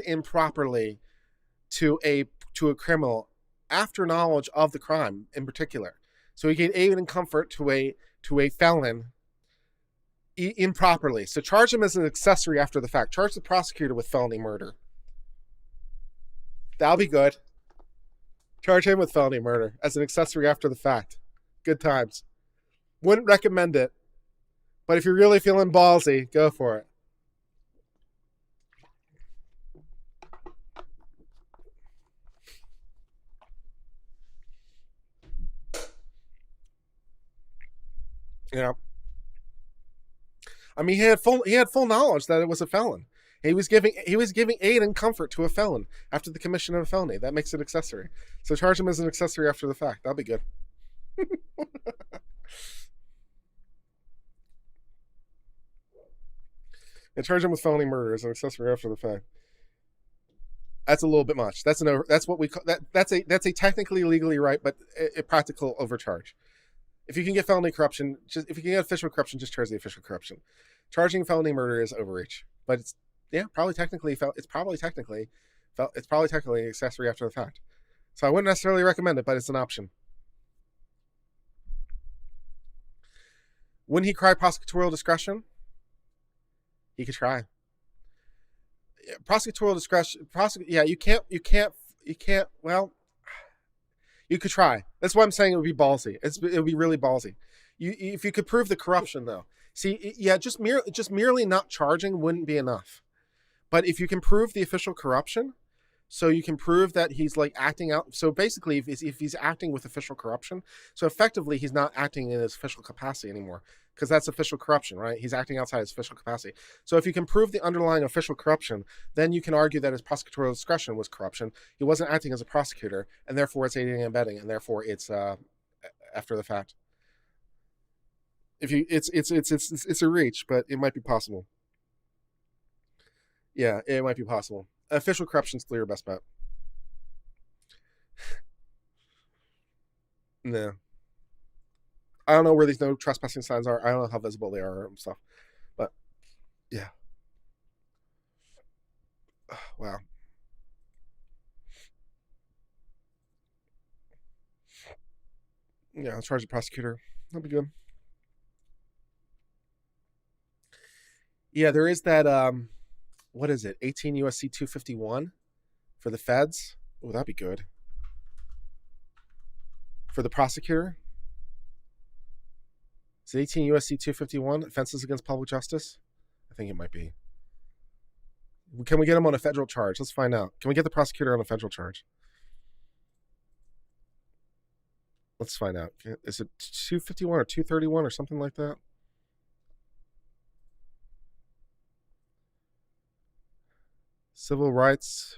improperly to a criminal after knowledge of the crime in particular. So he gave aid and comfort to a felon improperly. So charge him as an accessory after the fact. Charge the prosecutor with felony murder. That'll be good. Charge him with felony murder as an accessory after the fact. Good times. Wouldn't recommend it, but if you're really feeling ballsy, go for it. You know, I mean, he had full knowledge that it was a felon. He was giving aid and comfort to a felon after the commission of a felony. That makes it accessory. So charge him as an accessory after the fact. That'll be good. And charge him with felony murder as an accessory after the fact. That's a little bit much. That's what we call that. That's a technically legally right, but a practical overcharge. If you can get felony corruption, if you can get official corruption, just charge the official corruption. Charging felony murder is overreach, but it's probably technically accessory after the fact. So I wouldn't necessarily recommend it, but it's an option. Wouldn't he cry prosecutorial discretion? He could try. Prosecutorial discretion. You can't. Well, you could try. That's why I'm saying it would be ballsy. It would be really ballsy. If you could prove the corruption, though. See, just merely not charging wouldn't be enough. But if you can prove the official corruption, so you can prove that he's like acting out. So basically, if he's acting with official corruption, so effectively he's not acting in his official capacity anymore, because that's official corruption, right? He's acting outside his official capacity. So if you can prove the underlying official corruption, then you can argue that his prosecutorial discretion was corruption. He wasn't acting as a prosecutor, and therefore it's aiding and abetting, and therefore it's after the fact. It's a reach, but it might be possible. Yeah, it might be possible. Official corruption's still your best bet. No. I don't know where these no trespassing signs are. I don't know how visible they are and stuff. But, yeah. Wow. Yeah, I'll charge the prosecutor. That'll be good. Yeah, there is that, what is it? 18 USC 251 for the feds. Oh, that'd be good. For the prosecutor. Is it 18 USC 251, offenses against public justice? I think it might be. Can we get him on a federal charge? Let's find out. Can we get the prosecutor on a federal charge? Let's find out. Is it 251 or 231 or something like that? Civil rights.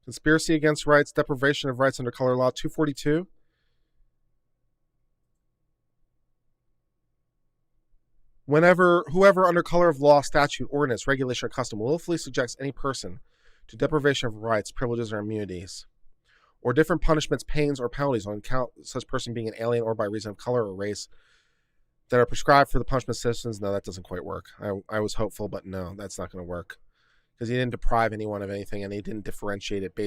Conspiracy against rights, deprivation of rights under color law, 242. Whoever under color of law, statute, ordinance, regulation, or custom willfully subjects any person to deprivation of rights, privileges, or immunities, or different punishments, pains, or penalties on account of such person being an alien or by reason of color or race that are prescribed for the punishment of citizens. No, that doesn't quite work. I was hopeful, but no, that's not going to work. Because he didn't deprive anyone of anything, and he didn't differentiate it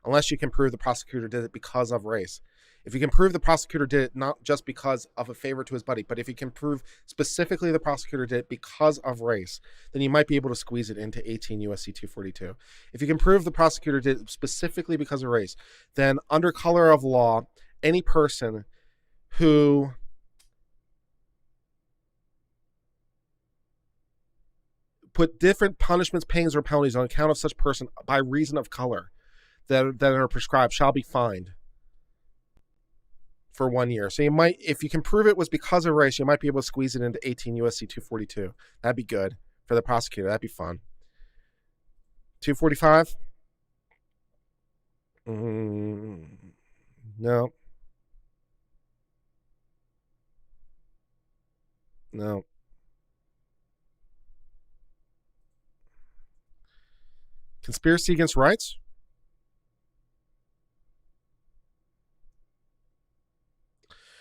unless you can prove the prosecutor did it because of race. If you can prove the prosecutor did it not just because of a favor to his buddy, but if you can prove specifically the prosecutor did it because of race, then you might be able to squeeze it into 18 USC 242. If you can prove the prosecutor did it specifically because of race, then under color of law, any person who put different punishments, pains, or penalties on account of such person by reason of color that are prescribed shall be fined for 1 year. So you might, if you can prove it was because of race, you might be able to squeeze it into 18 USC 242. That'd be good for the prosecutor. That'd be fun. 245? No. No. Conspiracy against rights?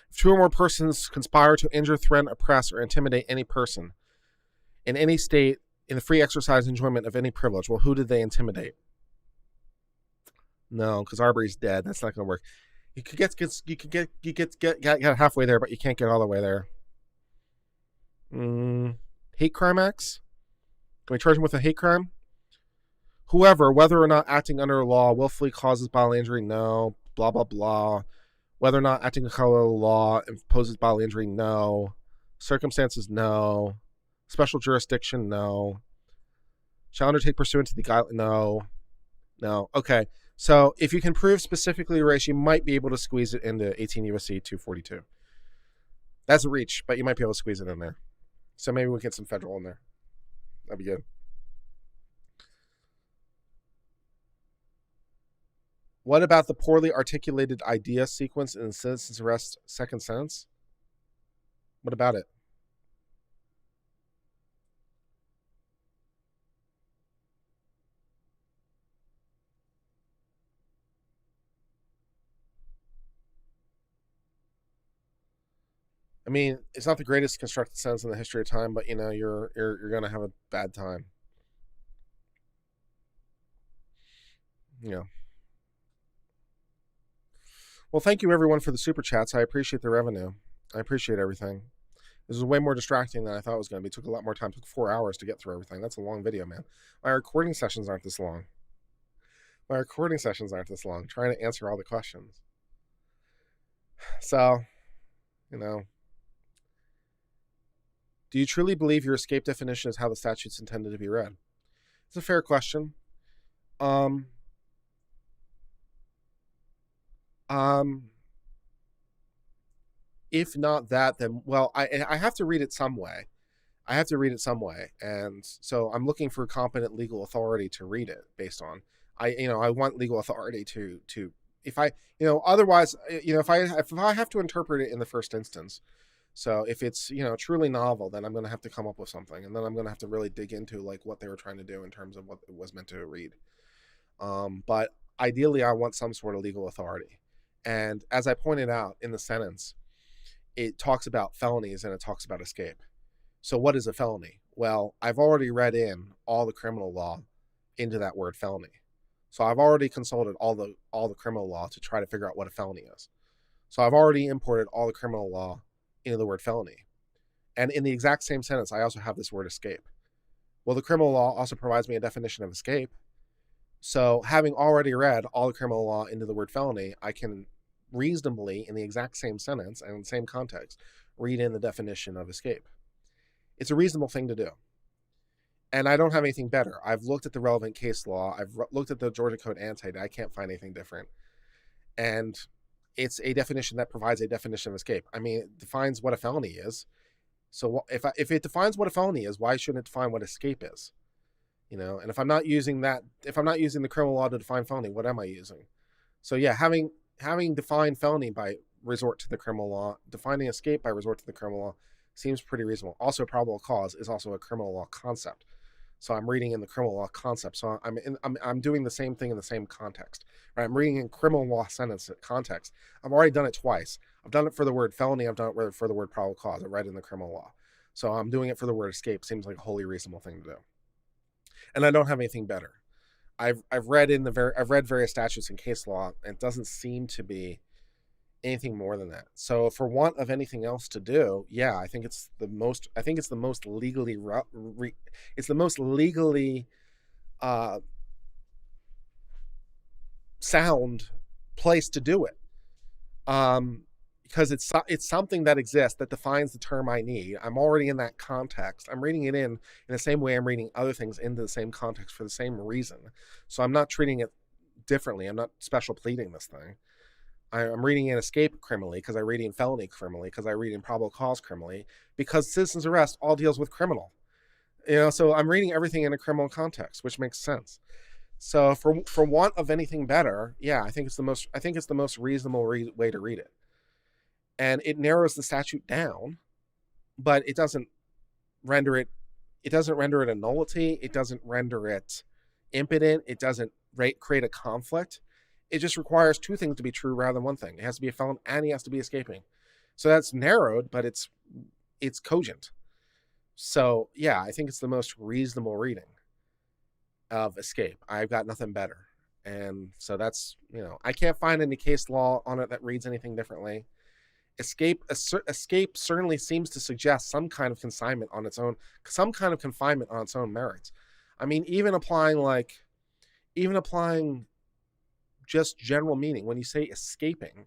If two or more persons conspire to injure, threaten, oppress, or intimidate any person in any state in the free exercise and enjoyment of any privilege, well, who did they intimidate? No, because Arbery's dead. That's not going to work. You could get halfway there, but you can't get all the way there. Hate crime acts? Can we charge him with a hate crime? Whoever, whether or not acting under a law, willfully causes bodily injury, no. Blah, blah, blah. Whether or not acting under a law imposes bodily injury, no. Circumstances, no. Special jurisdiction, no. Shall undertake pursuant to the guideline, no. No. Okay. So if you can prove specifically race, you might be able to squeeze it into 18 U.S.C. 242. That's a reach, but you might be able to squeeze it in there. So maybe we get some federal in there. That'd be good. What about the poorly articulated idea sequence in the citizen's arrest second sentence? What about it? I mean, it's not the greatest constructed sentence in the history of time, but you're gonna have a bad time. Yeah. Well, thank you everyone for the super chats. I appreciate the revenue. I appreciate everything. This was way more distracting than I thought it was going to be. It took a lot more time. It took 4 hours to get through everything. That's a long video, man. My recording sessions aren't this long. Trying to answer all the questions. So, do you truly believe your escape definition is how the statute's intended to be read? It's a fair question. If not that, then, well, I have to read it some way. And so I'm looking for competent legal authority to read it based on. I want legal authority to if I otherwise if I have to interpret it in the first instance. So if it's truly novel, then I'm going to have to come up with something, and then I'm going to have to really dig into like what they were trying to do in terms of what it was meant to read. But ideally, I want some sort of legal authority. And as I pointed out in the sentence, it talks about felonies and it talks about escape. So what is a felony? Well, I've already read in all the criminal law into that word felony. So I've already consulted all the criminal law to try to figure out what a felony is. So I've already imported all the criminal law into the word felony. And in the exact same sentence, I also have this word escape. Well, the criminal law also provides me a definition of escape. So having already read all the criminal law into the word felony, I can reasonably, in the exact same sentence and in the same context, read in the definition of escape. It's a reasonable thing to do. And I don't have anything better. I've looked at the relevant case law. I've looked at the Georgia Code annotated. I can't find anything different. And it's a definition that provides a definition of escape. I mean, it defines what a felony is. So if it defines what a felony is, why shouldn't it define what escape is? And if I'm not using the criminal law to define felony, what am I using? So yeah, having defined felony by resort to the criminal law, defining escape by resort to the criminal law seems pretty reasonable. Also, probable cause is also a criminal law concept. So I'm reading in the criminal law concept. So I'm doing the same thing in the same context. Right? I'm reading in criminal law sentence context. I've already done it twice. I've done it for the word felony. I've done it for the word probable cause. I read in the criminal law. So I'm doing it for the word escape. Seems like a wholly reasonable thing to do. And I don't have anything better. I've read various statutes and case law, and it doesn't seem to be anything more than that. So for want of anything else to do, yeah, I think it's the most legally sound place to do it. Because it's something that exists that defines the term I need. I'm already in that context. I'm reading it in the same way I'm reading other things into the same context for the same reason. So I'm not treating it differently. I'm not special pleading this thing. I'm reading in escape criminally because I read in felony criminally because I read in probable cause criminally because citizen's arrest all deals with criminal. So I'm reading everything in a criminal context, which makes sense. So for want of anything better, yeah, I think it's the most reasonable way to read it. And it narrows the statute down, but it doesn't render it a nullity. It doesn't render it impotent. It doesn't create a conflict. It just requires two things to be true rather than one thing. It has to be a felon and he has to be escaping. So that's narrowed, but it's cogent. So yeah, I think it's the most reasonable reading of escape. I've got nothing better. And so that's, I can't find any case law on it that reads anything differently. Escape certainly seems to suggest some kind of confinement on its own merits. I mean, even applying just general meaning, when you say escaping,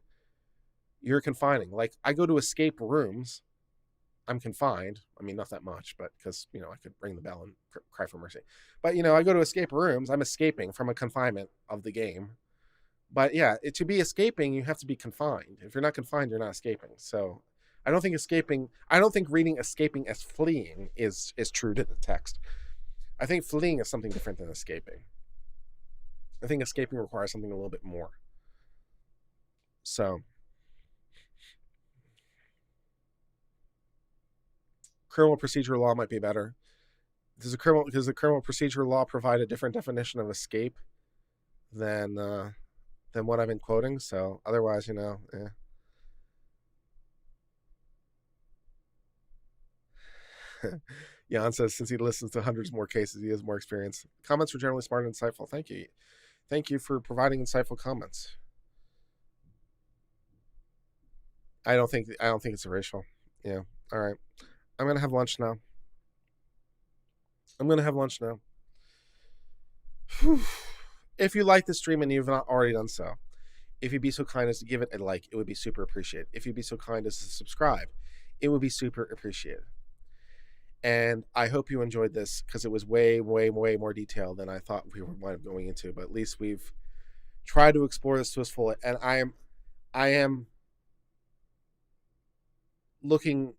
you're confining. Like, I go to escape rooms, I'm confined. I mean, not that much, but because, I could ring the bell and cry for mercy. But, I go to escape rooms, I'm escaping from a confinement of the game. But yeah, to be escaping, you have to be confined. If you're not confined, you're not escaping. So I don't think reading escaping as fleeing is true to the text. I think fleeing is something different than escaping. I think escaping requires something a little bit more. So criminal procedure law might be better. Does the criminal procedure law provide a different definition of escape than what I've been quoting? So otherwise, Jan says, since he listens to hundreds more cases, he has more experience. Comments were generally smart and insightful. Thank you for providing insightful comments. I don't think it's racial. Yeah. All right. I'm gonna have lunch now. If you like this stream and you've not already done so, if you'd be so kind as to give it a like, it would be super appreciated. If you'd be so kind as to subscribe, it would be super appreciated. And I hope you enjoyed this, because it was way, way, way more detailed than I thought we were going into. But at least we've tried to explore this to its full. And I'm looking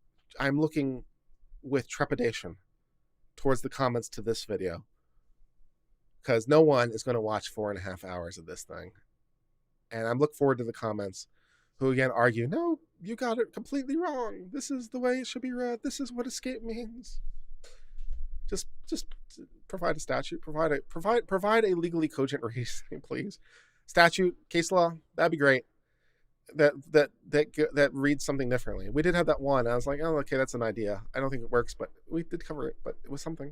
with trepidation towards the comments to this video, because no one is going to watch 4.5 hours of this thing. And I'm looking forward to the comments who again argue, no, you got it completely wrong. This is the way it should be read. This is what escape means. Just provide a statute. Provide a legally cogent reasoning, please. Statute, case law, that'd be great. That reads something differently. We did have that one. I was like, oh, okay, that's an idea. I don't think it works, but we did cover it. But it was something.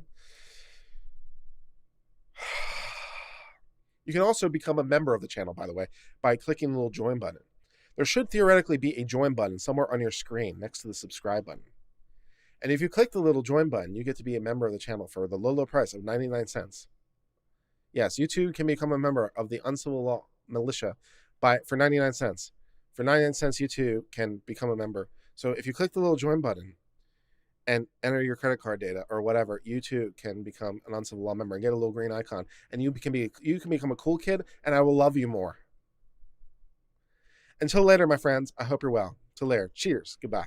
You can also become a member of the channel, by the way, by clicking the little join button. There should theoretically be a join button somewhere on your screen next to the subscribe button. And if you click the little join button, you get to be a member of the channel for the low price of 99 cents. Yes, you too can become a member of the Uncivil Law Militia for 99 cents. For 99 cents, you too can become a member. So if you click the little join button and enter your credit card data or whatever, you too can become an Uncivil Law member and get a little green icon. And you can become a cool kid, and I will love you more. Until later, my friends, I hope you're well. Till later, cheers. Goodbye.